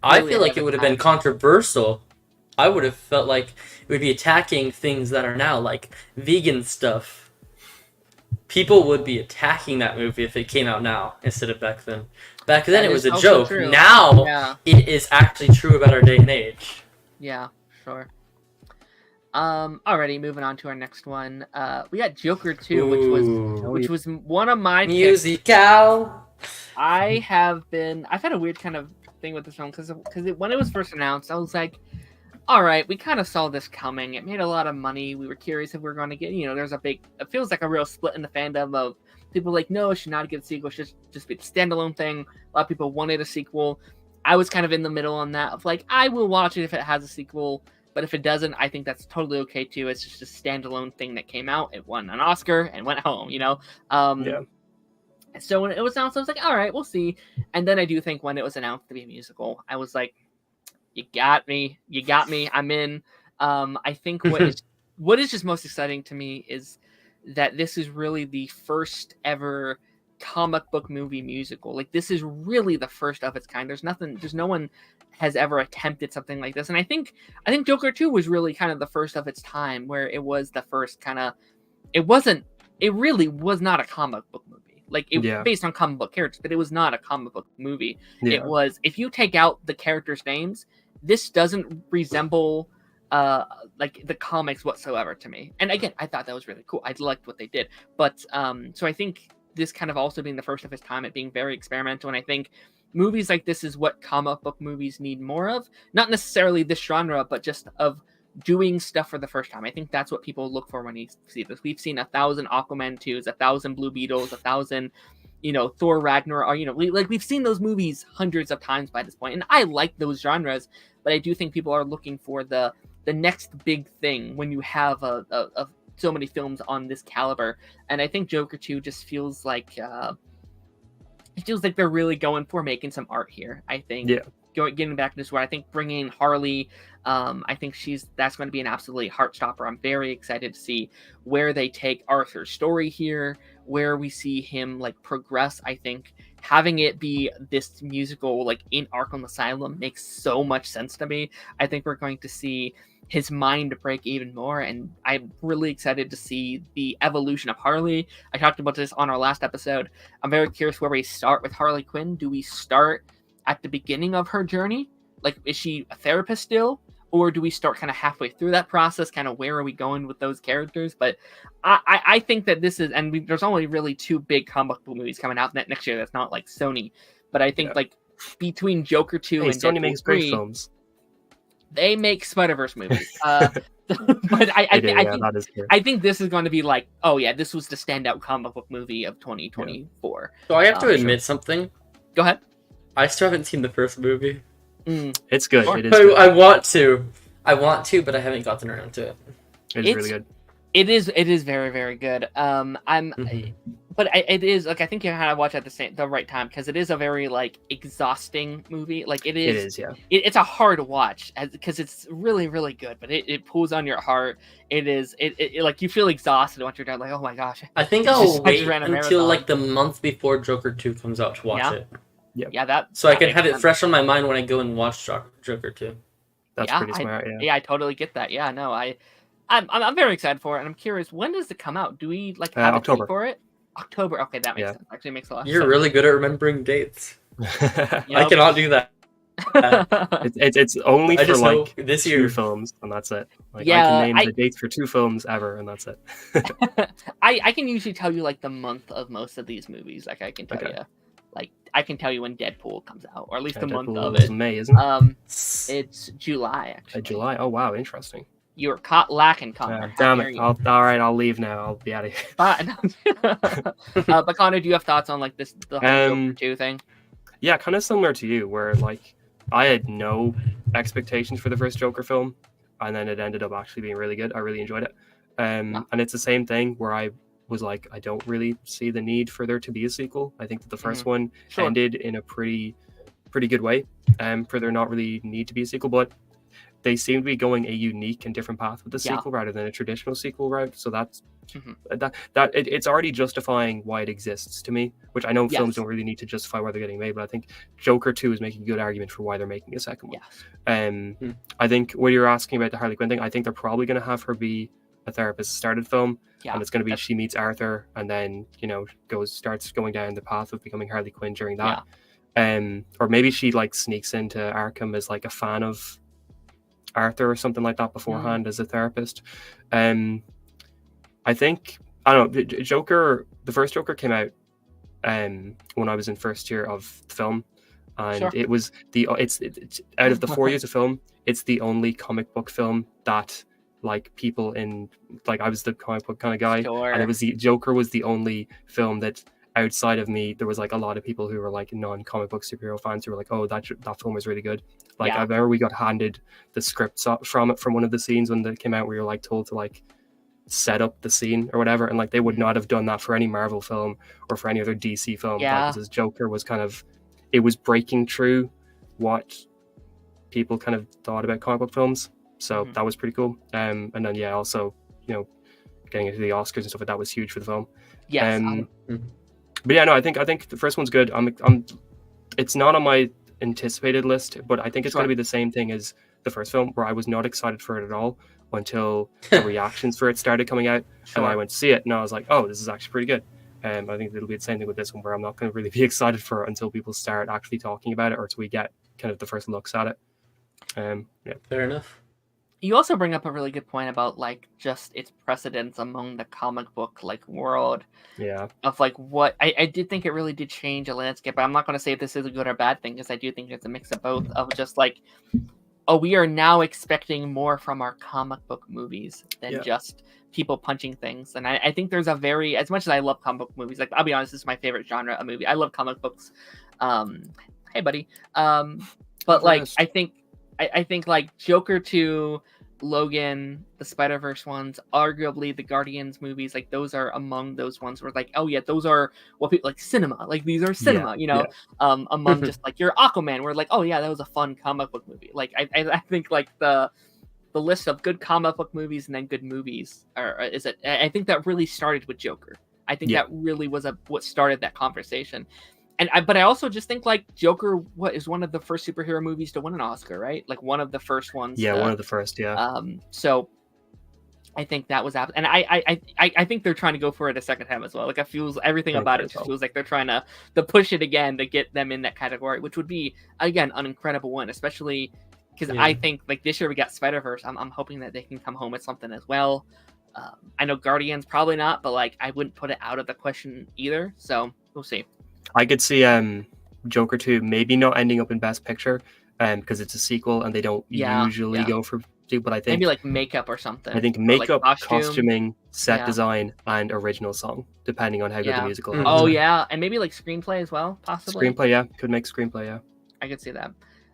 I feel like it would have been controversial. I would have felt like it would be attacking things that are now like vegan stuff. People would be attacking that movie if it came out now instead of back then. Back then it was a joke. True. Now it is actually true about our day and age. Yeah, sure. Alrighty, moving on to our next one. We got Joker 2, which was one of my musical. I've had a weird kind of thing with this film because when it was first announced, I was like, all right, we kind of saw this coming. It made a lot of money. We were curious if we were going to get, there's it feels like a real split in the fandom of people like, no, it should not get a sequel. It should just be a standalone thing. A lot of people wanted a sequel. I was kind of in the middle on that of like, I will watch it if it has a sequel, but if it doesn't, I think that's totally okay too. It's just a standalone thing that came out. It won an Oscar and went home, So when it was announced, I was like, all right, we'll see. And then I do think when it was announced to be a musical, I was like, you got me. I'm in. I think what is just most exciting to me is that this is really the first ever comic book movie musical. Like this is really the first of its kind. There's no one has ever attempted something like this. And I think Joker 2 was really kind of the first of its time where it was the first kind of, it really was not a comic book movie. Like it based on comic book characters, but it was not a comic book movie. Yeah. It was, if you take out the characters' names, this doesn't resemble like the comics whatsoever to me. And again, I thought that was really cool. I liked what they did. But so I think this kind of also being the first of its time at being very experimental, and I think movies like this is what comic book movies need more of. Not necessarily this genre, but just of doing stuff for the first time. I think that's what people look for when you see this. We've seen 1,000 Aquaman 2s, 1,000 Blue Beetles, 1,000, Thor Ragnarok, or, we've seen those movies hundreds of times by this point, and I like those genres, but I do think people are looking for the next big thing when you have so many films on this caliber. And I think Joker 2 just feels like they're really going for making some art here. I think getting back to this, where I think bringing Harley, I think that's going to be an absolutely heart stopper. I'm very excited to see where they take Arthur's story here, where we see him like progress. I think having it be this musical like in Arkham Asylum makes so much sense to me. I think we're going to see his mind break even more, and I'm really excited to see the evolution of Harley. I talked about this on our last episode. I'm very curious where we start with Harley Quinn. Do we start at the beginning of her journey? Like, is she a therapist still? Or do we start kind of halfway through that process? Kind of where are we going with those characters? But I think that this is, and there's only really 2 big comic book movies coming out next year. That's not like Sony. But I think like between Joker 2 and Sony Deadpool makes 3, great films. They make Spider-Verse movies. But I think this is going to be like, oh yeah, this was the standout comic book movie of 2024. So I have to admit something. Go ahead. I still haven't seen the first movie. It's good. Sure. It is good. I want to, but I haven't gotten around to it. It's really good. It is very, very good. But it is like, I think you kind of watch at the right time, because it is a very like exhausting movie. Like it is. It's a hard watch because it's really, really good, but it pulls on your heart. It like you feel exhausted once you're done. Like, oh my gosh. I think I'll wait until like the month before Joker 2 comes out to watch it. Yeah, so I can have it fresh on my mind when I go and watch Joker 2. That's pretty smart. Yeah, I totally get that. Yeah, no, I'm very excited for it, and I'm curious, when does it come out? Do we like have October a date for it? October. Okay, that makes sense. Actually, makes a lot of sense. You're really good at remembering dates. I cannot do that. It's only for like this 2 films, and that's it. Like, yeah, I can name the dates for 2 films ever, and that's it. I can usually tell you like the month of most of these movies. Like I can tell you, like I can tell you when Deadpool comes out, or at least the month of it. May, isn't it? It's July actually. July. Oh wow, interesting. You were caught lacking, Connor. Damn it! All right, I'll leave now. I'll be out of here. But Connor, do you have thoughts on like the Joker 2 thing? Yeah, kind of similar to you, where like I had no expectations for the first Joker film, and then it ended up actually being really good. I really enjoyed it. And it's the same thing where I was like, I don't really see the need for there to be a sequel. I think that the first one ended in a pretty good way, for there not really need to be a sequel, but they seem to be going a unique and different path with the sequel rather than a traditional sequel route. So that's it's already justifying why it exists to me, which I know films don't really need to justify why they're getting made, but I think Joker 2 is making a good argument for why they're making a second one. I think what you're asking about the Harley Quinn thing, I think they're probably going to have her be a therapist started film, and it's going to be she meets Arthur and then starts going down the path of becoming Harley Quinn during that. Or maybe she like sneaks into Arkham as like a fan of Arthur or something like that beforehand as a therapist. I think, I don't know, Joker, the first Joker came out when I was in first year of film, and it was it's out of the 4 years of film, it's the only comic book film that like people in, like I was the comic book kind of guy, and it was Joker was the only film that outside of me, there was like a lot of people who were like non-comic book superhero fans who were like, oh, that film was really good. Like I remember we got handed the scripts from one of the scenes when it came out. We were like told to like set up the scene or whatever, and like they would not have done that for any Marvel film or for any other DC film. Because Joker was kind of, it was breaking through what people kind of thought about comic book films. So that was pretty cool. And then also getting into the Oscars and stuff like that was huge for the film. But yeah, no, I think the first one's good. It's not on my anticipated list, but I think it's going to be the same thing as the first film, where I was not excited for it at all until the reactions for it started coming out, and I went to see it, and I was like, oh, this is actually pretty good. I think it'll be the same thing with this one, where I'm not going to really be excited for it until people start actually talking about it, or until we get kind of the first looks at it. Fair enough. You also bring up a really good point about like just its precedence among the comic book like world. Yeah. Of like what I did think it really did change a landscape. I'm not going to say if this is a good or bad thing because I do think it's a mix of both. Of just like, oh, we are now expecting more from our comic book movies than just people punching things. And I think there's a very, as much as I love comic book movies, like I'll be honest, this is my favorite genre of movie. I love comic books. Hey buddy. But like I think like Joker 2, Logan, the Spider-Verse ones, arguably the Guardians movies, like those are among those ones where like, oh yeah, those are what people like cinema. Like these are cinema, you know, among just like your Aquaman, where like, oh yeah, that was a fun comic book movie. Like I think like the list of good comic book movies and then good movies I think that really started with Joker. I think that really was what started that conversation. But I also just think like Joker is one of the first superhero movies to win an Oscar, right? Like one of the first ones. Yeah, one of the first. Yeah. So I think that was and I think they're trying to go for it a second time as well. Like it feels everything about it just feels like they're trying to push it again to get them in that category, which would be again an incredible one, especially because I think like this year we got Spider-Verse. I'm hoping that they can come home with something as well. I know Guardians probably not, but like I wouldn't put it out of the question either. So we'll see. I could see Joker 2 maybe not ending up in Best Picture because it's a sequel and they don't usually go for two, but I think maybe like makeup or something. I think makeup, like costuming, set design, and original song, depending on how good the musical is. Oh yeah, and maybe like screenplay as well, possibly. Screenplay, could make screenplay, I could see that.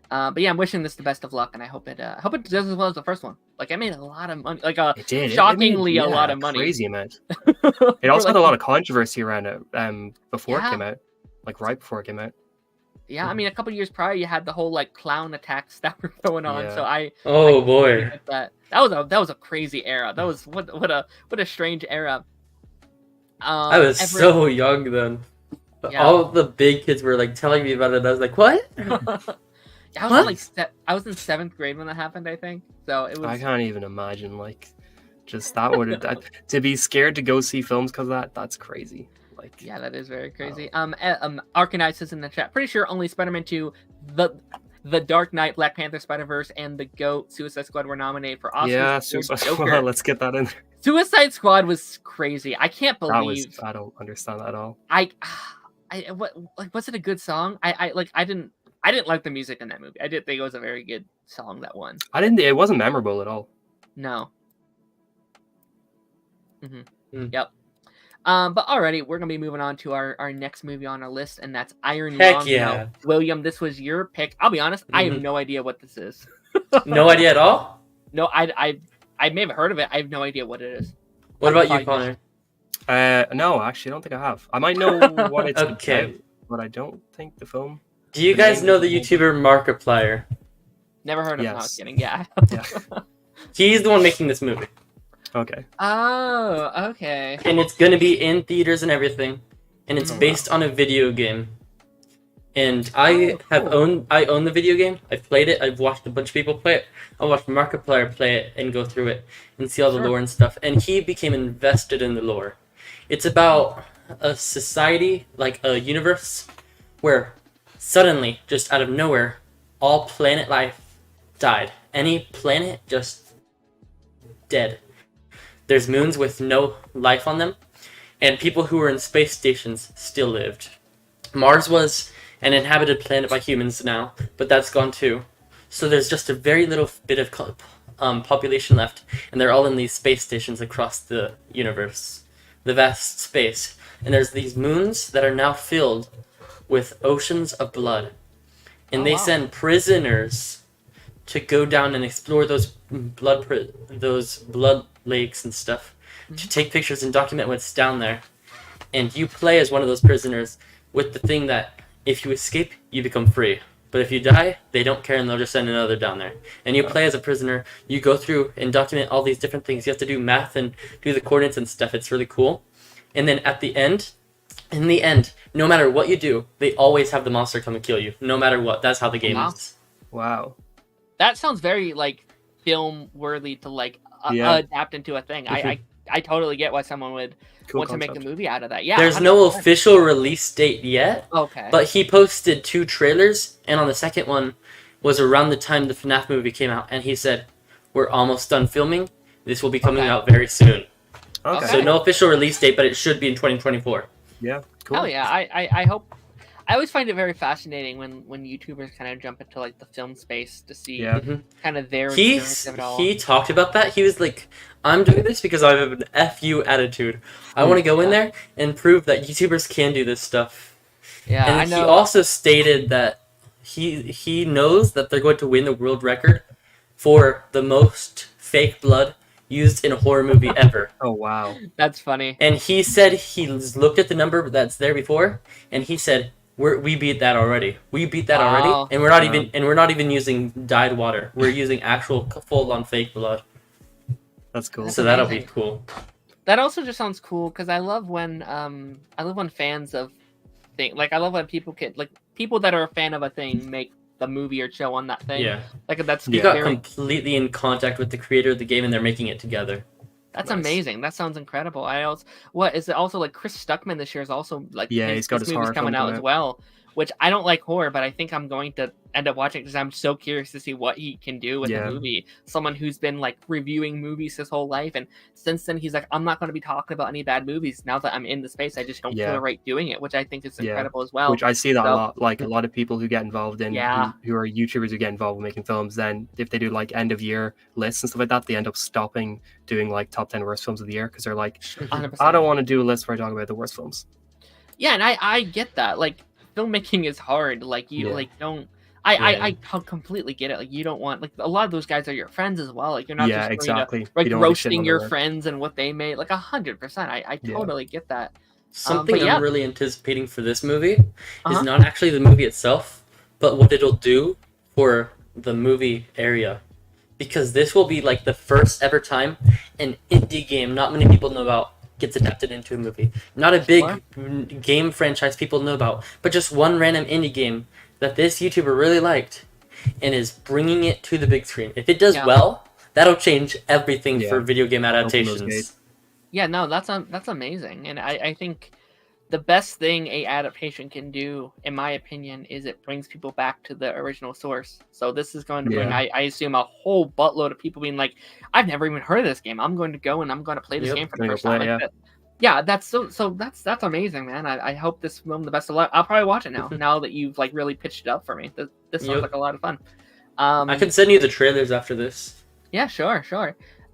But yeah, I'm wishing this the best of luck, and I hope it does as well as the first one. Like, I made a lot of money, like shockingly a lot of money, crazy amount. It also had a lot of controversy around it before it came out, like right before it came out. Yeah, I mean, a couple of years prior, you had the whole like clown attacks that were going on. Yeah. So boy, that was a crazy era. That was what a strange era. I was so young then. Yeah. All the big kids were like telling me about it. I was like, what? I was in 7th grade when that happened, I think. So it was. I can't even imagine like just that would to be scared to go see films because that's crazy. Like, yeah, that is very crazy. Arcanite is in the chat. Pretty sure only Spider-Man 2, the Dark Knight, Black Panther, Spider-Verse, and the GOAT Suicide Squad were nominated for Oscars. Yeah, Suicide Squad. Let's get that in there. Suicide Squad was crazy. I can't believe. I don't understand that at all. Was it a good song? I didn't like the music in that movie. I didn't think it was a very good song that won. It wasn't memorable at all. No. Yep. But alrighty, we're gonna be moving on to our next movie on our list, and that's Iron Lung. Yeah. Now, William, this was your pick. I'll be honest, I have no idea what this is. No idea at all? No, I may have heard of it. I have no idea what it is. What about you, Connor? No, actually, I don't think I have. I might know what it's about, but I don't think the film. Do you guys know the YouTuber Markiplier? Never heard of him. I was kidding. Yeah. He's the one making this movie. Okay. Oh, okay. And it's gonna be in theaters and everything, and it's based on a video game. And I own the video game. I've played it. I've watched a bunch of people play it. I watched Markiplier play it and go through it and see all the lore and stuff. And he became invested in the lore. It's about a society, like a universe, where suddenly, just out of nowhere, all planet life died. Any planet just dead. There's moons with no life on them, and people who were in space stations still lived. Mars was an inhabited planet by humans now, but that's gone too. So there's just a very little bit of population left, and they're all in these space stations across the universe, the vast space. And there's these moons that are now filled with oceans of blood. And they send prisoners to go down and explore those blood lakes and stuff, to take pictures and document what's down there. And you play as one of those prisoners with the thing that if you escape, you become free. But if you die, they don't care and they'll just send another down there. And you play as a prisoner, you go through and document all these different things. You have to do math and do the coordinates and stuff. It's really cool. And then at the end, in the end, no matter what you do, they always have the monster come and kill you. No matter what. That's how the game is. Wow. That sounds very like film worthy to like adapt into a thing. I totally get why someone would want to make a movie out of that. Yeah. There's 100%. No official release date yet. Okay. But he posted 2 trailers, and on the second one was around the time the FNAF movie came out, and he said, we're almost done filming. This will be coming out very soon. Okay. So no official release date, but it should be in 2024. Yeah, cool. Oh yeah, I hope. I always find it very fascinating when YouTubers kind of jump into like the film space to see kind of their experience of it all. He talked about that. He was like, "I'm doing this because I have an FU attitude. I want to go in there and prove that YouTubers can do this stuff." Yeah, and I know. He also stated that he knows that they're going to win the world record for the most fake blood used in a horror movie ever. Oh wow, that's funny. And he said he looked at the number that's there before, and he said, "We beat that already. We beat that already, and we're not even using dyed water. We're using actual full-on fake blood." That's cool. So that'll be cool. That also just sounds cool because I love when fans of things I love when people that are a fan of a thing make the movie or show on that thing. Yeah, like that's you got completely in contact with the creator of the game, and they're making it together. That's amazing. That sounds incredible. Is it also like Chris Stuckman this year is also like he's got his movie's horror coming out as well, which I don't like horror, but I think I'm going to end up watching because I'm so curious to see what he can do with the movie. Someone who's been like reviewing movies his whole life, and since then he's like, I'm not going to be talking about any bad movies now that I'm in the space. I just don't feel right doing it, which I think is incredible as well. Which I see that a lot. Like a lot of people who get involved in who are YouTubers who get involved in making films, then if they do like end of year lists and stuff like that, they end up stopping doing like top 10 worst films of the year because they're like, 100%. I don't want to do a list where I talk about the worst films. Yeah, and I get that. Like filmmaking is hard. Like you don't. I completely get it. Like you don't want a lot of those guys are your friends as well. Like you're not just exactly roasting your friends and what they made. Like 100%. I totally get that. Something I'm really anticipating for this movie is not actually the movie itself, but what it'll do for the movie area, because this will be like the first ever time an indie game not many people know about gets adapted into a movie. Not a big game franchise people know about, but just one random indie game that this YouTuber really liked and is bringing it to the big screen. If it does well, that'll change everything for video game adaptations. Yeah, no, that's amazing. And I think the best thing a adaptation can do, in my opinion, is it brings people back to the original source. So this is going to bring, I assume, a whole buttload of people being like, I've never even heard of this game. I'm going to go and I'm going to play this game for the first time. Yeah, that's that's amazing, man. I hope this film the best of luck. I'll probably watch it now that you've like really pitched it up for me. This sounds like a lot of fun. I can send you the trailers after this. Yeah, sure.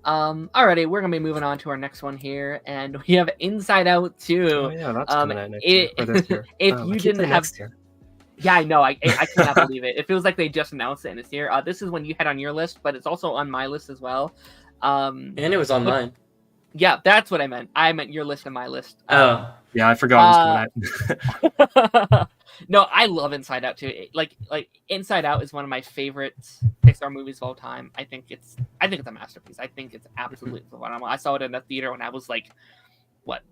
Alrighty, we're gonna be moving on to our next one here, and we have Inside Out 2. Oh yeah, that's coming out next year. Or this year. If you didn't have, yeah, I know. I cannot believe it. It feels like they just announced it and it's here. This is one you had on your list, but it's also on my list as well. And it was on mine. Yeah, that's what I meant. I meant your list and my list. Yeah, I forgot it was coming out. No, I love Inside Out too. Like Inside Out is one of my favorite Pixar movies of all time. I think it's a masterpiece. I think it's absolutely phenomenal. I saw it in the theater when I was like, what,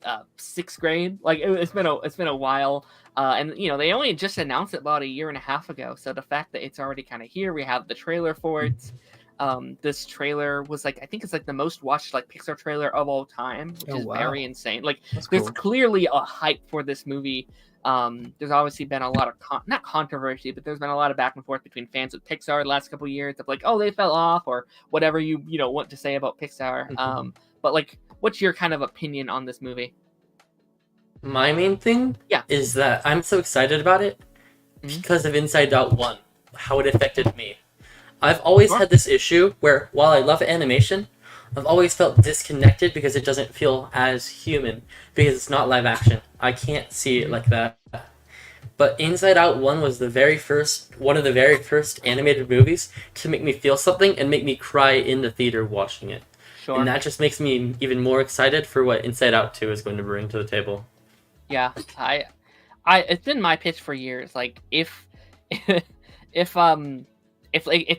6th grade? Like it's been a while. And they only just announced it about a year and a half ago. So the fact that it's already kind of here, we have the trailer for it. This trailer was I think it's like the most watched Pixar trailer of all time, which is very insane. There's clearly a hype for this movie. There's obviously been a lot of not controversy, but there's been a lot of back and forth between fans of Pixar the last couple of years of they fell off or whatever you want to say about Pixar. But what's your kind of opinion on this movie? My main thing is that I'm so excited about it because of Inside Out 1, how it affected me. I've always had this issue where, while I love animation, I've always felt disconnected because it doesn't feel as human, because it's not live action. I can't see it like that. But Inside Out 1 was one of the very first animated movies to make me feel something and make me cry in the theater watching it. Sure. And that just makes me even more excited for what Inside Out 2 is going to bring to the table. Yeah, it's been my pitch for years. If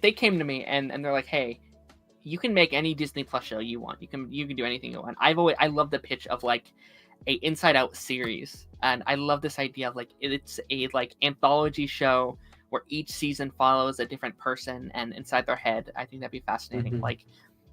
they came to me and they're like, hey, you can make any Disney Plus show you want. You can do anything you want. I love the pitch of a Inside Out series, and I love this idea of it's a anthology show where each season follows a different person and inside their head. I think that'd be fascinating.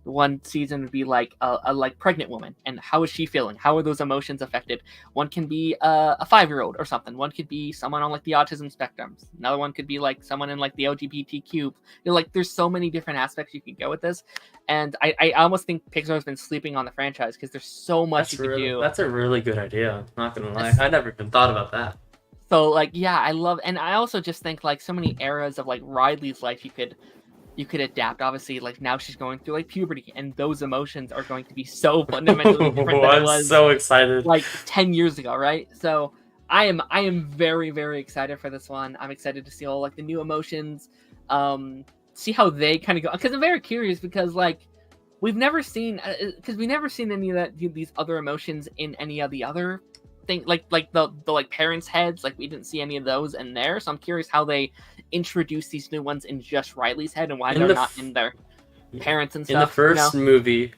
One season would be like a like pregnant woman, and how is she feeling? How are those emotions affected? One can be a 5-year-old or something. One could be someone on like the autism spectrum. Another one could be like someone in like the LGBTQ. Like there's so many different aspects you can go with this, and I almost think Pixar has been sleeping on the franchise because there's so much you can do. That's a really good idea. Not gonna lie, I never even thought about that. So like yeah, I love, and I also just think like so many eras of like Riley's life you could adapt. Obviously, like now she's going through like puberty, and those emotions are going to be so fundamentally different than it was. I'm so excited. Like 10 years ago, right? So I am very, very excited for this one. I'm excited to see all like the new emotions, see how they kind of go. Because I'm very curious because like we've never seen any of these other emotions in any of the other thing, like the like parents' heads. Like we didn't see any of those in there. So I'm curious how they introduce these new ones in just Riley's head and why they're not in their parents and stuff. In the first movie,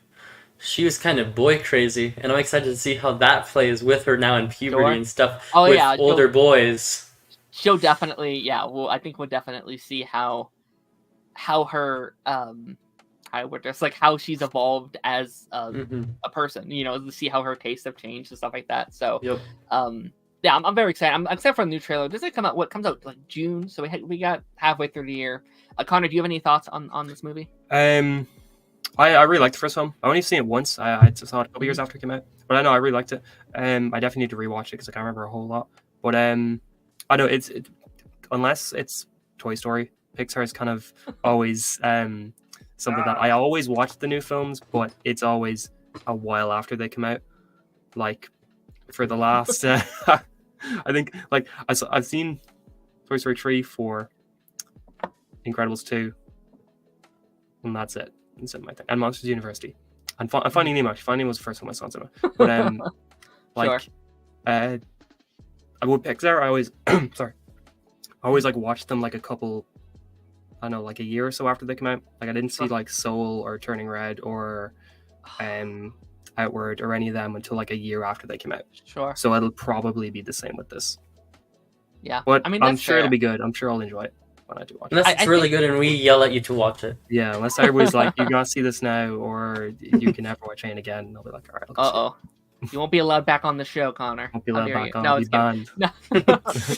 she was kind of boy crazy, and I'm excited to see how that plays with her now in puberty and stuff with older boys. She'll definitely, I think we'll definitely see how her how she's evolved as a person, to see how her tastes have changed and stuff like that. So, I'm very excited. I'm excited for the new trailer. Does it come out? What comes out like June? So we got halfway through the year. Connor, do you have any thoughts on this movie? I really liked the first film. I only seen it once. I saw it a couple years after it came out, but I know I really liked it. I definitely need to rewatch it because I can't remember a whole lot. But I know it's unless it's Toy Story, Pixar is kind of always something that I always watch the new films, but it's always a while after they come out. Like for the last, I think like I've seen Toy Story 3, 4, Incredibles 2, and that's it. That's my thing. And Monsters University, and Finding Nemo. Finding Nemo was the first one I saw in cinema. But like, sure. I would Pixar. I always sorry. I always like watch them like a couple. I don't know, like a year or so after they come out. Like I didn't see like Soul or Turning Red or Outward or any of them until like a year after they came out. Sure. So it'll probably be the same with this. Yeah. But I mean, I'm sure it'll be good. I'm sure I'll enjoy it when I do watch it. Unless it's really good and we yell at you to watch it. Yeah, unless everybody's like, you gotta see this now or you can never watch it again. And I'll be like, all right, I'll go see it. You won't be allowed back on the show, Connor. Won't be allowed back on. No, I'll be banned. No,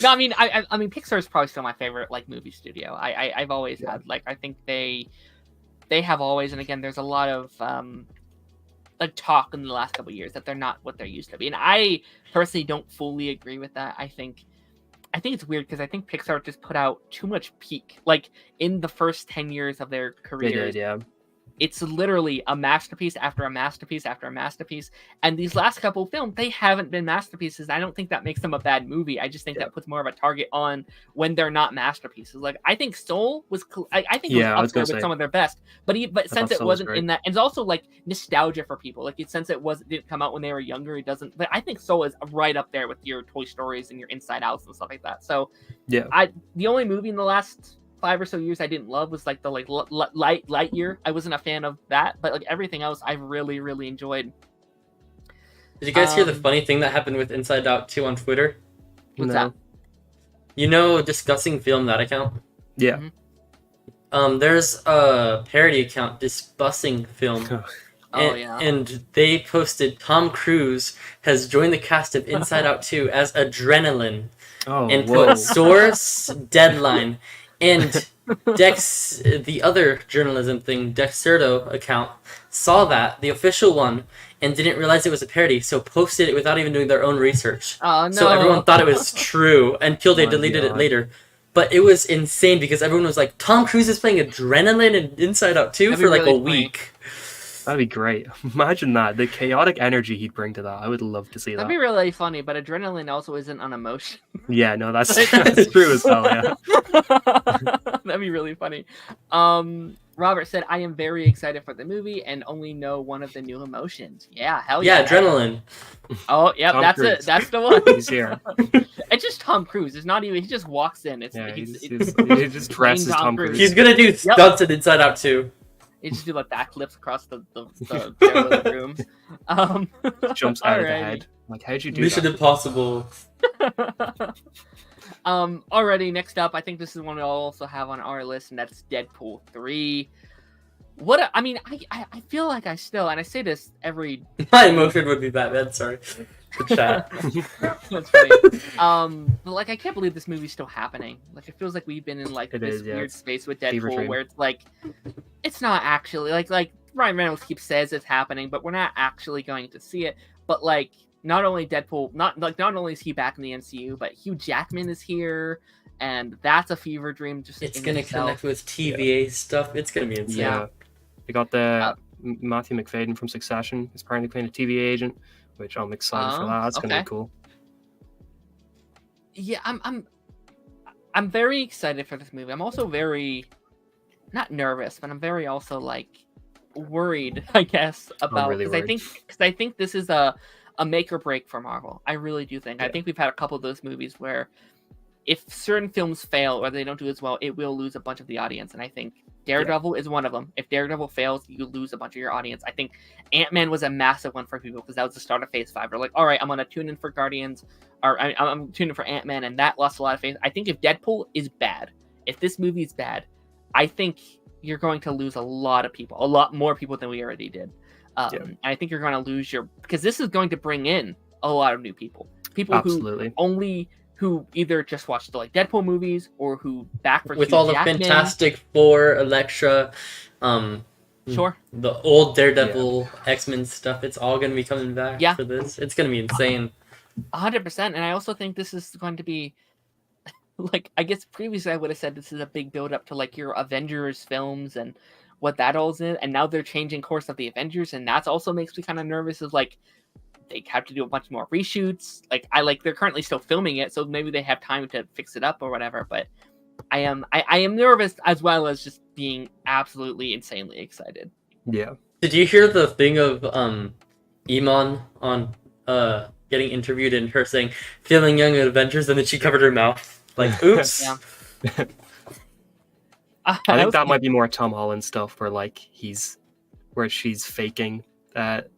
I mean, I mean, Pixar is probably still my favorite like movie studio. I've always had like, I think they have always, and again, there's a lot of like talk in the last couple of years that they're not what they're used to be, and I personally don't fully agree with that. I think it's weird because I think Pixar just put out too much peak, like in the first 10 years of their careers. They did, yeah. It's literally a masterpiece after a masterpiece after a masterpiece. And these last couple of films, they haven't been masterpieces. I don't think that makes them a bad movie. I just think that puts more of a target on when they're not masterpieces. Like, I think Soul was, I think it was up there with some of their best. But since it wasn't in that, and it's also like nostalgia for people. Like, since it didn't come out when they were younger, it doesn't. But I think Soul is right up there with your Toy Stories and your Inside Outs and stuff like that. So, the only movie in the last 5 or so years I didn't love was like the like Lightyear. I wasn't a fan of that, but like everything else I really, really enjoyed. Did you guys hear the funny thing that happened with Inside Out 2 on Twitter? What's that? You know, Discussing Film, that account? Yeah. There's a parody account, Discussing Film. And they posted Tom Cruise has joined the cast of Inside Out 2 as Adrenaline. And put source, deadline. And Dex, the other journalism thing, Dexerto account, saw that, the official one, and didn't realize it was a parody, so posted it without even doing their own research. Oh, no. So everyone thought it was true until they deleted it later. But it was insane because everyone was like, Tom Cruise is playing Adrenaline in Inside Out 2 for like really a week. That'd be great. Imagine that. The chaotic energy he'd bring to that. I would love to see that. That'd be really funny, but Adrenaline also isn't an emotion. Yeah, no, that's true as well, yeah. That'd be really funny. Robert said, I am very excited for the movie and only know one of the new emotions. Yeah, hell yeah. Yeah, Adrenaline. Oh, yeah, that's Cruise. It. That's the one. He's here. It's just Tom Cruise. It's not even, he just walks in. He just dresses Tom Cruise. He's going to do stunts in Inside Out 2. He just do like backflips across the room. Jumps out of the head. Like, how'd you do Mission that? Impossible. Already next up, I think this is one we'll also have on our list, and that's Deadpool 3. I mean, I feel like I still, and I say this every. My emotion would be Batman. Sorry. The chat. That's funny. But like, I can't believe this movie's still happening. Like, it feels like we've been in like this weird space with Deadpool, where it's like, it's not actually like Ryan Reynolds keeps says it's happening, but we're not actually going to see it. But like, not only Deadpool, not only is he back in the MCU, but Hugh Jackman is here, and that's a fever dream. Just it's gonna connect with TVA stuff. It's gonna be insane. Yeah, they got the Matthew McFadden from Succession is apparently playing a TVA agent, which I'm excited for that. That's gonna be cool. Yeah, I'm very excited for this movie. I'm also very not nervous, but I'm very also like worried, I guess, about because I think this is a make or break for Marvel. I really do think. I think we've had a couple of those movies where if certain films fail or they don't do as well, it will lose a bunch of the audience. And I think Daredevil is one of them. If Daredevil fails, you lose a bunch of your audience. I think Ant-Man was a massive one for people because that was the start of Phase 5. They're like, all right, I'm going to tune in for Guardians, or I'm tuning in for Ant-Man, and that lost a lot of faith. I think if Deadpool is bad, if this movie is bad, I think you're going to lose a lot of people, a lot more people than we already did. And I think you're going to lose because this is going to bring in a lot of new people. People who either just watched the Deadpool movies or who back for with Hugh all Jackman. The Fantastic Four, Elektra, the old Daredevil, X-Men stuff. It's all going to be coming back for this. It's going to be insane. 100%. And I also think this is going to be I guess previously I would have said this is a big build up to your Avengers films and what that all is in. And now they're changing course of the Avengers, and that also makes me kind of nervous of they have to do a bunch more reshoots. They're currently still filming it, so maybe they have time to fix it up or whatever. But I am nervous as well as just being absolutely insanely excited. Yeah. Did you hear the thing of Iman on getting interviewed and her saying feeling young at Avengers, and then she covered her mouth oops. Yeah. I think that might be more Tom Holland stuff where she's faking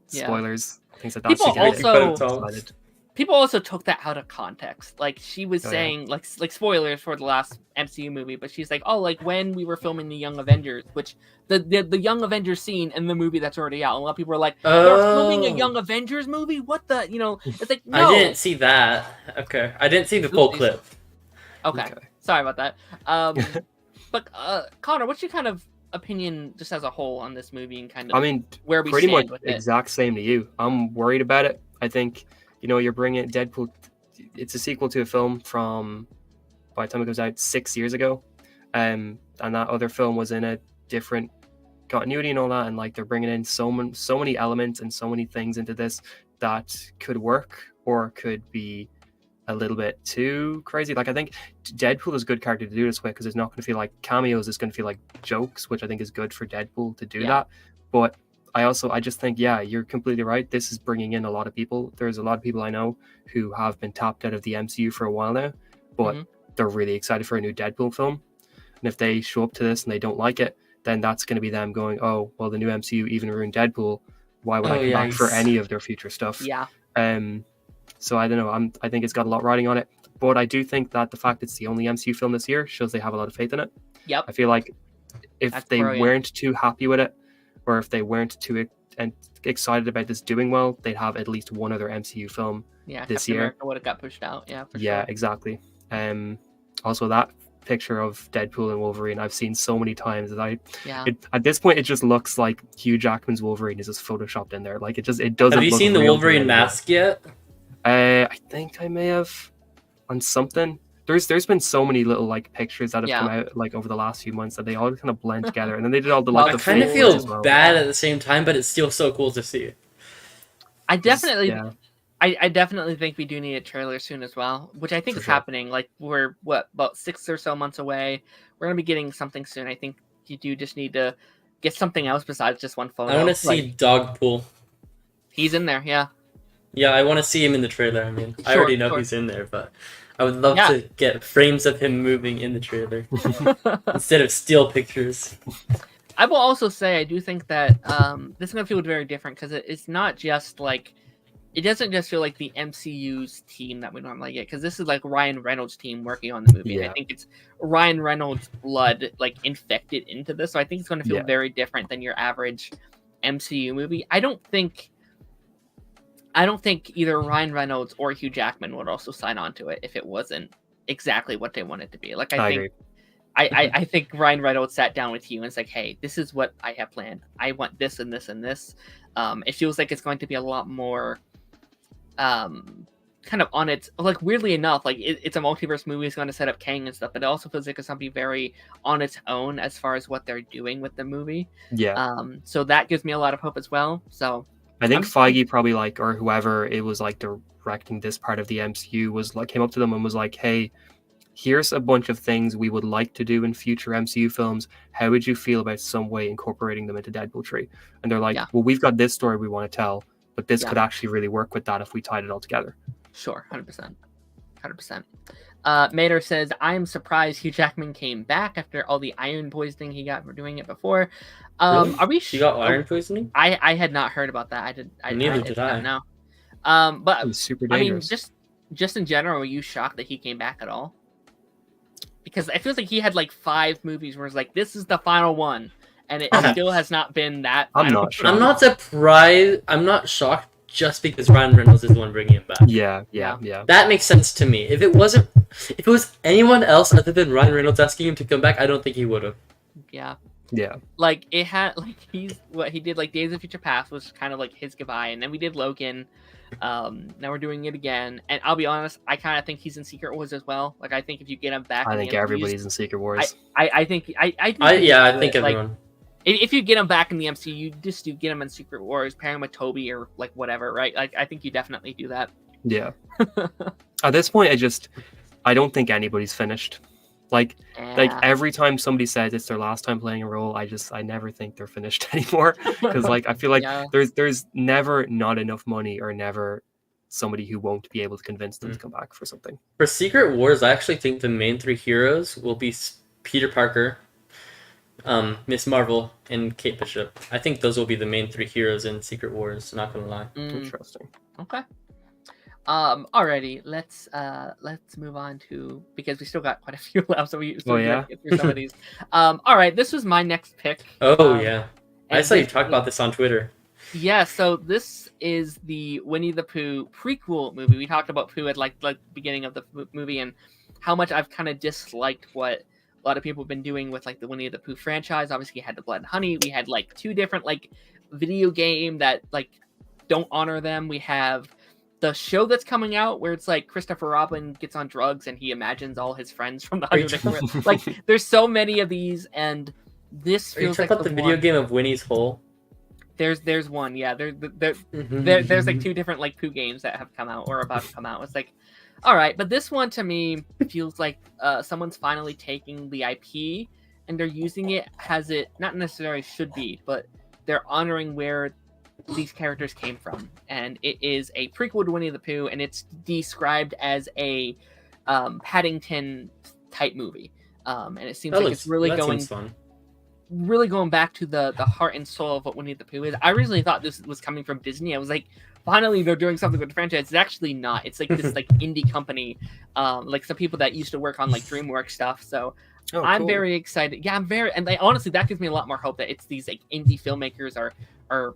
spoilers. Things like that. People also took that out of context. She was saying spoilers for the last MCU movie, but she's like, when we were filming the Young Avengers, which the Young Avengers scene in the movie that's already out. A lot of people are like, they're filming a Young Avengers movie? What the it's like, no. I didn't see that. Okay. I didn't see the full clip. Okay. Sorry about that. But Connor, what's your kind of opinion just as a whole on this movie and kind of where we pretty stand much with it? Exact same to you. I'm worried about it. I think you're bringing Deadpool. It's a sequel to a film from by the time it goes out 6 years ago, and that other film was in a different continuity and all that, and they're bringing in so many elements and so many things into this that could work or could be a little bit too crazy. I think Deadpool is a good character to do this with because it's not going to feel like cameos. It's going to feel like jokes, which I think is good for Deadpool to do that. But I just think, you're completely right. This is bringing in a lot of people. There's a lot of people I know who have been tapped out of the MCU for a while now, but they're really excited for a new Deadpool film. And if they show up to this and they don't like it, then that's going to be them going, oh, well, the new MCU even ruined Deadpool. Why would I come back for any of their future stuff? Yeah. So I don't know. I think it's got a lot riding on it, but I do think that the fact it's the only MCU film this year shows they have a lot of faith in it. Yep. I feel like if they weren't too happy with it, or if they weren't too excited about this doing well, they'd have at least one other MCU film this year. Would have got pushed out. Yeah. For sure. Exactly. Also that picture of Deadpool and Wolverine I've seen so many times that at this point it just looks like Hugh Jackman's Wolverine is just photoshopped in there. It doesn't. Have you seen the Wolverine mask yet? I think I may have on something. There's been so many little pictures that have come out over the last few months that they all kind of blend together, and then they did all the I kind of feel bad at the same time, but it's still so cool to see. I definitely think we do need a trailer soon as well, which I think is happening. We're about 6 or so months away. We're gonna be getting something soon. I think you do just need to get something else besides just one photo. I want to see Dogpool. He's in there, yeah. Yeah, I want to see him in the trailer. I mean, I already know he's in there, but I would love to get frames of him moving in the trailer instead of still pictures. I will also say I do think that this is going to feel very different because it's not just it doesn't just feel like the MCU's team that we normally get, because this is like Ryan Reynolds' team working on the movie. Yeah. And I think it's Ryan Reynolds' blood like infected into this, so I think it's going to feel very different than your average MCU movie. I don't think either Ryan Reynolds or Hugh Jackman would also sign on to it if it wasn't exactly what they want it to be. Like I think. I think Ryan Reynolds sat down with you and it's like, hey, this is what I have planned. I want this and this and this. It feels like it's going to be a lot more kind of on its, like, weirdly enough, like it's a multiverse movie. It's going to set up Kang and stuff, but it also feels like it's going to be very on its own as far as what they're doing with the movie. Yeah. So that gives me a lot of hope as well. So I think Feige probably like, or whoever it was like directing this part of the MCU was like, came up to them and was like, hey, here's a bunch of things we would like to do in future MCU films. How would you feel about some way incorporating them into Deadpool 3? And they're like, well, we've got this story we want to tell, but this could actually really work with that if we tied it all together. Sure, 100%. 100%. Mater says, I am surprised Hugh Jackman came back after all the iron poisoning he got for doing it before. Really? Are we He got iron poisoning? I had not heard about that. Neither did I. No. But it was super dangerous. I mean, just in general, were you shocked that he came back at all? Because it feels like he had like 5 movies where it's like, this is the final one, and it still has not been that. I'm not shocked. I'm not surprised. I'm not shocked just because Ryan Reynolds is the one bringing him back. Yeah. That makes sense to me. If it was anyone else other than Ryan Reynolds asking him to come back, I don't think he would have. Yeah. Like it had like what he did, like Days of Future Past was kind of like his goodbye, and then we did Logan. Now we're doing it again, and I'll be honest, I kind of think he's in Secret Wars as well. Like I think if you get him back, I think everybody's in Secret Wars. I think everyone. If you get him back in the MCU, you just do get him in Secret Wars, pair him with Toby or like whatever, right? Like I think you definitely do that. Yeah. At this point, I don't think anybody's finished. Like every time somebody says it's their last time playing a role, I never think they're finished anymore. Because like I feel like there's never not enough money or never somebody who won't be able to convince them to come back for something. For Secret Wars, I actually think the main 3 heroes will be Peter Parker, Miss Marvel, and Kate Bishop. I think those will be the main 3 heroes in Secret Wars. Not gonna lie. Interesting. Okay. Alrighty, let's move on to, because we still got quite a few left, so we get through some of these. Alright, this was my next pick. I saw you talk about this on Twitter. Yeah, so this is the Winnie the Pooh prequel movie. We talked about Pooh at like beginning of the movie and how much I've kind of disliked what a lot of people have been doing with like the Winnie the Pooh franchise. Obviously, you had the Blood and Honey. We had like 2 different like video game that like don't honor them. We have the show that's coming out where it's like Christopher Robin gets on drugs and he imagines all his friends from the 100 different. Like there's so many of these, and this feels like about the video game of Winnie's Hole. There's one, yeah. There's like 2 different like Pooh games that have come out or about to come out. It's like, all right, but this one to me feels like someone's finally taking the IP and they're using it as it not necessarily should be, but they're honoring where these characters came from, and it is a prequel to Winnie the Pooh, and it's described as a Paddington type movie, and it seems like it's really going back to the heart and soul of what Winnie the Pooh is. I originally thought this was coming from Disney. I was like, finally they're doing something with the franchise. It's actually not. It's like this like indie company, like some people that used to work on like DreamWorks stuff. So I'm very excited. Yeah, and honestly that gives me a lot more hope that it's these like indie filmmakers are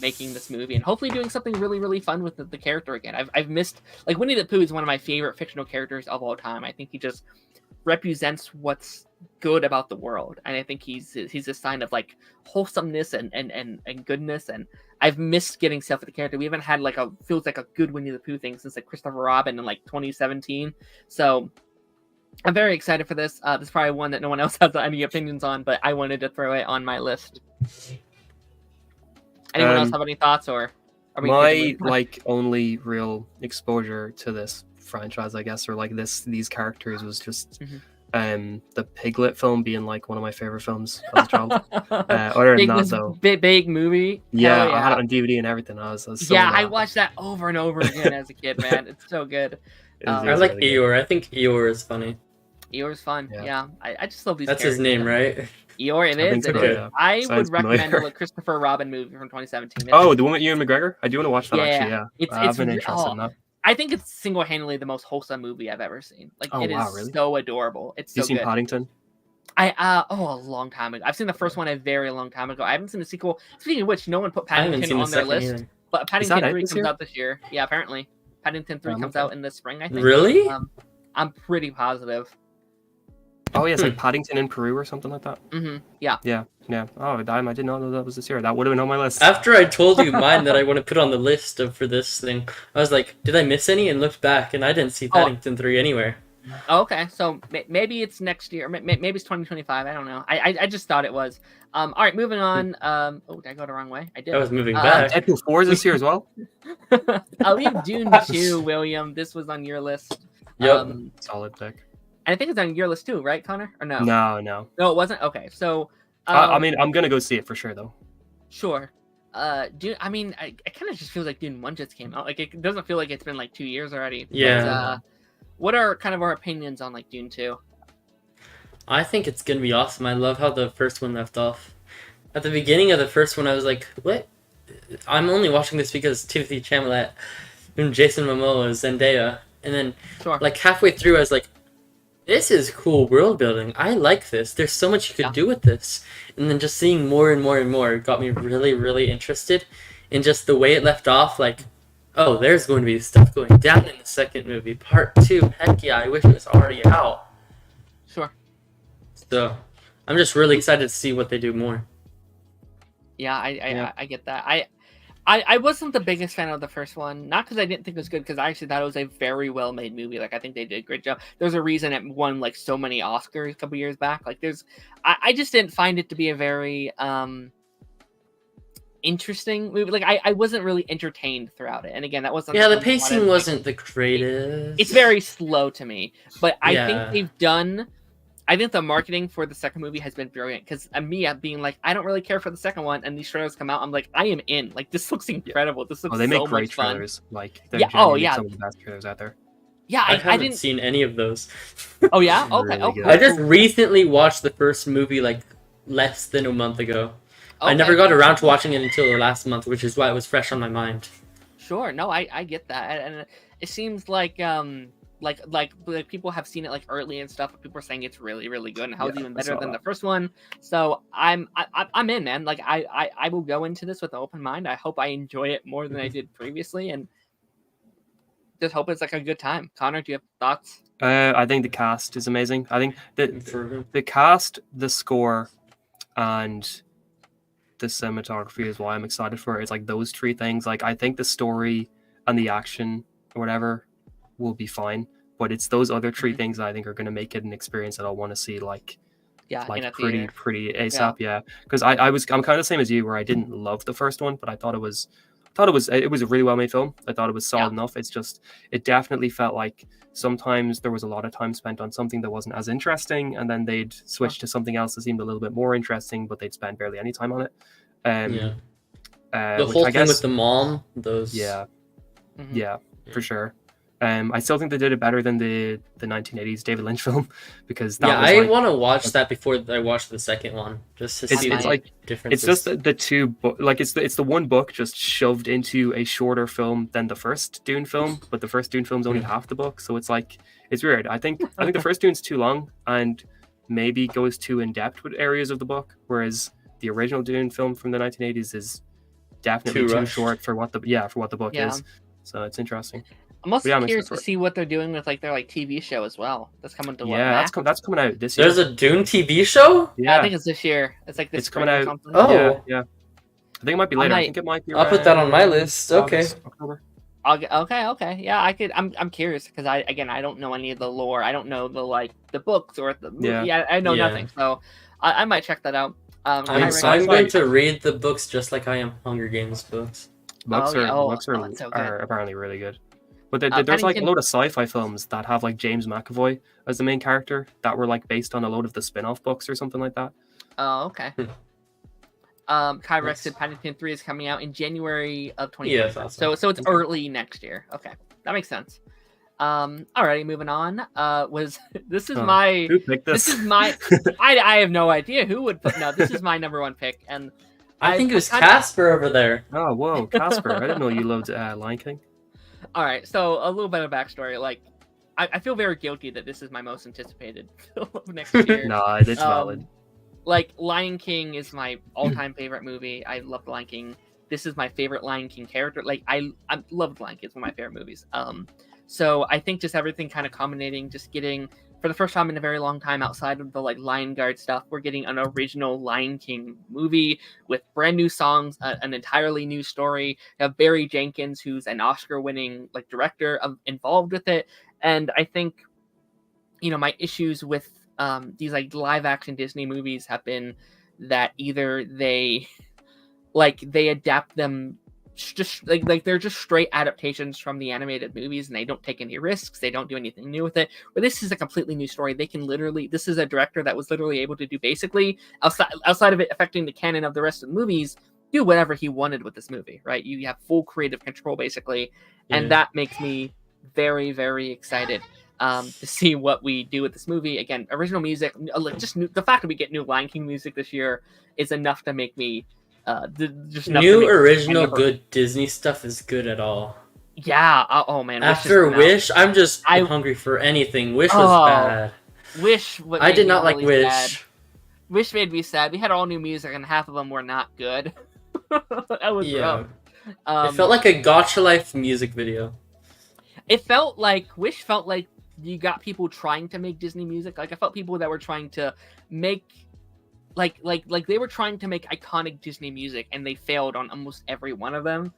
making this movie and hopefully doing something really, really fun with the character again. I've missed, like, Winnie the Pooh is one of my favorite fictional characters of all time. I think he just represents what's good about the world, and I think he's a sign of like wholesomeness and goodness. And I've missed getting stuff with the character. We haven't had like feels like a good Winnie the Pooh thing since like Christopher Robin in like 2017. So I'm very excited for this. This is probably one that no one else has any opinions on, but I wanted to throw it on my list. Anyone else have any thoughts, or are we my like only real exposure to this franchise, I guess, or like these characters was just the Piglet film being like one of my favorite films as a child. Other than that, though, big movie. Yeah, I had it on DVD and everything. I was so I watched that over and over again as a kid. Man, it's so good. I like really Eeyore. I think Eeyore is funny. Eeyore's fun. Yeah. I just love these. That's characters. His name, right? It is. Yeah. I would recommend the Christopher Robin movie from 2017. The one with Ewan McGregor? I do want to watch that, actually, yeah. I've been interested in that. I think it's single-handedly the most wholesome movie I've ever seen. Like, it is really? so adorable. It's so good. You seen Paddington? A long time ago. I've seen the first one a very long time ago. I haven't seen the sequel. Speaking of which, no one put Paddington on their list. Either. But Paddington 3 comes out this year. Yeah, apparently. Paddington 3 comes out in the spring, I think. Really? I'm pretty positive. Oh, yeah, it's like Paddington in Peru or something like that. Mm-hmm. Yeah. Oh, I did not know that was this year. That would have been on my list. After I told you mine that I want to put on the list for this thing, I was like, did I miss any? And looked back, and I didn't see Paddington 3 anywhere. Oh, okay, so maybe it's next year. Maybe it's 2025. I don't know. I just thought it was. All right, moving on. Did I go the wrong way? I did. I was moving back. Deadpool 4 is this year as well. I'll leave Dune 2, William. This was on your list. Yep. Solid pick. And I think it's on your list too, right, Connor? Or no? No. No, it wasn't. Okay, so. I mean, I'm gonna go see it for sure, though. Sure. Dune. I mean, it kind of just feels like Dune 1 just came out. Like, it doesn't feel like it's been like 2 years already. Yeah. But, what are kind of our opinions on like Dune 2? I think it's gonna be awesome. I love how the first one left off. At the beginning of the first one, I was like, "What? I'm only watching this because Timothy Chalamet and Jason Momoa is Zendaya." And then, like halfway through, I was like, "This is cool world building. I like this. There's so much you could do with this." And then just seeing more and more and more got me really, really interested in just the way it left off. Like, oh, there's going to be stuff going down in the second movie. Part 2, heck yeah, I wish it was already out. Sure. So, I'm just really excited to see what they do more. Yeah, I get that. I wasn't the biggest fan of the first one, not because I didn't think it was good, because I actually thought it was a very well-made movie. Like, I think they did a great job. There's a reason it won, like, so many Oscars a couple years back. Like, I just didn't find it to be a very, interesting movie. Like, I wasn't really entertained throughout it. And again, that wasn't the pacing wasn't the greatest. It's very slow to me, but I think the marketing for the second movie has been brilliant, because me being like, I don't really care for the second one, and these trailers come out, I'm like, I am in. Like, this looks incredible. This looks they make so great much fun. Trailers. Like, some of the best trailers out there. Yeah, I haven't seen any of those. Oh yeah, okay. Really I just recently watched the first movie like less than a month ago. Okay. I never got around to watching it until the last month, which is why it was fresh on my mind. Sure, no, I get that, and it seems like people have seen it like early and stuff. But people are saying it's really, really good, and how it's even better than the first one. So I'm in, man. Like I will go into this with an open mind. I hope I enjoy it more than I did previously, and just hope it's like a good time. Connor, do you have thoughts? I think the cast is amazing. I think the cast, the score, and the cinematography is why I'm excited for it. It's like those three things. Like, I think the story and the action or whatever will be fine, but it's those other three things that I think are going to make it an experience that I'll want to see pretty ASAP. Yeah, because I'm kind of the same as you, where I didn't love the first one, but I thought it was a really well made film. I thought it was solid enough. It's just, it definitely felt like sometimes there was a lot of time spent on something that wasn't as interesting, and then they'd switch to something else that seemed a little bit more interesting, but they'd spend barely any time on it. The whole thing with the mom, those. Yeah, for sure. I still think they did it better than the 1980s David Lynch film, because that was I want to watch that before I watch the second one, just to see the differences. It's just the two it's the one book just shoved into a shorter film than the first Dune film, but the first Dune film's only half the book, so it's weird. I think the first Dune's too long and maybe goes too in depth with areas of the book, whereas the original Dune film from the 1980s is definitely too short for what the book is. So it's interesting. I'm also curious to see what they're doing with their TV show as well. That's coming to that's coming out this year. There's a Dune TV show? Yeah, I think it's this year. It's like this. It's coming out. Oh, yeah. I think it might be later. I think it might be. I'll put that on my list. August, okay. October. Okay. Yeah, I could. I'm curious because I don't know any of the lore. I don't know the books or the movie. Yeah. I know nothing. So I might check that out. I'm going to read the books just like I am Hunger Games books. Books are apparently really good. But there's like a load of sci-fi films that have like James McAvoy as the main character that were like based on a load of the spin-off books or something like that. Oh, okay. Kai Rex said Paddington 3 is coming out in January of 2020. So it's early next year. Okay, that makes sense. Alrighty, moving on. This is Who picked this? This is my. I have no idea who would put. No, this is my number 1 pick, and I think it was Casper over there. Oh, whoa, Casper! I didn't know you loved Lion King. All right, so a little bit of backstory. Like, I feel very guilty that this is my most anticipated film of next year. No, it's valid. Like, Lion King is my all-time favorite movie. I love Lion King. This is my favorite Lion King character. Like, I love Lion King. It's one of my favorite movies. So I think just everything kind of culminating, just getting, for the first time in a very long time, outside of the like Lion Guard stuff, we're getting an original Lion King movie with brand new songs, an entirely new story. You have Barry Jenkins, who's an Oscar-winning like director, involved with it. And I think, my issues with these like live-action Disney movies have been that either they adapt them just like they're just straight adaptations from the animated movies, and they don't take any risks, they don't do anything new with it. But this is a completely new story. They can literally, this is a director that was literally able to do basically outside of it affecting the canon of the rest of the movies, do whatever he wanted with this movie, right? You have full creative control basically, and that makes me very, very excited to see what we do with this movie. Again, original music, just the fact that we get new Lion King music this year is enough to make me just new original good Disney stuff is good at all. Yeah. Oh man. After Wish, I'm hungry for anything. Wish was bad. Wish. I did not like Wish. Bad. Wish made me sad. We had all new music, and half of them were not good. That was rough. It felt like a Gotcha Life music video. It felt like Wish felt like you got people trying to make Disney music. Like I felt people that were trying to make. Like they were trying to make iconic Disney music, and they failed on almost every one of them,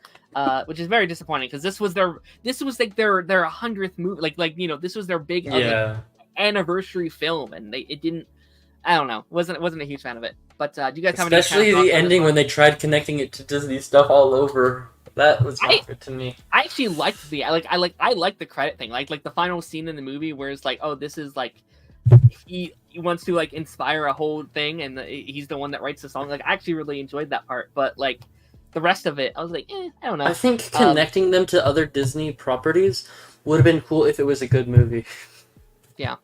which is very disappointing because this was their 100th movie, this was their big anniversary film, and it didn't. I don't know, wasn't a huge fan of it. But do you guys have especially the ending when they tried connecting it to Disney stuff all over? That was not good to me. I actually liked I like the credit thing, like the final scene in the movie where it's like, oh, this is like. He wants to like inspire a whole thing, and he's the one that writes the song. Like I actually really enjoyed that part, but like the rest of it, I was like, I don't know. I think connecting them to other Disney properties would have been cool if it was a good movie. Yeah.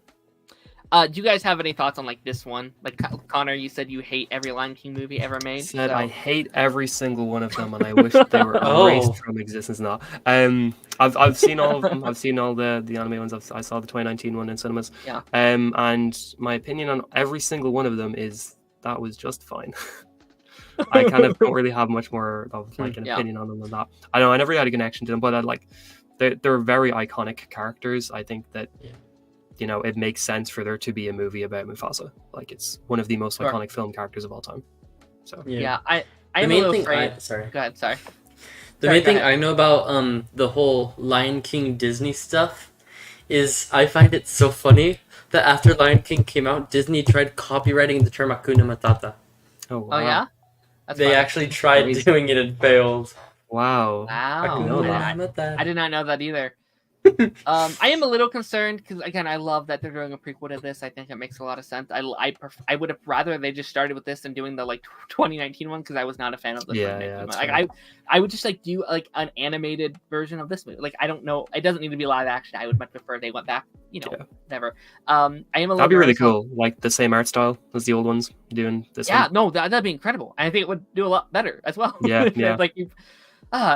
Do you guys have any thoughts on like this one? Like Connor, you said you hate every Lion King movie ever made. I hate every single one of them, and I wish they were erased from existence now. I've seen all of them. I've seen all the anime ones. I saw the 2019 one in cinemas. Yeah. And my opinion on every single one of them is that was just fine. I kind of don't really have much more of like an opinion on them than that. I know I never had a connection to them, but they're very iconic characters. I think that. It makes sense for there to be a movie about Mufasa. Like it's one of the most iconic film characters of all time. So I'm a little afraid. Sorry. Go ahead. Sorry. The main thing I know about the whole Lion King Disney stuff is I find it so funny that after Lion King came out, Disney tried copywriting the term Hakuna Matata. Oh wow. Oh yeah. They actually tried doing it and failed. Wow. I did not know that either. I am a little concerned because again, I love that they're doing a prequel to this. I think it makes a lot of sense. I would have rather they just started with this than doing the 2019 one because I was not a fan of the 2019 one. I would just do an animated version of this movie. Like I don't know, it doesn't need to be live action. I would much prefer they went back. Whatever. I am a little. That'd be really cool. Like the same art style as the old ones doing this. Yeah, one. no, that'd be incredible. And I think it would do a lot better as well. Yeah.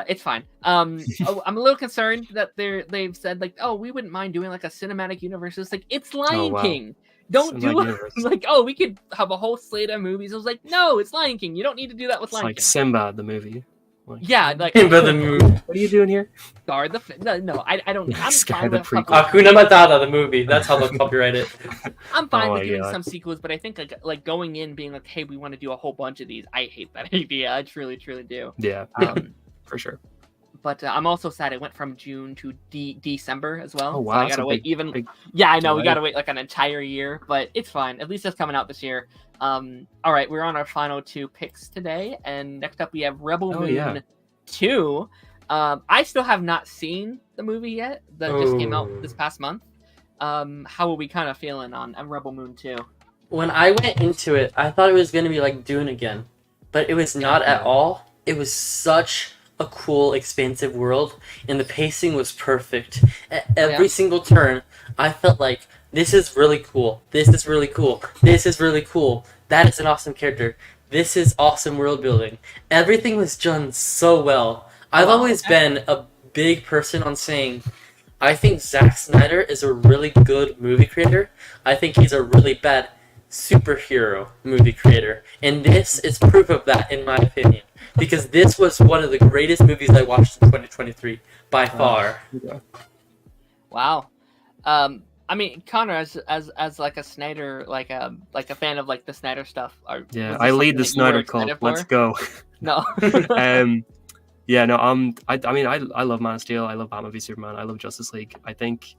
It's fine. I'm a little concerned that they've said we wouldn't mind doing a cinematic universe. It's it's Lion King. Don't do it. We could have a whole slate of movies. I was like, no, it's Lion King. You don't need to do that with Lion King. It's like Simba the movie. Simba the movie. What are you doing here? Scar the no, I don't. I'm fine with Hakuna Matata the movie. That's how they'll copyright it. I'm fine with doing some sequels, but I think like going in being hey, we want to do a whole bunch of these. I hate that idea. I truly do. Yeah. For sure. But I'm also sad it went from June to December as well. Oh wow! So I gotta wait I know we gotta wait an entire year, but it's fine. At least it's coming out this year. All right, we're on our final 2 picks today, and next up we have Rebel Moon 2. I still have not seen the movie yet. That just came out this past month. How are we kind of feeling on Rebel Moon 2? When I went into it, I thought it was gonna be like Dune again, but it was not at all. It was such a cool, expansive world, and the pacing was perfect. At every single turn, I felt like, this is really cool. This is really cool. This is really cool. That is an awesome character. This is awesome world building. Everything was done so well. I've always been a big person on saying, I think Zack Snyder is a really good movie creator. I think he's a really bad superhero movie creator. And this is proof of that, in my opinion. Because this was one of the greatest movies I watched in 2023, by far. Wow. I mean, Connor, as like a Snyder, like a fan of like the Snyder stuff. I lead the Snyder cult. Let's go. No. Yeah, no. I mean, I love Man of Steel. I love Batman v Superman. I love Justice League. I think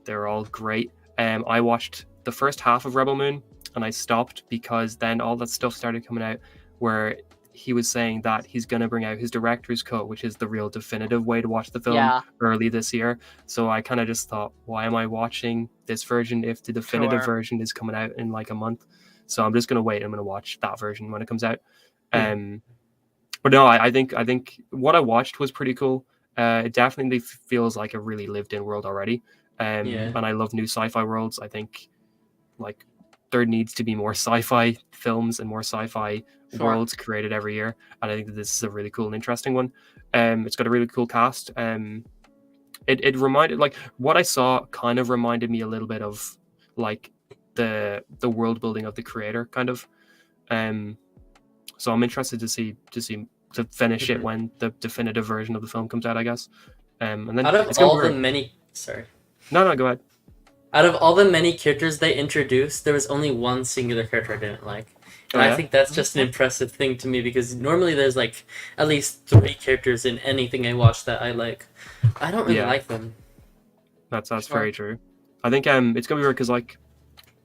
they're all great. I watched the first half of Rebel Moon, and I stopped because then all that stuff started coming out where he was saying that he's going to bring out his director's cut, which is the real definitive way to watch the film early this year. So I kind of just thought, why am I watching this version if the definitive version is coming out in like a month? So I'm just going to wait. I'm going to watch that version when it comes out. But no, I think what I watched was pretty cool. It definitely feels like a really lived in world already. And I love new sci-fi worlds. I think like there needs to be more sci-fi films and more sci-fi worlds created every year, and I think that this is a really cool and interesting one. It's got a really cool cast. It reminded, like, what I saw kind of reminded me a little bit of like the world building of the creator, kind of. So I'm interested to finish it when the definitive version of the film comes out, I guess. And then out of all the many, no, go ahead. Out of all the many characters they introduced, there was only one singular character I didn't like. And I think that's just an impressive thing to me, because normally there's like at least 3 characters in anything I watch that I like. I don't really like them. That's very true. I think it's gonna be weird because like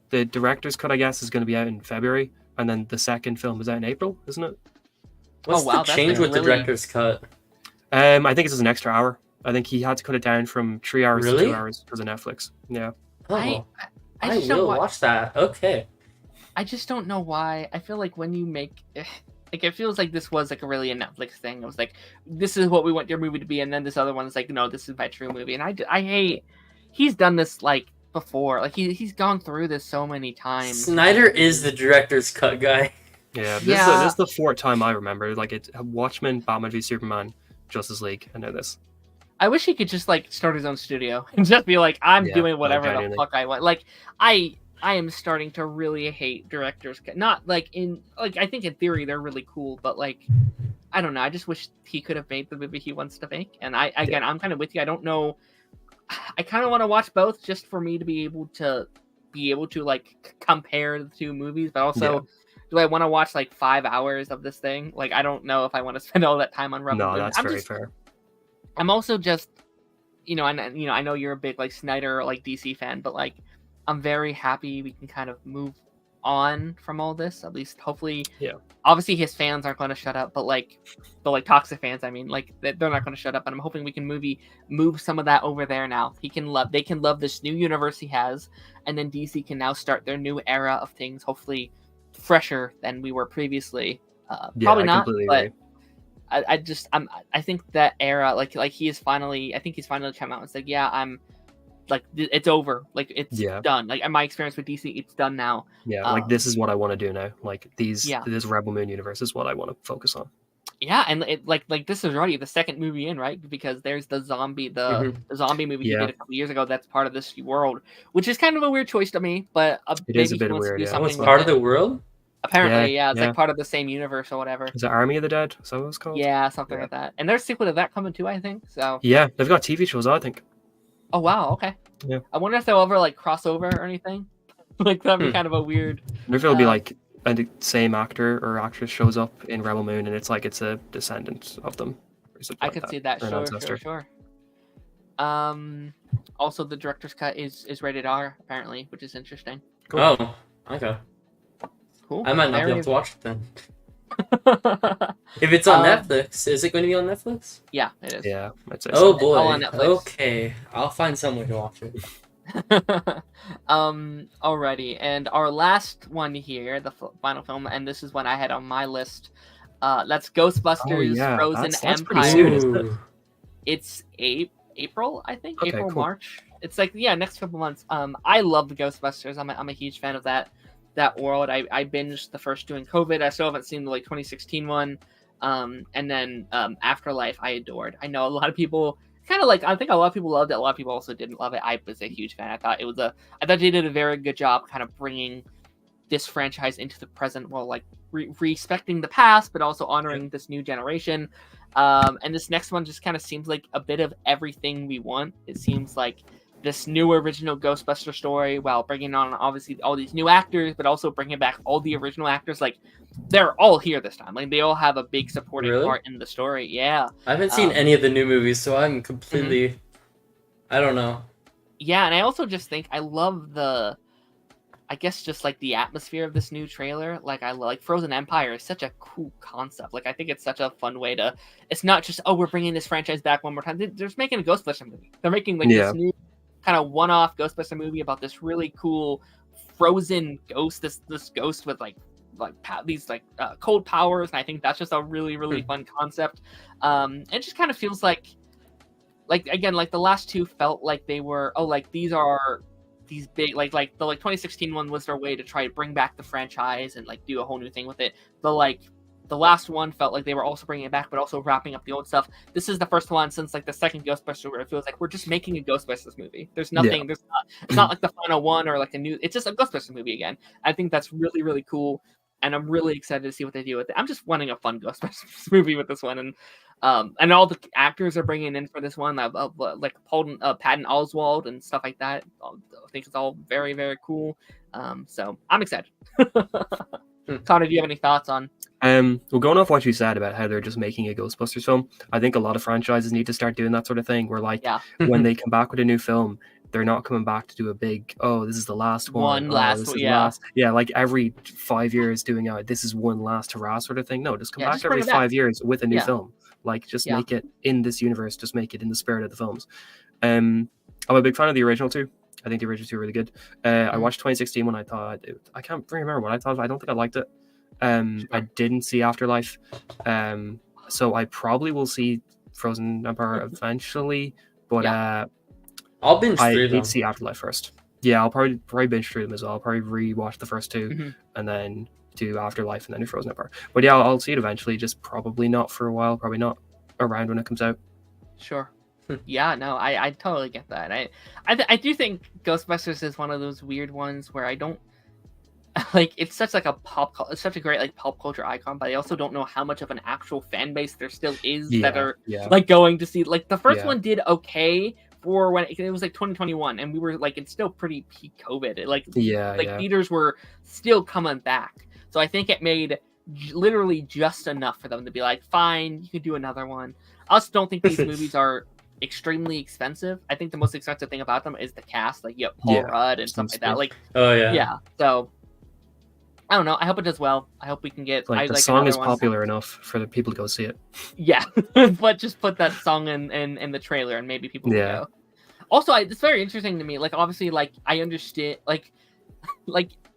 the director's cut, I guess, is gonna be out in February, and then the second film is out in April, isn't it? What's the change with the director's cut? I think it's just an extra hour. I think he had to cut it down from 3 hours to 2 hours because of Netflix. Yeah. Oh, I will watch that. Okay. I just don't know why. I feel like when you make, like, it feels like this was like a really a Netflix thing. It was like, this is what we want your movie to be, and then this other one is like, no, this is my true movie. And I hate. He's done this like before. Like he's gone through this so many times. Snyder is the director's cut guy. Yeah, this is the 4th time I remember. Like, it's Watchmen, Batman v Superman, Justice League, and now this. I wish he could just like start his own studio and just be like, I'm doing whatever the fuck I want. Like I am starting to really hate directors. Not like I think in theory they're really cool, but like I don't know. I just wish he could have made the movie he wants to make. And I'm kind of with you. I don't know. I kind of want to watch both just for me to be able to like compare the 2 movies, but also do I want to watch like 5 hours of this thing? Like I don't know if I want to spend all that time on Rebel Moon. No, that's very fair. I'm also just, I know you're a big like Snyder like DC fan, but like I'm very happy we can kind of move on from all this. At least hopefully. Yeah. Obviously his fans aren't going to shut up, but like the like toxic fans, I mean, like they're not going to shut up, and I'm hoping we can move some of that over there now. They can love this new universe he has, and then DC can now start their new era of things, hopefully fresher than we were previously. Probably not, but. Agree. I think that era, like he's finally come out and said, yeah, I'm like, it's over. Like it's done. Like my experience with DC, it's done now. Yeah. Like this is what I want to do now. Like this Rebel Moon universe is what I want to focus on. Yeah. And it like this is already the 2nd movie in, right? Because there's the zombie movie he did a couple years ago. That's part of this world, which is kind of a weird choice to me, but it is a bit weird. It's part of the world. Apparently, it's like part of the same universe or whatever. Is it Army of the Dead? Is that what it's called? Yeah, something like that. And there's a sequel to that coming too, I think. So yeah, they've got TV shows, I think. Oh wow, okay. Yeah. I wonder if they'll ever like cross over or anything. Like that'd be kind of a weird. I wonder if it'll be like the same actor or actress shows up in Rebel Moon, and it's like it's a descendant of them. I could see that. Sure. Also, the director's cut is rated R apparently, which is interesting. Cool. Oh, okay. Cool. I might not be able to watch it then. If it's on Netflix, is it going to be on Netflix? Yeah, it is. Yeah, I'd say so. Oh boy. On Netflix. Okay, I'll find some way to watch it. Alrighty, and our last one here, the final film, and this is one I had on my list. That's Ghostbusters Frozen that's Empire. pretty soon, isn't it? It's April, I think. Okay, April, cool. March. It's like next couple months. I love the Ghostbusters. I'm a huge fan of that world. I binged the first two in COVID. I still haven't seen the 2016 one. And then Afterlife I adored. I know a lot of people kind of I think a lot of people loved it. A lot of people also didn't love it. I was a huge fan. I thought they did a very good job kind of bringing this franchise into the present while respecting the past, but also honoring this new generation. And this next one just kind of seems like a bit of everything we want. It seems like this new original Ghostbuster story while bringing on obviously all these new actors, but also bringing back all the original actors. They're all here this time. They all have a big supporting part in the story. Yeah. I haven't seen any of the new movies, so I'm completely... I don't know. Yeah, and I also just think I love the atmosphere of this new trailer. I like Frozen Empire is such a cool concept. I think it's such a fun way to... It's not just, we're bringing this franchise back one more time. They're just making a Ghostbuster movie. They're making this new kind of one-off Ghostbuster movie about this really cool frozen ghost. This ghost with these cold powers, and I think that's just a really really fun concept. It just kind of feels like again, the last two felt like they were these are these big the 2016 one was their way to try to bring back the franchise and do a whole new thing with it. The last one felt like they were also bringing it back, but also wrapping up the old stuff. This is the first one since the second Ghostbusters where it feels like we're just making a Ghostbusters movie. There's nothing. It's not like the final one or a new. It's just a Ghostbusters movie again. I think that's really really cool, and I'm really excited to see what they do with it. I'm just wanting a fun Ghostbusters movie with this one, and all the actors are bringing in for this one, Patton Oswalt and stuff like that. I think it's all very very cool. So I'm excited. Connor, do you have any thoughts on? Well, going off what you said about how they're just making a Ghostbusters film, I think a lot of franchises need to start doing that sort of thing. Where when they come back with a new film, they're not coming back to do a big, this is the last one. Last. Yeah, every 5 years doing this is one last hurrah sort of thing. No, just come back every 5 years with a new film. Just make it in this universe. Just make it in the spirit of the films. I'm a big fan of the original two. I think the original two are really good. I watched 2016 when I thought I can't remember what I thought. I don't think I liked it. I didn't see Afterlife. So I probably will see Frozen Empire eventually, but I'll binge through them. I need to see Afterlife first. Yeah, I'll probably binge through them as well. I'll probably rewatch the first two and then do Afterlife and then do Frozen Empire. But yeah, I'll see it eventually. Just probably not for a while. Probably not around when it comes out. Sure. Yeah, no, I totally get that. I do think Ghostbusters is one of those weird ones where I don't it's such it's such a great pop culture icon, but I also don't know how much of an actual fan base there still is that are going to see. The first one did okay for when it was 2021, and we were it's still pretty peak COVID. Theaters were still coming back, so I think it made literally just enough for them to be fine, you can do another one. I also don't think these movies are extremely expensive. I think the most expensive thing about them is the cast, Paul Rudd and stuff like that. So I don't know. I hope it does well. I hope we can get the song is popular enough for the people to go see it. Yeah, but just put that song in the trailer and maybe people will go. Also, it's very interesting to me. Obviously, I understand.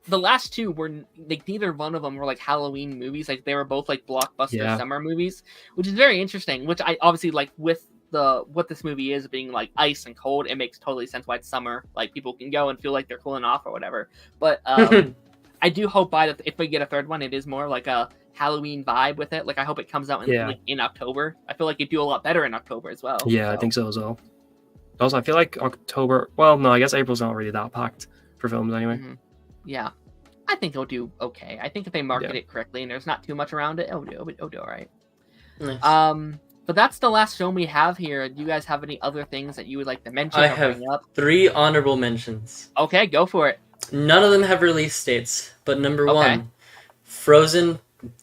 The last two were neither one of them were Halloween movies. They were both blockbuster summer movies, which is very interesting. Which I obviously with what this movie is being ice and cold, it makes totally sense why it's summer. People can go and feel like they're cooling off or whatever. But I do hope if we get a third one, it is more a Halloween vibe with it. I hope it comes out in October. I feel like it'd do a lot better in October as well. Yeah, I think so as well. Also, I feel like October. Well, no, I guess April's not really that packed for films anyway. Yeah, I think it'll do okay. I think if they market it correctly and there's not too much around it, it'll do all right. Nice. But that's the last film we have here. Do you guys have any other things that you would like to mention? I have 3 honorable mentions. Okay, go for it. None of them have release dates, but number 1, Frozen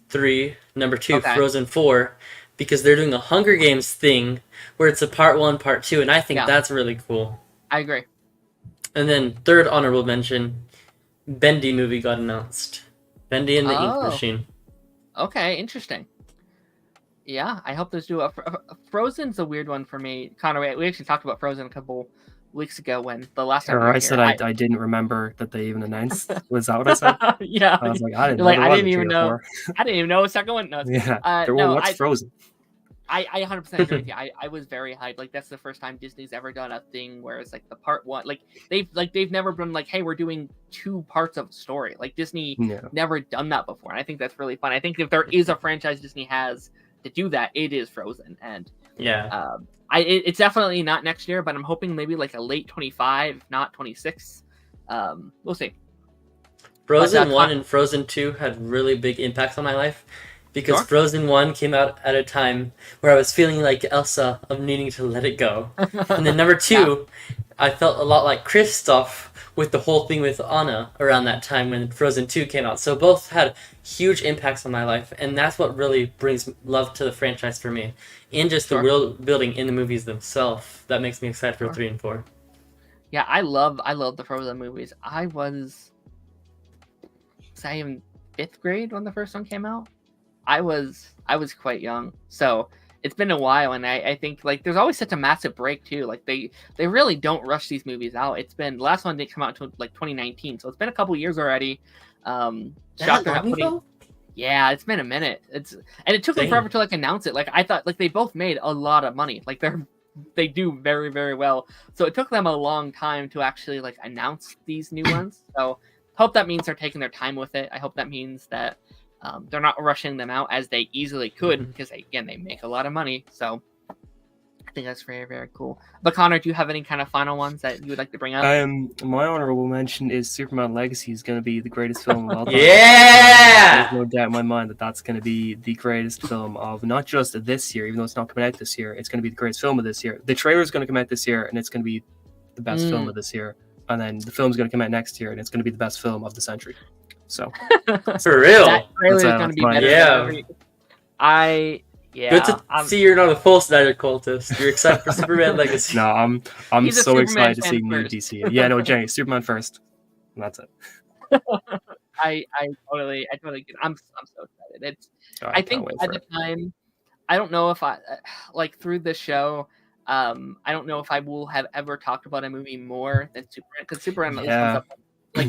3, number 2, Frozen 4, because they're doing a Hunger Games thing where it's a part 1, part 2, and I think that's really cool. I agree. And then 3rd honorable mention, Bendy movie got announced. Bendy and the Ink Machine. Okay, interesting. Yeah, I hope those do. Frozen's a weird one for me. Connor, we actually talked about Frozen a couple weeks ago when the last time. Or I said I didn't remember that they even announced. Was that what I said? Yeah. I was like, I didn't know. Like, I didn't even know. I didn't even know a second one. No. Yeah. What's Frozen? I 100% agree with you. I was very hyped. Like, that's the first time Disney's ever done a thing where it's like the part one. Like they've never been like, hey, we're doing 2 parts of a story. Like Disney never done that before, and I think that's really fun. I think if there is a franchise Disney has to do that, it is Frozen. And it's definitely not next year, but I'm hoping maybe like a late 25, not 26. We'll see. Frozen 1 and Frozen 2 had really big impacts on my life. Because Frozen 1 came out at a time where I was feeling like Elsa of needing to let it go. And then number 2, I felt a lot like Kristoff with the whole thing with Anna around that time when Frozen 2 came out. So both had huge impacts on my life, and that's what really brings love to the franchise for me. And just the world building in the movies themselves. That makes me excited for 3 and 4. Yeah, I love the Frozen movies. I was in 5th grade when the first one came out. I was quite young, so it's been a while, and I think like there's always such a massive break too. Like they really don't rush these movies out. It's been the last one didn't come out until like 2019, so it's been a couple years already. Yeah, it's been a minute. It took them forever to like announce it. Like I thought, like they both made a lot of money. Like they do very, very well. So it took them a long time to actually like announce these new ones. So hope that means they're taking their time with it. I hope that means that they're not rushing them out as they easily could, because they make a lot of money. So I think that's very, very cool. But Connor, do you have any kind of final ones that you would like to bring up? My honorable mention is Superman Legacy is going to be the greatest film of all time. Yeah! There's no doubt in my mind that that's going to be the greatest film of not just this year, even though it's not coming out this year. It's going to be the greatest film of this year. The trailer is going to come out this year, and it's going to be the best film of this year. And then the film's going to come out next year, and it's going to be the best film of the century. So for real, that trailer is going to be better. Good to see you're not a full Snyder cultist. You're excited for Superman Legacy. No, I'm so excited to see new DC. Yeah, no, Jenny, Superman first. And that's it. I totally get. I'm so excited. I think at the time, I don't know if I like through this show. I don't know if I will have ever talked about a movie more than Superman, because Superman at least comes up. Like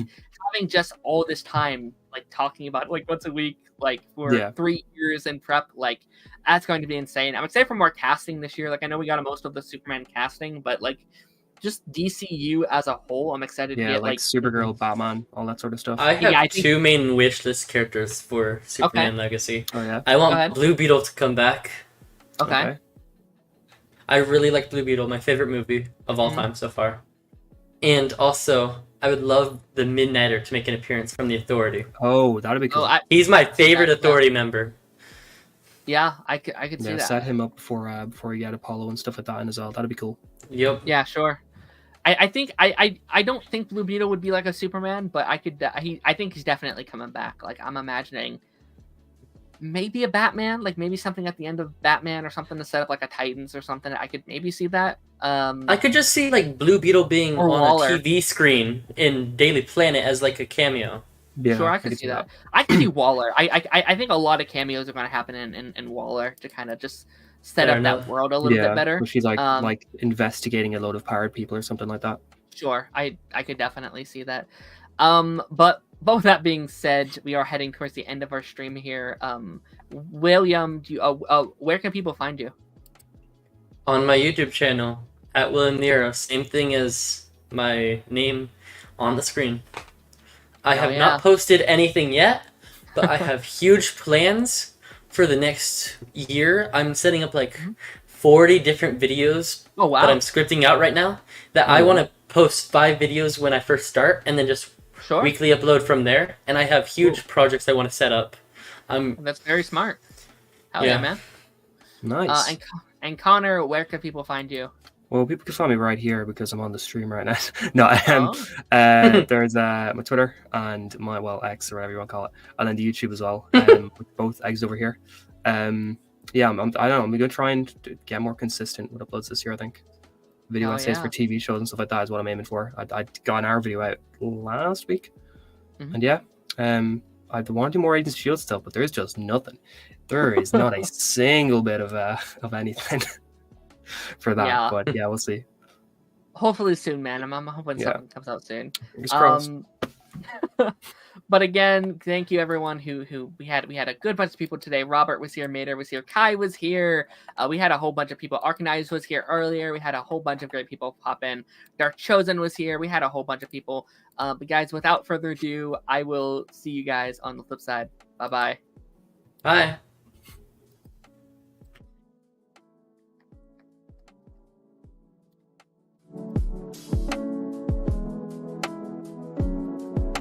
having just all this time, like talking about it, like once a week, like for 3 years in prep, like that's going to be insane. I'm excited for more casting this year. Like I know we got most of the Superman casting, but like just DCU as a whole, I'm excited to get like Supergirl, Batman, all that sort of stuff. I have 2 main wish list characters for Superman Legacy. Oh yeah. I want Blue Beetle to come back. Okay. I really like Blue Beetle, my favorite movie of all time so far. And also, I would love the Midnighter to make an appearance from the Authority. Oh, that'd be cool. He's my favorite Authority member. Yeah, I could see that. Set him up before you get Apollo and stuff like that in as well. That'd be cool. Yep. Yeah, sure. I think I don't think Blue Beetle would be like a Superman, but I think he's definitely coming back. Like I'm imagining maybe a Batman, like maybe something at the end of Batman or something to set up like a Titans or something. I could maybe see that. I could just see like Blue Beetle being on Waller. A TV screen in Daily Planet as like a cameo. Yeah, sure, I could see that. I could see Waller. I think a lot of cameos are going to happen in Waller to kind of just set up that world a little bit better. She's like investigating a load of pirate people or something like that. Sure, I could definitely see that. But both that being said, we are heading towards the end of our stream here. William, where can people find you? On my YouTube channel, at William Nero. Same thing as my name on the screen. I have not posted anything yet, but I have huge plans for the next year. I'm setting up like 40 different videos that I'm scripting out right now that I want to post 5 videos when I first start and then just weekly upload from there. And I have huge projects I want to set up. That's very smart. Hell yeah, man. Nice. And Connor, where can people find you? Well, people can find me right here because I'm on the stream right now. No, there's my Twitter and my X or whatever you want to call it, and then the YouTube as well. With both eggs over here. I don't know. I'm gonna try and get more consistent with uploads this year. I think video essays for TV shows and stuff like that is what I'm aiming for. I got an hour video out last week, and I want to do more Agents of Shield stuff, but there's just nothing. There is not a single bit of anything for that. But we'll see. Hopefully soon, man. I'm hoping something comes out soon. Fingers crossed. But again, thank you everyone who we had a good bunch of people today. Robert was here, Mater was here, Kai was here. We had a whole bunch of people. Arcanized was here earlier. We had a whole bunch of great people pop in. Dark Chosen was here. We had a whole bunch of people. But guys, without further ado, I will see you guys on the flip side. Bye-bye. Bye.